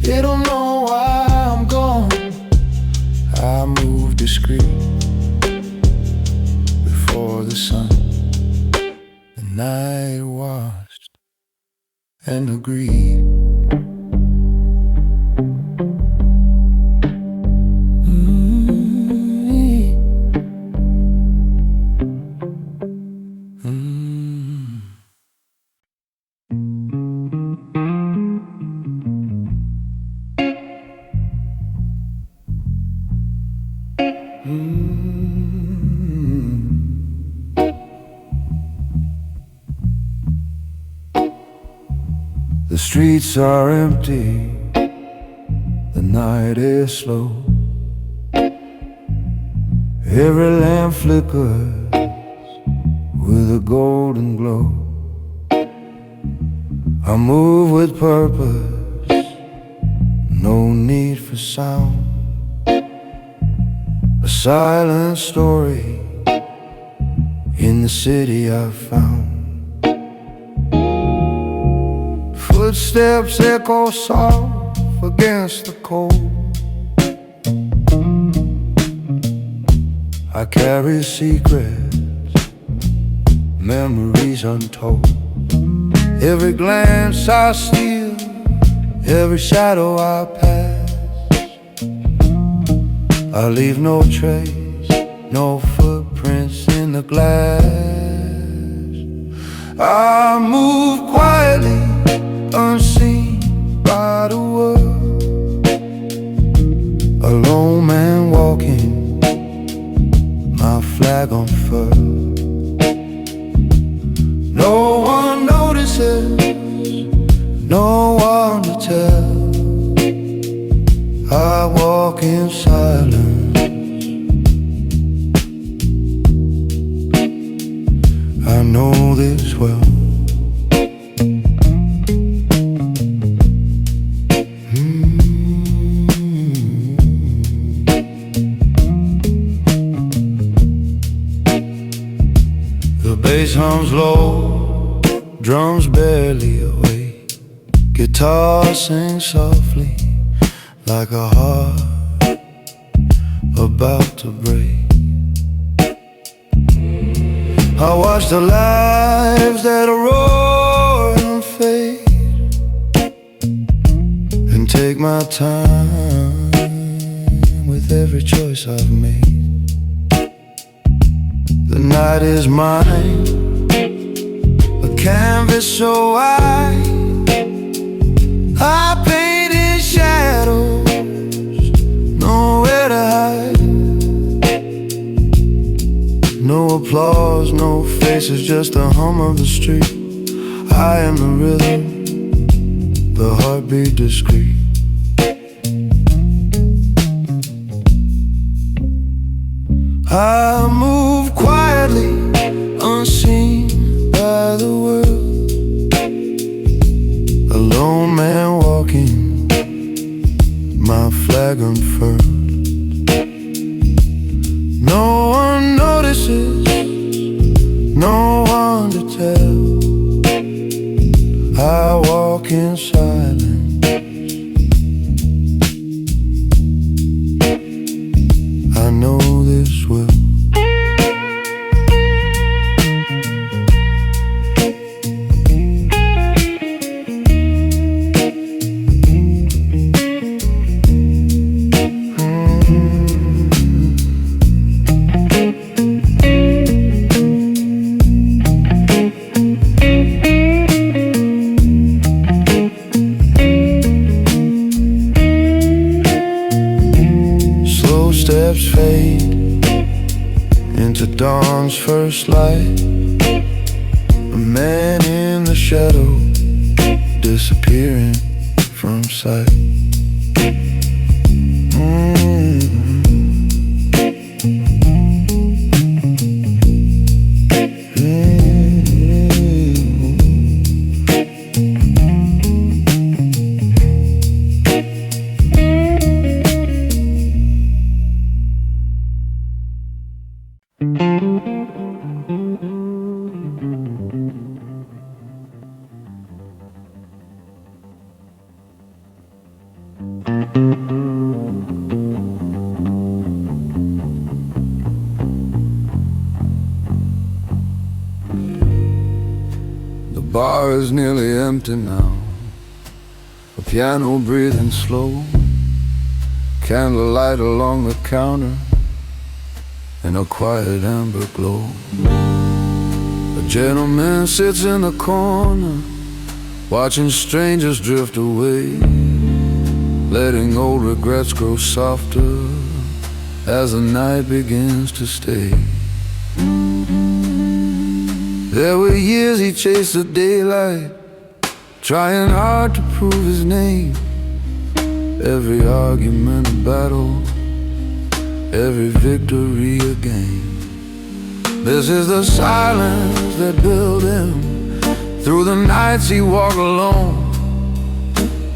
Speaker 3: it'll know why I'm gone. I move discreet before the sun. The night watched and agreed. The streets are empty, the night is slow. Every lamp flickers with a golden glow. I move with purpose, no need for sound. A silent story in the city I've found. Footsteps echo soft against the cold. I carry secrets, memories untold. Every glance I steal, every shadow I pass, I leave no trace, no footprints in the glass. I move quietly, unseen by the world. A lone man walking, my flag unfurled. No one notices, no one to tell. I walk in silence, I know this well. The bass hums low, drums barely awake. Guitar sings softly like a heart about to break. I watch the lives that roar and fade, and take my time with every choice I've made. The night is mine, a canvas so wide. I paint in shadows, nowhere to hide. No applause, no faces, just the hum of the street. I am the rhythm, the heartbeat discreet. I move quietly, unseen by the world. A lone man walking, my flag unfurled. No one notices, no one to tell. I walk in silence, I know this well. Steps fade into dawn's first light. A man in the shadow, disappearing from sight. bar is nearly empty now, a piano breathing slow, candlelight along the counter in a quiet amber glow. A gentleman sits in the corner, watching strangers drift away, letting old regrets grow softer as the night begins to stay. There were years he chased the daylight, trying hard to prove his name. Every argument a battle, every victory a game. This is the silence that built him. Through the nights he walked alone,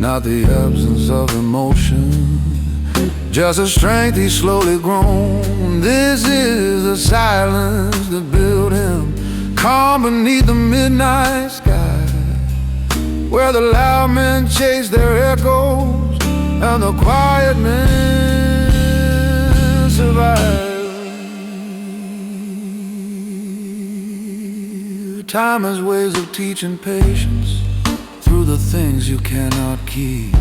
Speaker 3: not the absence of emotion, just a strength he slowly grown. This is the silence that built him, calm beneath the midnight sky, where the loud men chase their echoes and the quiet men survive. Time has ways of teaching patience through the things you cannot keep,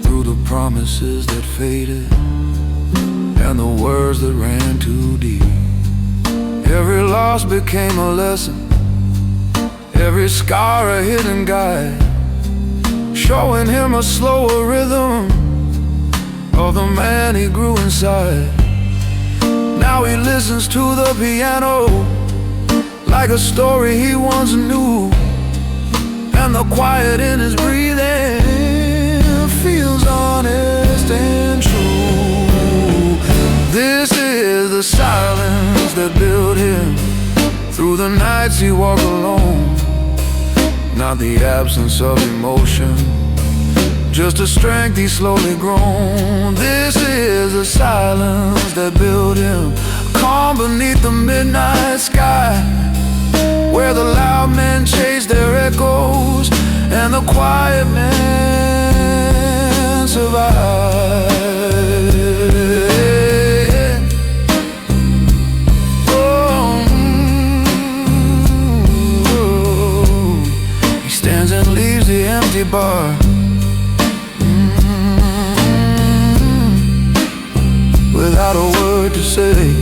Speaker 3: through the promises that faded and the words that ran too deep. Every loss became a lesson, every scar a hidden guide, showing him a slower rhythm of the man he grew inside. Now he listens to the piano like a story he once knew, and the quiet in his breathing feels honest and true. This is the silence that built him. Through the nights he walked alone, not the absence of emotion, just a strength he slowly grown. This is the silence that built him, calm beneath the midnight sky, where the loud men chase their echoes and the quiet men survive. He stands and leaves the empty bar, without a word to say.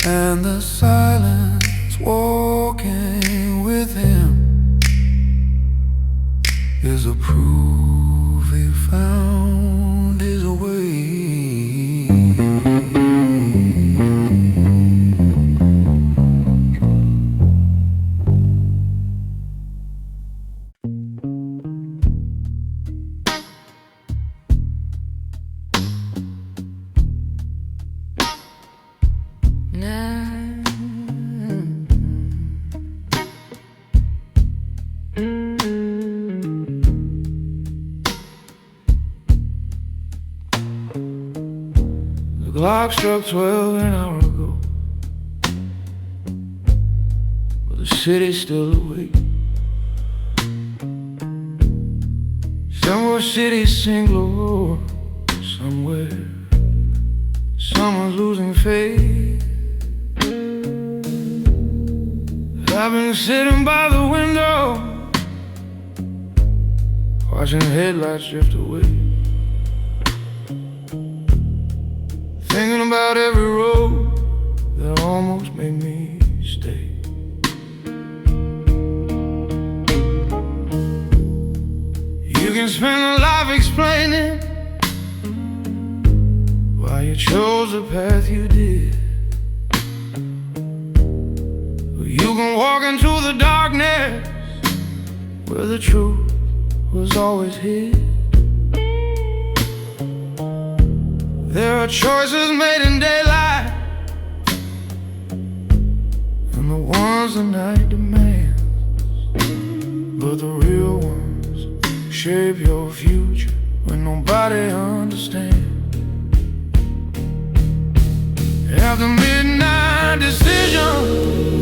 Speaker 3: And the silence walking with him is a proof he found his way. The clock struck 12 an hour ago, but the city's still awake. Some more cities sing low somewhere, someone's losing faith. I've been sitting by the window, watching headlights drift away, thinking about every road that almost made me stay. You can spend a life explaining why you chose the path you did. You can walk into the darkness where the truth was always hid. There are choices made in daylight, and the ones the night demands, but the real ones shape your future when nobody understands. After midnight decision,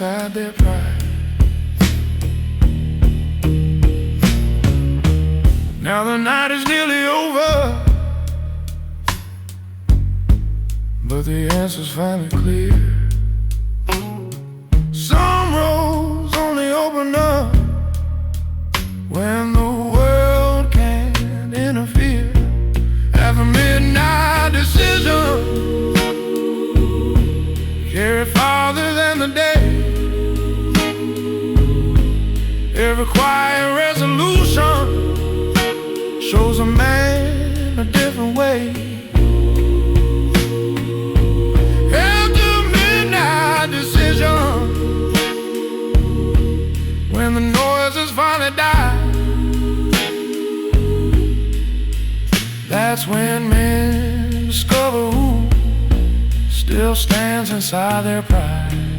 Speaker 1: inside their pride. Now the night is nearly over, but the answer's finally clear. Some roads only open up when the world can't interfere. After midnight decision carry farther than the day. Every quiet resolution shows a man a different way. After midnight decision, when the noises finally die, that's when men discover who still stands inside their pride.